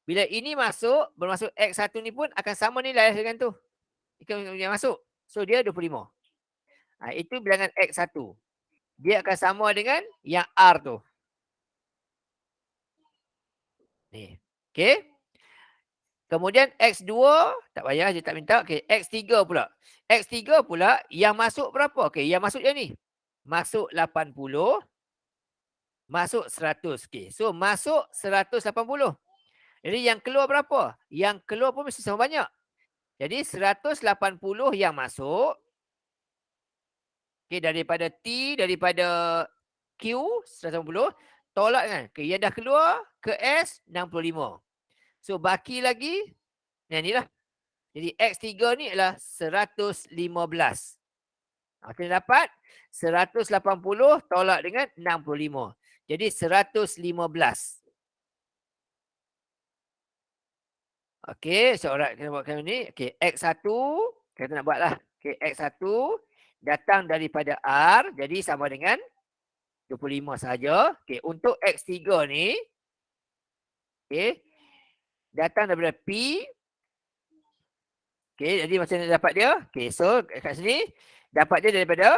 Bila ini masuk, bermasuk X1 ni pun akan sama nilai dengan tu. Yang masuk. So, dia 25. Itu bilangan X1. Dia akan sama dengan yang R tu. Ni. Okay. Kemudian X2, tak payah, dia tak minta. Okay. X3 pula. X3 pula, yang masuk berapa? Okay. Yang masuk je ni. Masuk 80. Masuk 100. Okay. So, masuk 180. Jadi, yang keluar berapa? Yang keluar pun mesti sama banyak. Jadi, 180 yang masuk. Okay. Daripada T, daripada Q, 180. Tolak kan. Okay. Yang dah keluar ke S, 65. So, baki lagi. Yang ni lah. Jadi, X3 ni adalah 115. Kita dapat 180 tolak dengan 65. Jadi 115. Okey, so alright, kita buatkan ni. Okey, X1 kita nak buatlah. Okey, X1 datang daripada R, jadi sama dengan 25 saja. Okey, untuk X3 ni okey, datang daripada P. Okey, jadi macam mana dapat dia? Okey, so kat sini dapat dia daripada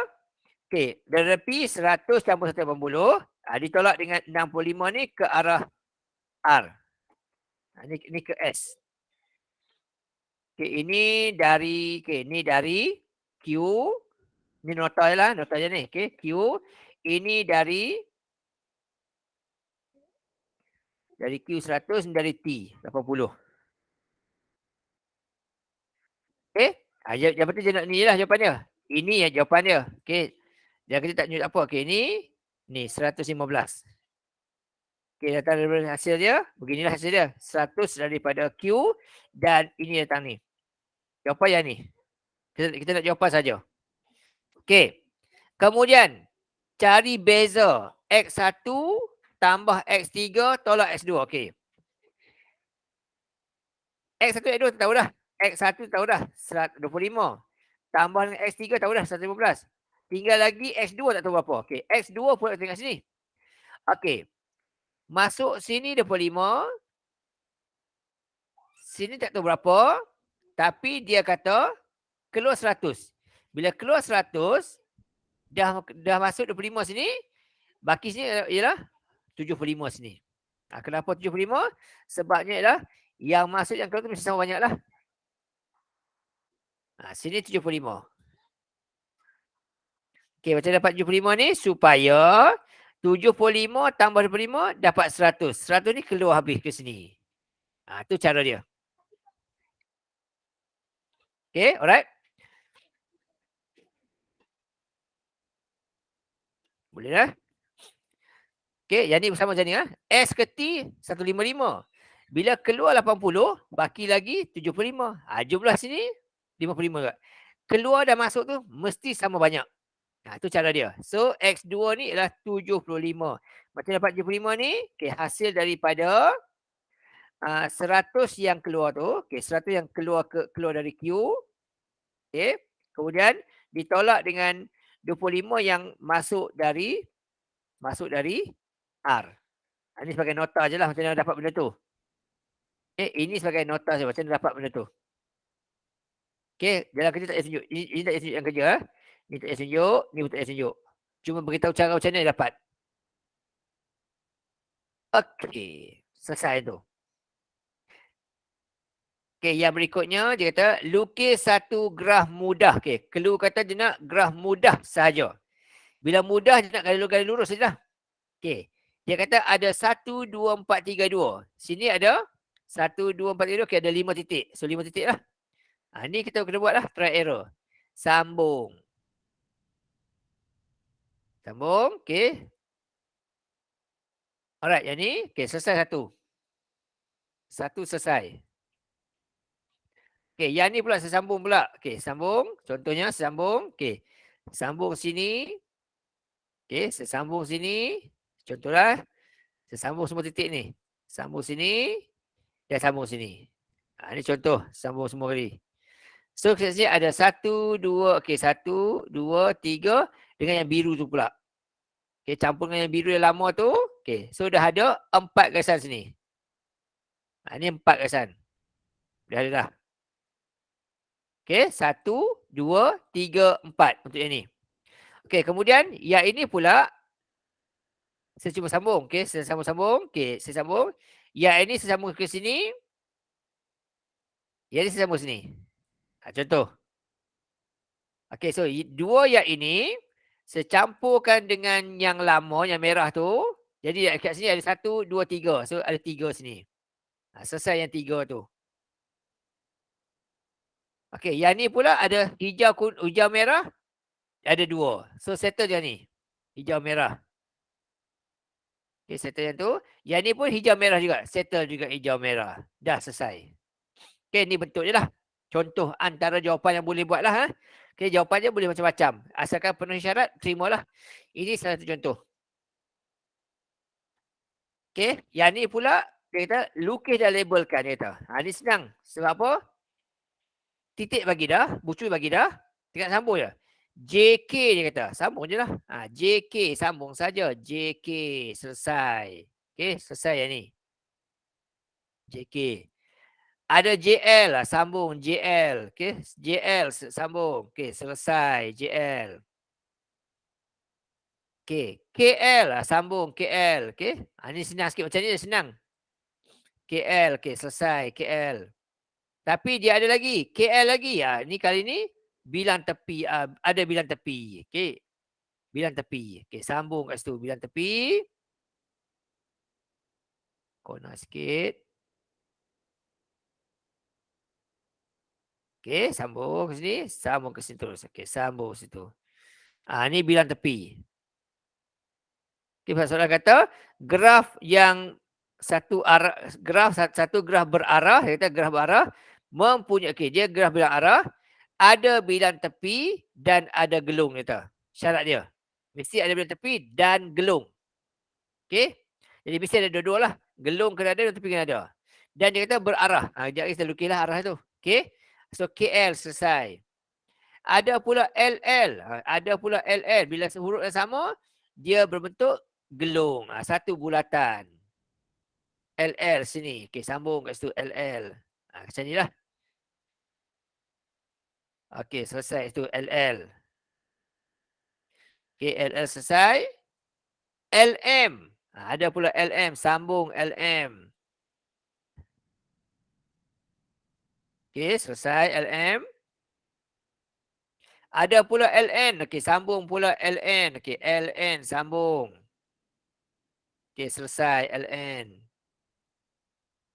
okey, daripada P 100 campur 180, ditolak dengan 65 ni ke arah R. Ni ke S. Okey, ini dari Q. Ni nota lah, nota je ni. Okey, Q. Ini dari Q 100, ni dari T 80. Okey, yang penting je nak ni lah jawapan dia. Ini yang jawapan dia. Okey. Jangan kita tak tunjuk apa. Okey, ni 115. Okey, datang daripada hasil dia. Beginilah hasil dia. 100 daripada Q dan ini datang ni. Jawapan yang ni. Kita nak jawapan saja. Okey. Kemudian cari beza X1 tambah X3 tolak X2. Okey. X1 X2 tahu dah. X1 tahu dah 125. Tambah dengan X3 tahu dah 115. Tinggal lagi X2 tak tahu berapa. Okey, X2 pula tengok sini. Okey. Masuk sini 25. Sini tak tahu berapa. Tapi dia kata keluar 100. Bila keluar 100, dah masuk 25 sini. Baki sini ialah 75 sini. Kenapa 75? Sebabnya ialah yang masuk yang keluar tu mesti sama banyak lah. Sini 75. Okey, macam dapat 75 ni supaya 75 tambah 25 dapat 100. 100 ni keluar habis ke sini. Tu cara dia. Okey, alright. Boleh dah. Okey, yang ni bersama macam ni. S ke T 155. Bila keluar 80, baki lagi 75. Jumlah sini 55 juga. Keluar dan masuk tu mesti sama banyak. Itu cara dia. So, X2 ni adalah 75. Macam dapat 75 ni, okay, hasil daripada 100 yang keluar tu. Okay, 100 yang keluar dari Q. Okay. Kemudian ditolak dengan 25 yang masuk dari R. Ini sebagai nota je lah macam mana dapat benda tu. Ini sebagai nota je macam mana dapat benda tu. Dalam kerja tak payah tunjuk. Ini tak payah tunjuk yang kerja. Ni tak payah tunjuk, ni pun tak payah tunjuk. Cuma beritahu cara macam mana dapat. Okey, selesai tu. Yang berikutnya dia kata lukis satu graf mudah. Clue kata dia nak graf mudah sahaja. Bila mudah dia nak garis lurus sajalah. Dia kata ada 1, 2, 4, 3, 2. Sini ada 1, 2, 4, 3, 2. Ada 5 titik. So 5 titik lah. Ni kita kena buat lah. Try error. Sambung. Sambung. Alright, yang ni. Selesai satu. Satu selesai. Yang ni pula saya sambung pula. Sambung. Contohnya sambung. Sambung sini. Saya sambung sini. Contohlah. Saya sambung semua titik ni. Sambung sini. Dan sambung sini. Ini contoh. Sambung semua kali. So, sini ada 1, 2. 1, 2, 3. Dengan yang biru tu pula. Campur dengan yang biru yang lama tu. So, dah ada 4 garisan sini. Ini 4 garisan. Dah ada dah. 1, 2, 3, 4 untuk yang ni. Kemudian yang ini pula saya cuba sambung. Saya sambung-sambung. Saya sambung. Yang ini saya sambung ke sini. Yang ini saya sambung sini. Contoh. So 2 yang ini saya campurkan dengan yang lama, yang merah tu. Jadi kat sini ada 1, 2, 3. So ada 3 sini. Selesai yang 3 tu. Yang ni pula ada hijau merah. Ada 2. So settle yang ni. Hijau merah. Settle yang tu. Yang ni pun hijau merah juga. Settle juga hijau merah. Dah selesai. Ni bentuk je lah. Contoh antara jawapan yang boleh buat lah. Jawapannya boleh macam-macam. Asalkan penuhi syarat, terimalah. Ini salah satu contoh. Yang ni pula, dia kata lukis dan labelkan. Dia kata. Ni senang. Sebab apa? Titik bagi dah. Bucu bagi dah. Tinggal sambung je. JK dia kata. Sambung je lah. JK sambung saja. JK selesai. Selesai yang ni. JK. Ada JL lah. Sambung JL. JL sambung. Selesai. JL. KL lah. Sambung KL. Ni senang sikit. Macam ni senang. KL. Selesai. KL. Tapi dia ada lagi. KL lagi. Ni kali ni bilang tepi. Ada bilang tepi. Bilang tepi. Sambung kat situ. Bilang tepi. Corner sikit. Sambung ke sini. Sambung ke sini terus. Sambung situ. Ni bilang tepi. Soalan kata graf yang satu graf berarah, dia kata graf berarah mempunyai dia graf bilang arah, ada bilang tepi dan ada gelung, dia kata. Syarat dia mesti ada bilang tepi dan gelung. Jadi mesti ada dua-dua lah. Gelung kena ada dan tepi kena ada. Dan dia kata berarah. Sekejap kita lukislah arah tu. So KL selesai. Ada pula LL. Ada pula LL. Bila huruf yang sama, dia berbentuk gelung. Satu bulatan. LL sini. Sambung kat situ LL. Macam ni lah. Selesai itu LL. LL selesai. LM. Ada pula LM. Sambung LM. Selesai LM. Ada pula LN. Sambung pula LN. LN sambung. Selesai LN.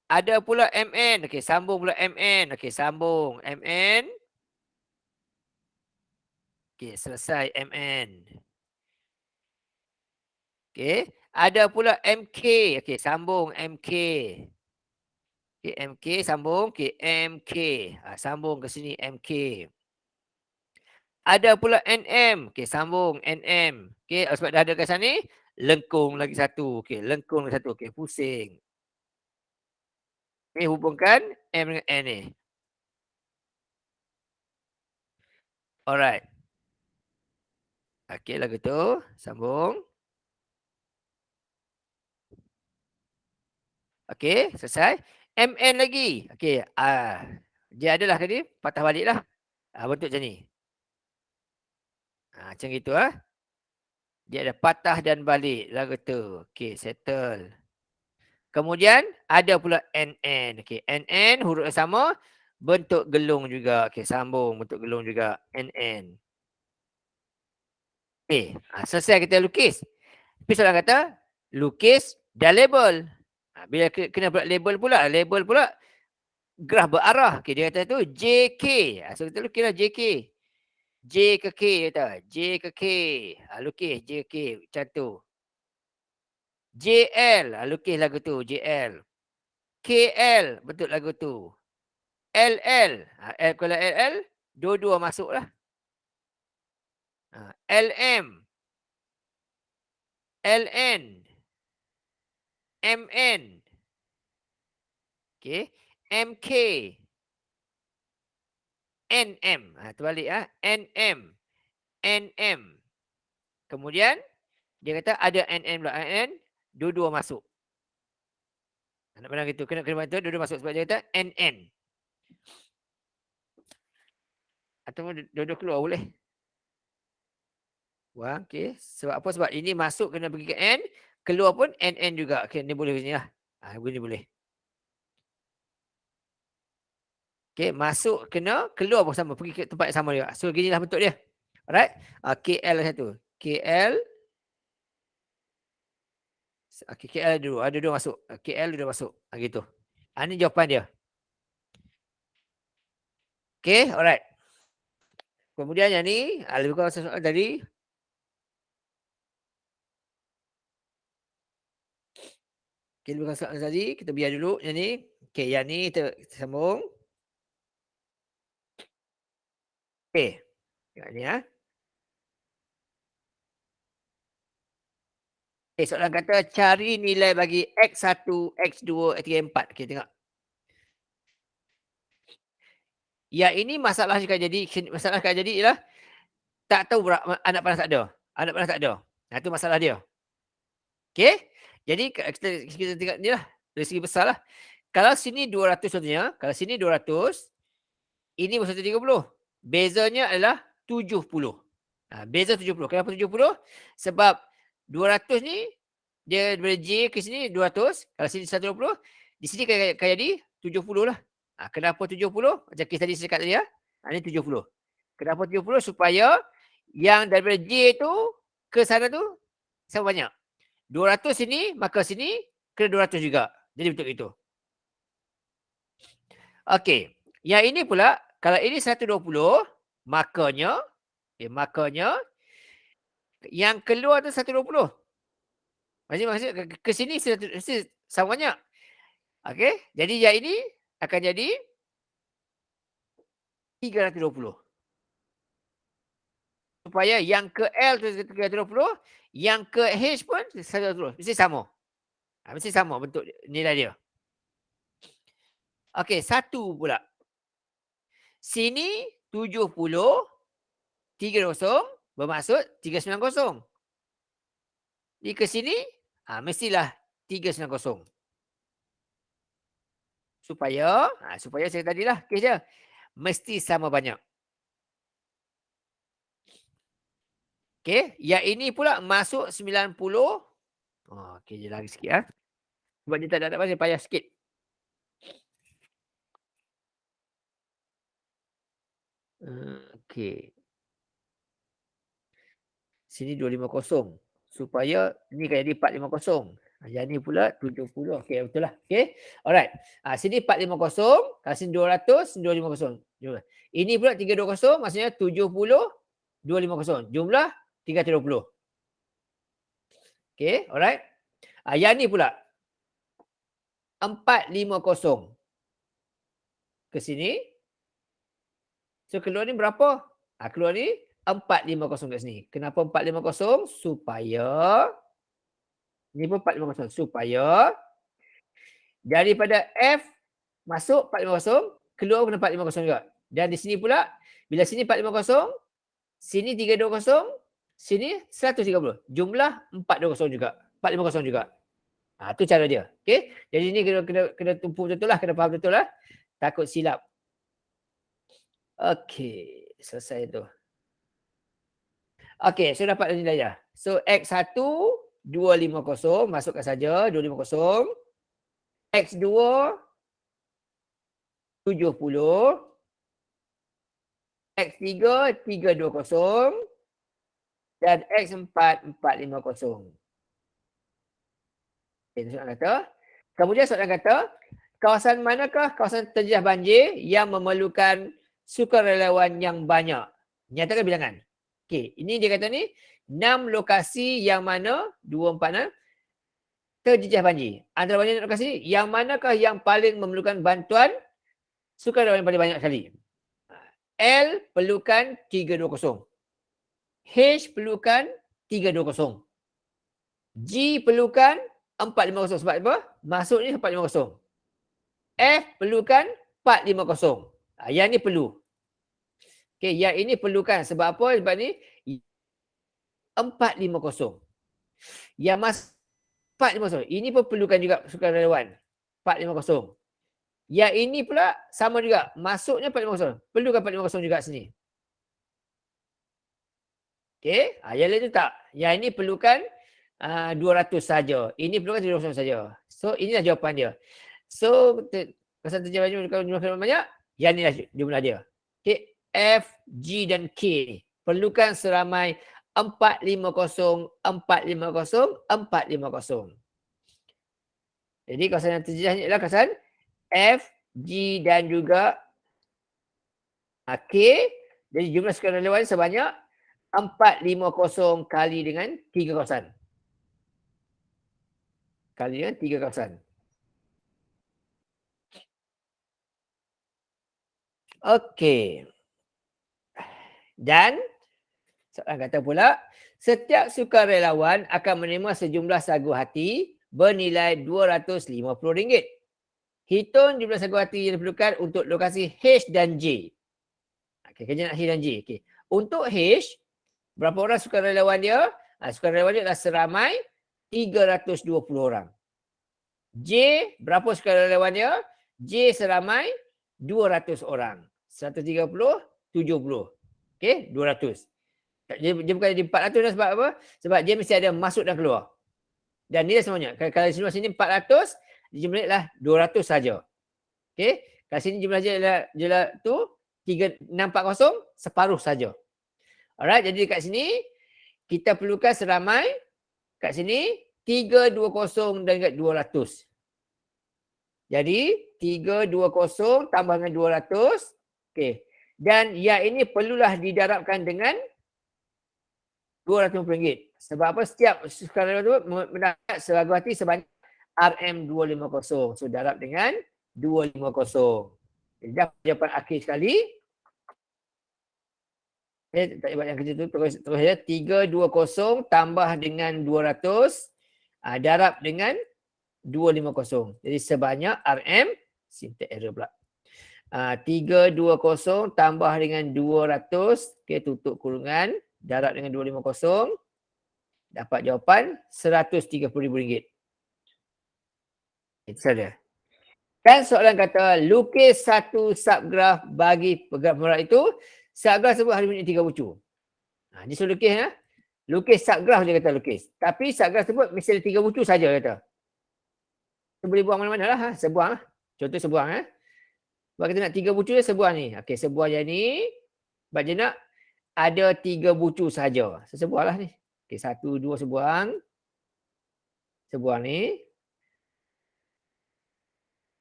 Ada pula MN. Sambung pula MN. Sambung MN. Selesai MN. Ada pula MK. Sambung MK. MK sambung. MK. Sambung ke sini MK. Ada pula NM. Sambung NM. Sebab dah ada kat sana ni, lengkung lagi satu. Lengkung lagi satu. Pusing. Hubungkan M dengan N ni. Alright. Okey, lagu tu. Sambung. Okey, selesai. MN lagi. Okey, dia adalah tadi, patah baliklah. Bentuk macam ni. Macam itu Dia ada patah dan balik lagu tu. Okey, settle. Kemudian ada pula NN. Okey, NN huruf yang sama, bentuk gelung juga. Okey, sambung bentuk gelung juga. NN. Okey, selesai kita lukis. Tapi soalan kata, lukis dan label. Bila kena pula label pula gerah berarah. Okey, dia kata tu JK. So kita lukislah JK. J ke K dia kata. J ke K. Lukis J ke K macam tu. JL. Lukis lagu tu JL. KL betul lagu tu. LL. L kalau LL dua-dua masuklah. LM. LN. MN. Okey. MK. NM. Terbalik NM. NM. Kemudian dia kata ada NN pula. NN dua-dua masuk. Nak pandang gitu. Kena bantu dua-dua masuk sebab dia kata NN. Atau dua-dua keluar boleh. Wah, okey. Sebab apa? Sebab ini masuk kena pergi ke N, keluar pun NN juga. Okey, ni boleh sini lah. Ini boleh. Okey, masuk kena, keluar pun sama, pergi ke tempat yang sama juga. So ginilah bentuk dia. Alright? KL satu. KL. Okay, KL dulu. Ada dua masuk. KL dua masuk. Gitu. Ini jawapan dia. Okey, alright. Kemudian yang ni, lebih kurang soalan tadi. Okey, lebih kurang soalan tadi. Kita biar dulu yang ni. Okey, yang ni kita sambung. Okey. Yang ni soalan kata cari nilai bagi X1, X2, X3, X4. Okey, tengok. Yang ini masalah akan jadi ialah tak tahu anak panas tak ada. Anak panas tak ada. Itu masalah dia. Okey? Jadi kita tengok ni lah. Dari segi besar lah. Kalau sini 200 contohnya. Kalau sini 200. Ini 130. Bezanya adalah 70. Beza 70. Kenapa 70? Sebab 200 ni dia daripada J ke sini 200. Kalau sini 120. Di sini akan jadi 70 lah. Kenapa 70? Macam kes tadi saya cakap tadi ini 70. Kenapa 70? Supaya yang daripada J tu ke sana tu sama banyak. 200 sini, maka sini kena 200 juga. Jadi betul itu. Okey. Yang ini pula, kalau ini 120, makanya yang keluar tu 120. Maksud ke sini sama banyak. Okey. Jadi yang ini akan jadi 320. Supaya yang ke L tu 320, yang ke H pun 120. Mesti sama. Mesti sama bentuk nilai dia. Okey, satu pula. Sini 70, 30 bermaksud 390. Di ke sini, mestilah 390. Supaya saya tadilah kes dia. Mesti sama banyak. Okey, yang ini pula masuk 90. Okey, je lagi sikit Sebab dia tak ada apa, dia payah sikit. Okey. Sini 250. Supaya ni kan jadi 450. Yang ni pula 70. Okey, betul lah. Okey. Alright. Sini 450. Kalau sini 200, sini 250. Ini pula 320. Maksudnya 70, 250. Jumlah 320. Okey. Alright. Yang ni pula 450. Ke sini. So keluar ni berapa? Keluar ni 450 kat sini. Kenapa 450? Supaya ni pun 450. Supaya daripada F masuk 450, keluar pun 450 juga. Dan di sini pula, bila sini 450, sini 320, Sini 130. Jumlah 420 juga. 450 juga. Tu cara dia. Okey. Jadi ni kena tumpu betul lah, kena faham betul lah. Takut silap. Okey, selesai tu. Okey, so dapat nilai dah. So X1 250, masukkan saja 250. X2 70. X3 320 dan X4 450. Okay, soalan kata. Kemudian soalan kata, kawasan manakah kawasan terjejas banjir yang memerlukan sukarelawan yang banyak? Nyatakan bilangan. Okey, ini dia kata ni 6 lokasi yang mana 246 terjejas banjir. Antara banyak lokasi, yang manakah yang paling memerlukan bantuan sukarelawan yang paling banyak sekali? L perlukan 320. H perlukan 320. G perlukan 450. Sebab apa? Masuk ni 450. F perlukan 450. Yang ni perlu. Okey, yang ini perlukan. Sebab apa? Sebab ni 450. Yang mas 450. Ini pun perlukan juga sukarelawan. 450. Yang ini pula sama juga. Masuknya 450. Perlukan 450 juga sini. Okey. Yang lain tu tak. Yang ini perlukan 200 saja. Ini perlukan 300 saja. So, inilah jawapan dia. So, kawasan terjejas banjir memerlukan banyak. Yang inilah jumlah dia. Okey. F, G dan K ni perlukan seramai 450, 450, 450. Jadi kawasan yang terjejas ni adalah kawasan F, G dan juga K. Jadi jumlah sukarelawan sebanyak 450 kali dengan 3 kawasan. Kali dengan 3 kawasan. Okey. Dan soalan kata pula, setiap sukarelawan akan menerima sejumlah sagu hati bernilai RM250. Hitung jumlah sagu hati yang diperlukan untuk lokasi H dan J. Okey, kerja nak H dan J. Okey. Untuk H, berapa orang sukarelawan dia? Sukarelawan dia adalah seramai 320 orang. J, berapa sukarelawan dia? J seramai 200 orang. 130, 70. Okey, 200. Dia bukan jadi 400 dah sebab apa? Sebab dia mesti ada masuk dan keluar. Dan nilai semuanya. Kalau sini 400, jumlahnya 200 saja. Okey. Kalau sini jumlah tu 3640 separuh saja. Alright, jadi dekat sini kita perlukan seramai kat sini 320 dan 200. Jadi 320 tambah dengan 200. Okey. Dan yang ini perlulah didarabkan dengan RM250. Sebab apa? Setiap sukarelawan tu mendapat sagu hati sebanyak RM250. So darab dengan 250. Jadi dah jawapan akhir sekali. Okay, tak buat yang kerja tu terus saja. 320 tambah dengan 200 darab dengan 250. Jadi sebanyak RM, syntax error pula. 320 tambah dengan 200, okey, tutup kurungan, darab dengan 250, dapat jawapan RM130,000. Itu saja. Dan soalan kata, lukis satu subgraf bagi graf merah itu, subgraf tersebut ada bunyi 3 bucu. Dia suruh lukis ya. Lukis subgraf dia kata lukis. Tapi subgraf tersebut mesti ada 3 bucu saja kata. So, boleh buang mana-mana lah. Sebuang lah. Contoh sebuang ya. Sebab kita nak 3 bucu dia sebuah ni. Okey, sebuah je ni. Sebab dia nak ada 3 bucu saja. So, sebuah lah ni. Okey, 1, 2 sebuang. Sebuang ni.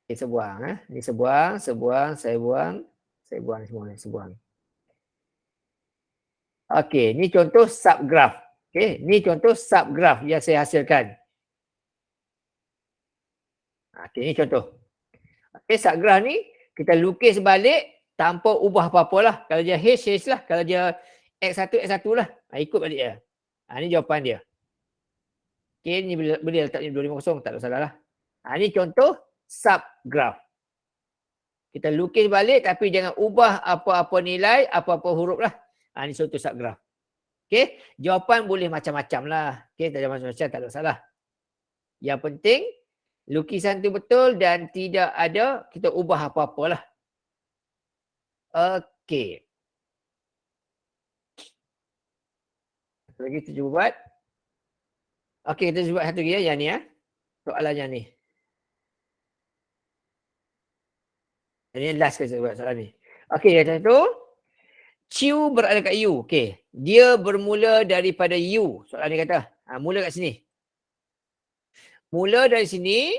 Okey, sebuang. Ni sebuang, saya buang. Saya buang ni semua ni, sebuang. Okey, ni contoh subgraf. Okey, ni contoh subgraf yang saya hasilkan. Okey, ni contoh. Okey, subgraf ni kita lukis balik tanpa ubah apa-apa lah. Kalau dia H, H lah. Kalau dia X1, X1 lah. Ikut balik dia. Ni jawapan dia. Okey, ni boleh letak ni 250, tak ada salah lah. Ni contoh subgraf. Kita lukis balik tapi jangan ubah apa-apa nilai, apa-apa huruf lah. Ni contoh subgraf. Okey, jawapan boleh macam-macam lah. Okey, tak ada macam-macam, tak ada masalah. Yang penting lukisan tu betul dan tidak ada kita ubah apa-apa lah. Okey. Satu lagi kita cuba buat. Okey, kita cuba satu lagi ya, yang ni ya. Soalan yang ni. Ini last kita buat soalan ni. Okey, yang satu. Ciu berada kat U. Okey. Dia bermula daripada U. Soalan ni kata. Mula kat sini. Mula dari sini.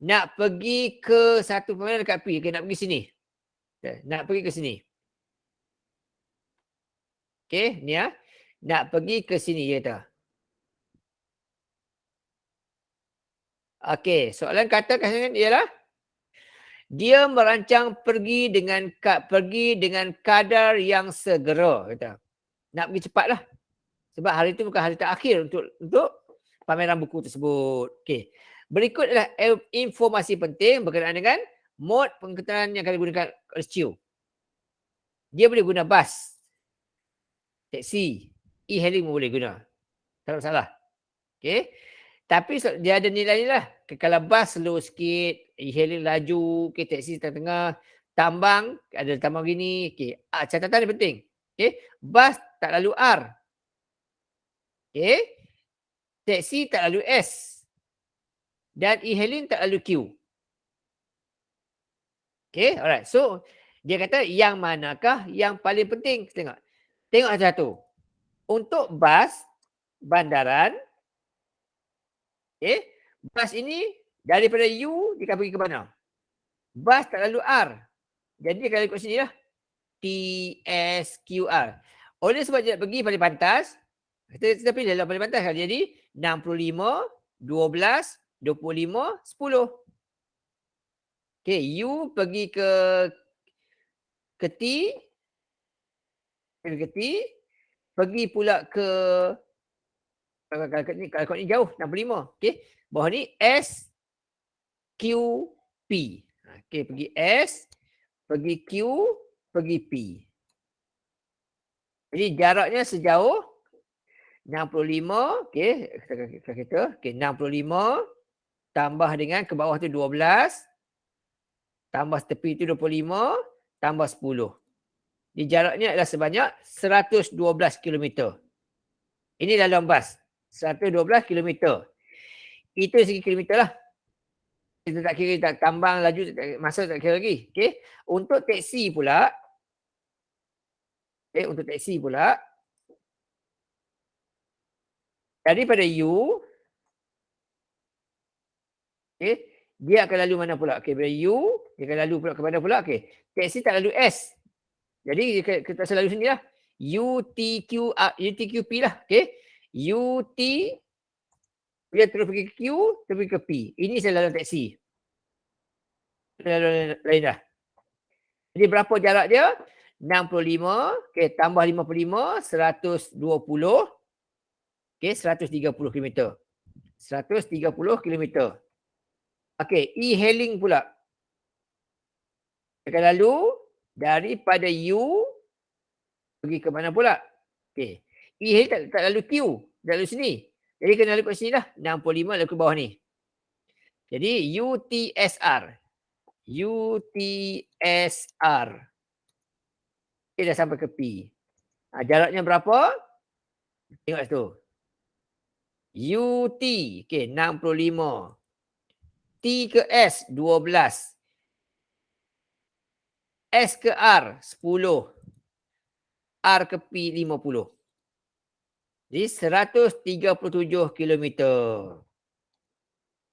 Nak pergi ke satu permainan dekat P. Okey, nak pergi sini. Okay, nak pergi ke sini. Okey, ni ya. Nak pergi ke sini, dia kata. Okey, soalan kata kat sini ialah dia merancang pergi dengan kadar yang segera, kata. Nak pergi cepatlah. Sebab hari itu bukan hari terakhir untuk pameran buku tersebut. Okey. Berikut adalah informasi penting berkenaan dengan mod pengangkutan yang akan digunakan oleh Ciu. Dia boleh guna bas, teksi, e-hailing pun boleh guna. Tak ada masalah. Okey. Tapi dia ada nilai lah. Kalau bas slow sikit, e-hailing laju, okay, teksi tengah-tengah, tambang, ada tambang gini. Okay. Catatan ni penting. Okay. Bas tak lalu R. Okay. Teksi tak lalu S. Dan e-hailing tak lalu Q. Okay. Alright. So, dia kata yang manakah yang paling penting? Kita tengok. Tengok satu-satu. Untuk bas, bandaran, okay, bas ini daripada U, dia akan pergi ke mana? Bas tak lalu R. Jadi dia akan ikut sini lah. TSQR. Oleh sebab dia nak pergi paling pantas, kita pilih dalam paling pantas kan. Jadi 65, 12, 25, 10. Okay, U pergi ke T, pergi pula ke kalau ni jauh 65. Okay, bawah ni S, Q, P. Okay, pergi S, pergi Q, pergi P. Jadi jaraknya sejauh 65, okey, kita okey 65 tambah dengan ke bawah tu 12 tambah tepi tu 25 tambah 10. Jadi jaraknya adalah sebanyak 112 km. Ini dalam bas. 112 km. Itu segi kilometer lah. Kita tak kira tak tambang laju masa tak kira lagi. Okey. Untuk teksi pula daripada U, okay, dia akan lalu mana pula? Okay, daripada U, dia akan lalu pula ke mana pula? Okay, teksi tak lalu S. Jadi kita selalu sini lah. UTQP lah. Okay, UT, dia terus pergi ke Q, terus pergi ke P. Ini saya lalu teksi. Lain dah. Jadi berapa jarak dia? 65, okay, tambah 55, 120, okay, 130 km. 130 km. Okey, e-hailing pula. Akan lalu daripada U pergi ke mana pula? Okey. E-hailing tak lalu Q, tak lalu sini. Jadi kena lalu kat sini lah. 65 lalu ke bawah ni. Jadi UTSR. UTSR. Okay, dah sampai ke P. Jaraknya berapa? Tengok situ. UT, okey, 65. T ke S, 12. S ke R, 10. R ke P, 50. Jadi 137 km.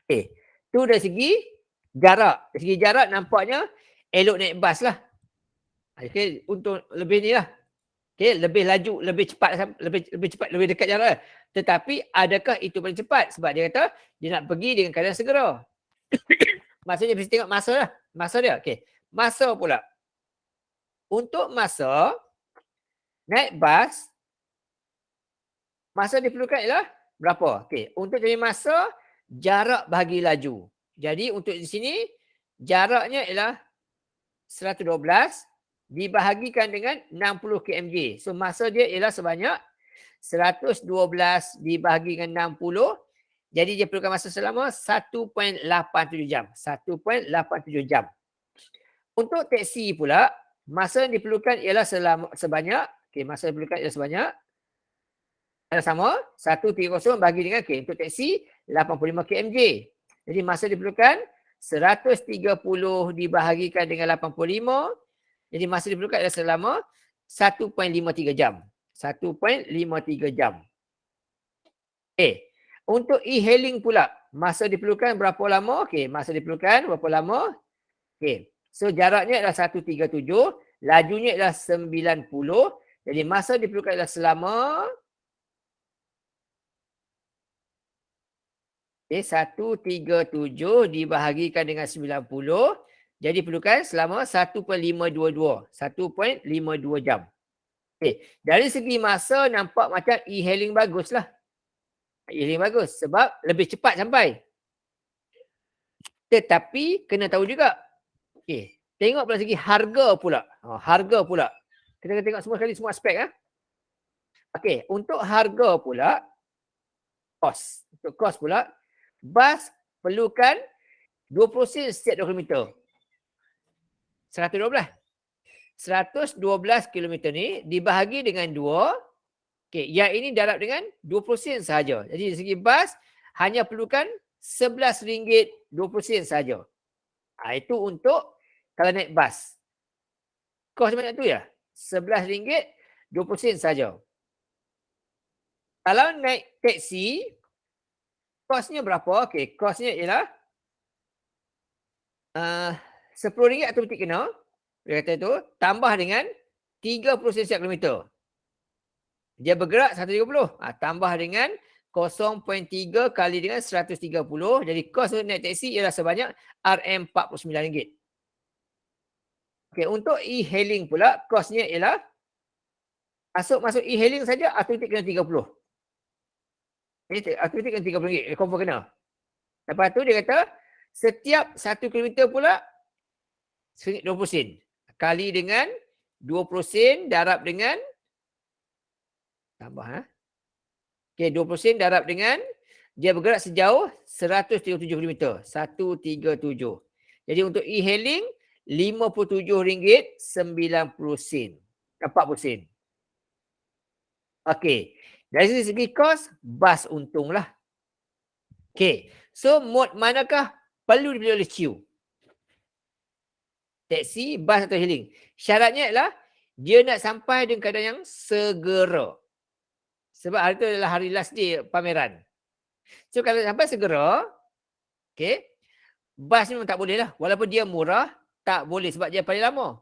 Okay. Tu dari segi jarak. Dari segi jarak nampaknya elok naik bas lah. Okay. Untuk lebih ni lah. Okay. Lebih laju, lebih cepat, lebih dekat jarak. Tetapi adakah itu paling cepat? Sebab dia kata dia nak pergi dengan keadaan segera. Maksudnya mesti tengok masa lah. Masa dia. Okay. Masa pula. Untuk masa naik bas, masa diperlukan ialah berapa? Okey, untuk cari masa, jarak bahagi laju. Jadi untuk di sini, jaraknya ialah 112 dibahagikan dengan 60 kmj. So masa dia ialah sebanyak 112 dibahagi dengan 60. Jadi dia perlukan masa selama 1.87 jam. 1.87 jam. Untuk teksi pula, masa yang diperlukan ialah sebanyak, masa yang diperlukan ialah sebanyak, adalah sama, 130 bagi dengan, untuk teksi 85 kmj. Jadi masa diperlukan 130 dibahagikan dengan 85. Jadi masa diperlukan adalah selama 1.53 jam. 1.53 jam. Untuk e-hailing pula, masa diperlukan berapa lama? Masa diperlukan berapa lama? So jaraknya adalah 137, lajunya adalah 90. Jadi masa diperlukan adalah selama 137 dibahagikan dengan 90. Jadi perlukan selama 1.522. 1.52 jam. Dari segi masa nampak macam e-hailing baguslah. E-hailing bagus sebab lebih cepat sampai. Tetapi kena tahu juga. Tengok pada segi harga pula. Harga pula. Kita tengok semua sekali semua aspek. Untuk harga pula, kos. Untuk kos pula, bas perlukan 20 sen setiap 2 km. 112. 112 km ni dibahagi dengan 2. Yang ini darab dengan 20 sen sahaja. Jadi dari segi bas hanya perlukan RM11.20 sahaja. Itu untuk kalau naik bas. Kos banyak tu ya. RM11.20 sahaja. Kalau naik teksi, kosnya berapa? Kosnya ialah RM10 automatik kena. Dia kata tu, tambah dengan 30 sen setiap kilometer. Dia bergerak 130. Tambah dengan 0.3 kali dengan 130. Jadi kos untuk naik teksi ialah sebanyak RM49. Untuk e-hailing pula, kosnya ialah masuk e-hailing saja automatik kena 30. Automatik kena RM30. Confirm kena. Lepas tu dia kata, setiap 1 km pula RM20. Kali dengan 20 sen darab dengan tambah 20 sen darab dengan dia bergerak sejauh 137 km. 137. Jadi untuk e-hailing RM57.90. 40 sen. Dari segi kos, bas untunglah. So mod manakah perlu dipilih oleh CIU? Teksi, bas atau hailing. Syaratnya adalah dia nak sampai dengan keadaan yang segera. Sebab hari itu adalah hari last day pameran. So kalau sampai segera, bas ni memang tak boleh lah. Walaupun dia murah, tak boleh sebab dia paling lama.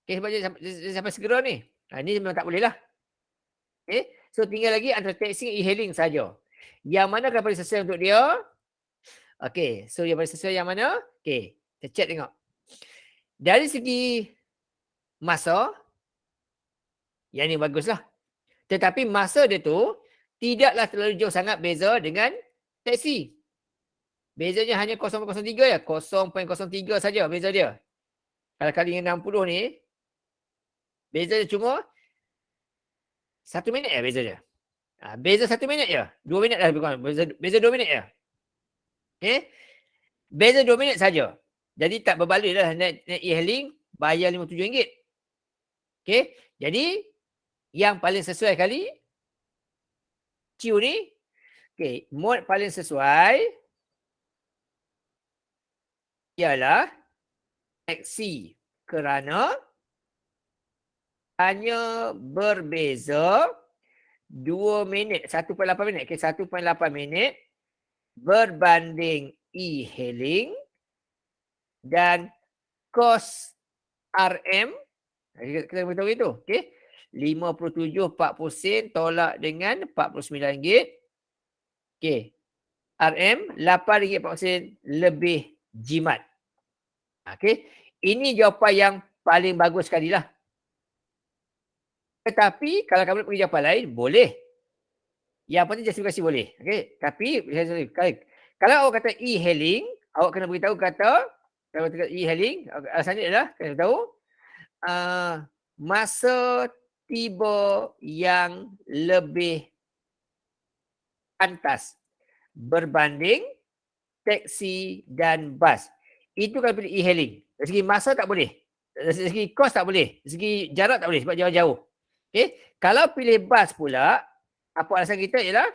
Sebab dia sampai segera ni. Ni memang tak boleh lah. So tinggal lagi antara teksi dan e-hailing saja. Yang mana akan paling sesuai untuk dia? So yang paling sesuai yang mana? Kita check tengok. Dari segi masa, yang ni baguslah. Tetapi masa dia tu tidaklah terlalu jauh sangat beza dengan teksi. Bezanya hanya 0.03 ya. 0.03 saja beza dia. Kalau kali dengan 60 ni, beza dia cuma 1 minit ya beza dia. Beza 1 minit ya. 2 minit dah lebih kurang. Beza 2 minit ya. Beza 2 minit saja. Jadi tak berbalik dah naik e-hailing bayar RM57. Jadi yang paling sesuai kali CIU ni, mod paling sesuai ialah teksi kerana hanya berbeza 2 minit, 1.8 minit. 1.8 minit berbanding e-hailing dan kos RM, kita beritahu itu, RM57.40 tolak dengan RM49. RM RM8.40 lebih jimat. Ini jawapan yang paling bagus sekali lah. Tetapi kalau kamu pergi jawapan lain, boleh. Yang penting justifikasi boleh. Tapi kalau awak kata e-hailing, awak kena beritahu kata kalau kata e-hailing, alasannya adalah kena tahu masa tiba yang lebih pantas berbanding teksi dan bas. Itu kalau pilih e-hailing. Dari segi masa tak boleh. Dari segi kos tak boleh. Dari segi jarak tak boleh sebab jauh-jauh. Okey. Kalau pilih bas pula, apa alasan kita ialah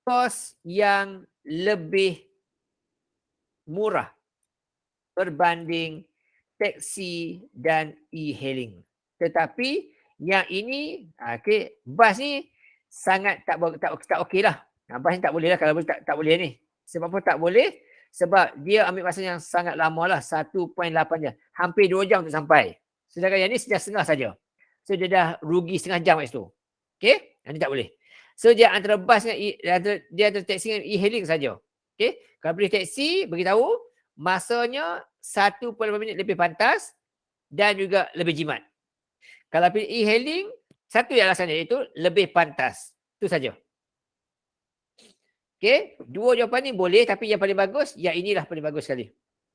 kos yang lebih murah berbanding teksi dan e-hailing. Tetapi yang ini, okey, bas ni sangat tak okeylah. Bas ni tak boleh lah kalau tak boleh ni. Sebab apa tak boleh? Sebab dia ambil masa yang sangat lama lah, 1.8 jam. Hampir 2 jam untuk sampai. Sedangkan yang ni sejam setengah saja. So dia dah rugi setengah jam kat situ. Okey? Yang ni tak boleh. So dia antara bas dengan dia antara teksi dengan e-hailing saja. Okey? Kalau pilih teksi, beritahu masanya 1.8 minit lebih pantas dan juga lebih jimat. Kalau pilih e-hailing, satu yang alasannya iaitu lebih pantas. Itu saja. Okey, dua jawapan ni boleh tapi yang paling bagus, yang inilah paling bagus sekali.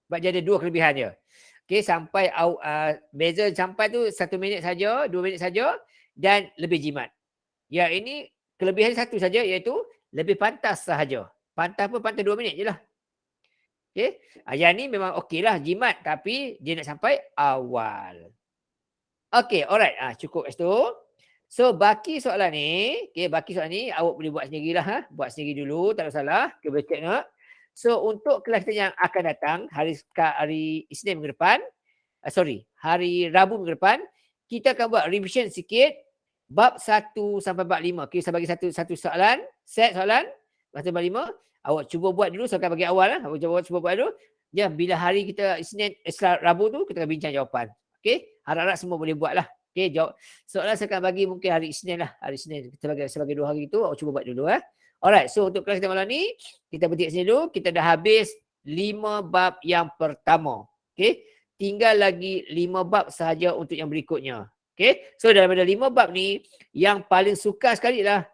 Sebab dia ada dua kelebihan dia. Okey, sampai beza sampai tu 1 minit saja, 2 minit saja dan lebih jimat. Yang ini kelebihan satu saja iaitu lebih pantas sahaja. Pantas pun pantas 2 minit je lah. Okey, yang ni memang okeylah jimat tapi dia nak sampai awal. Okey, alright. Cukup kat situ. So, baki soalan ni, baki soalan ni awak boleh buat sendirilah. Buat sendiri dulu, tak ada salah. Okay, boleh tengok. So, untuk kelas kita yang akan datang, hari Isnin minggu depan, hari Rabu minggu depan, kita akan buat revision sikit, bab 1 sampai bab 5. Okay, saya bagi satu soalan, set soalan, bab 1 bab 5. Awak cuba buat dulu, saya akan bagi awal. Awak cuba buat dulu. Ya, bila hari kita Isnin, Rabu tu, kita akan bincang jawapan. Okay, harap-harap semua boleh buat lah. Okay, jawab. Soalan saya akan bagi mungkin hari Isnin lah. Hari Isnin. Kita bagi sebagai 2 hari itu. Awak cuba buat dulu. Alright. So, untuk kelas kita malam ni, kita berhenti kat sini dulu. Kita dah habis 5 bab yang pertama. Okay. Tinggal lagi 5 bab sahaja untuk yang berikutnya. Okay. So, daripada 5 bab ni, yang paling sukar sekali lah.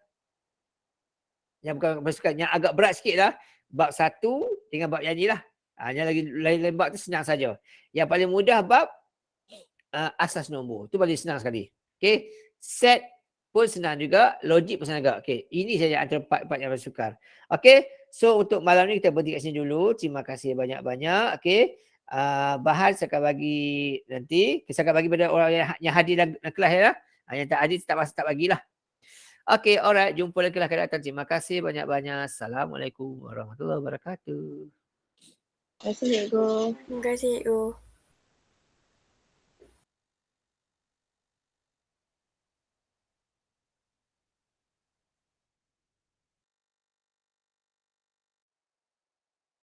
Yang bukan bersuka, yang agak berat sikit lah. Bab 1 dengan bab yang ni lah. Yang lagi lain-lain bab tu senang saja. Yang paling mudah bab asas nombor. Itu paling senang sekali. Okay. Set pun senang juga. Logik pun senang juga. Okay. Ini saja antara part-part yang paling sukar. Okay. So, untuk malam ni kita berhenti kat sini dulu. Terima kasih banyak-banyak. Okay. Bahan saya akan bagi nanti. Saya akan bagi pada orang yang hadir dalam kelas ya. Yang tak hadir tak bagilah. Okay. Alright. Jumpa lagi kelas akan datang. Terima kasih banyak-banyak. Assalamualaikum warahmatullahi wabarakatuh. Terima kasih, Cikgu. Terima kasih, Cikgu.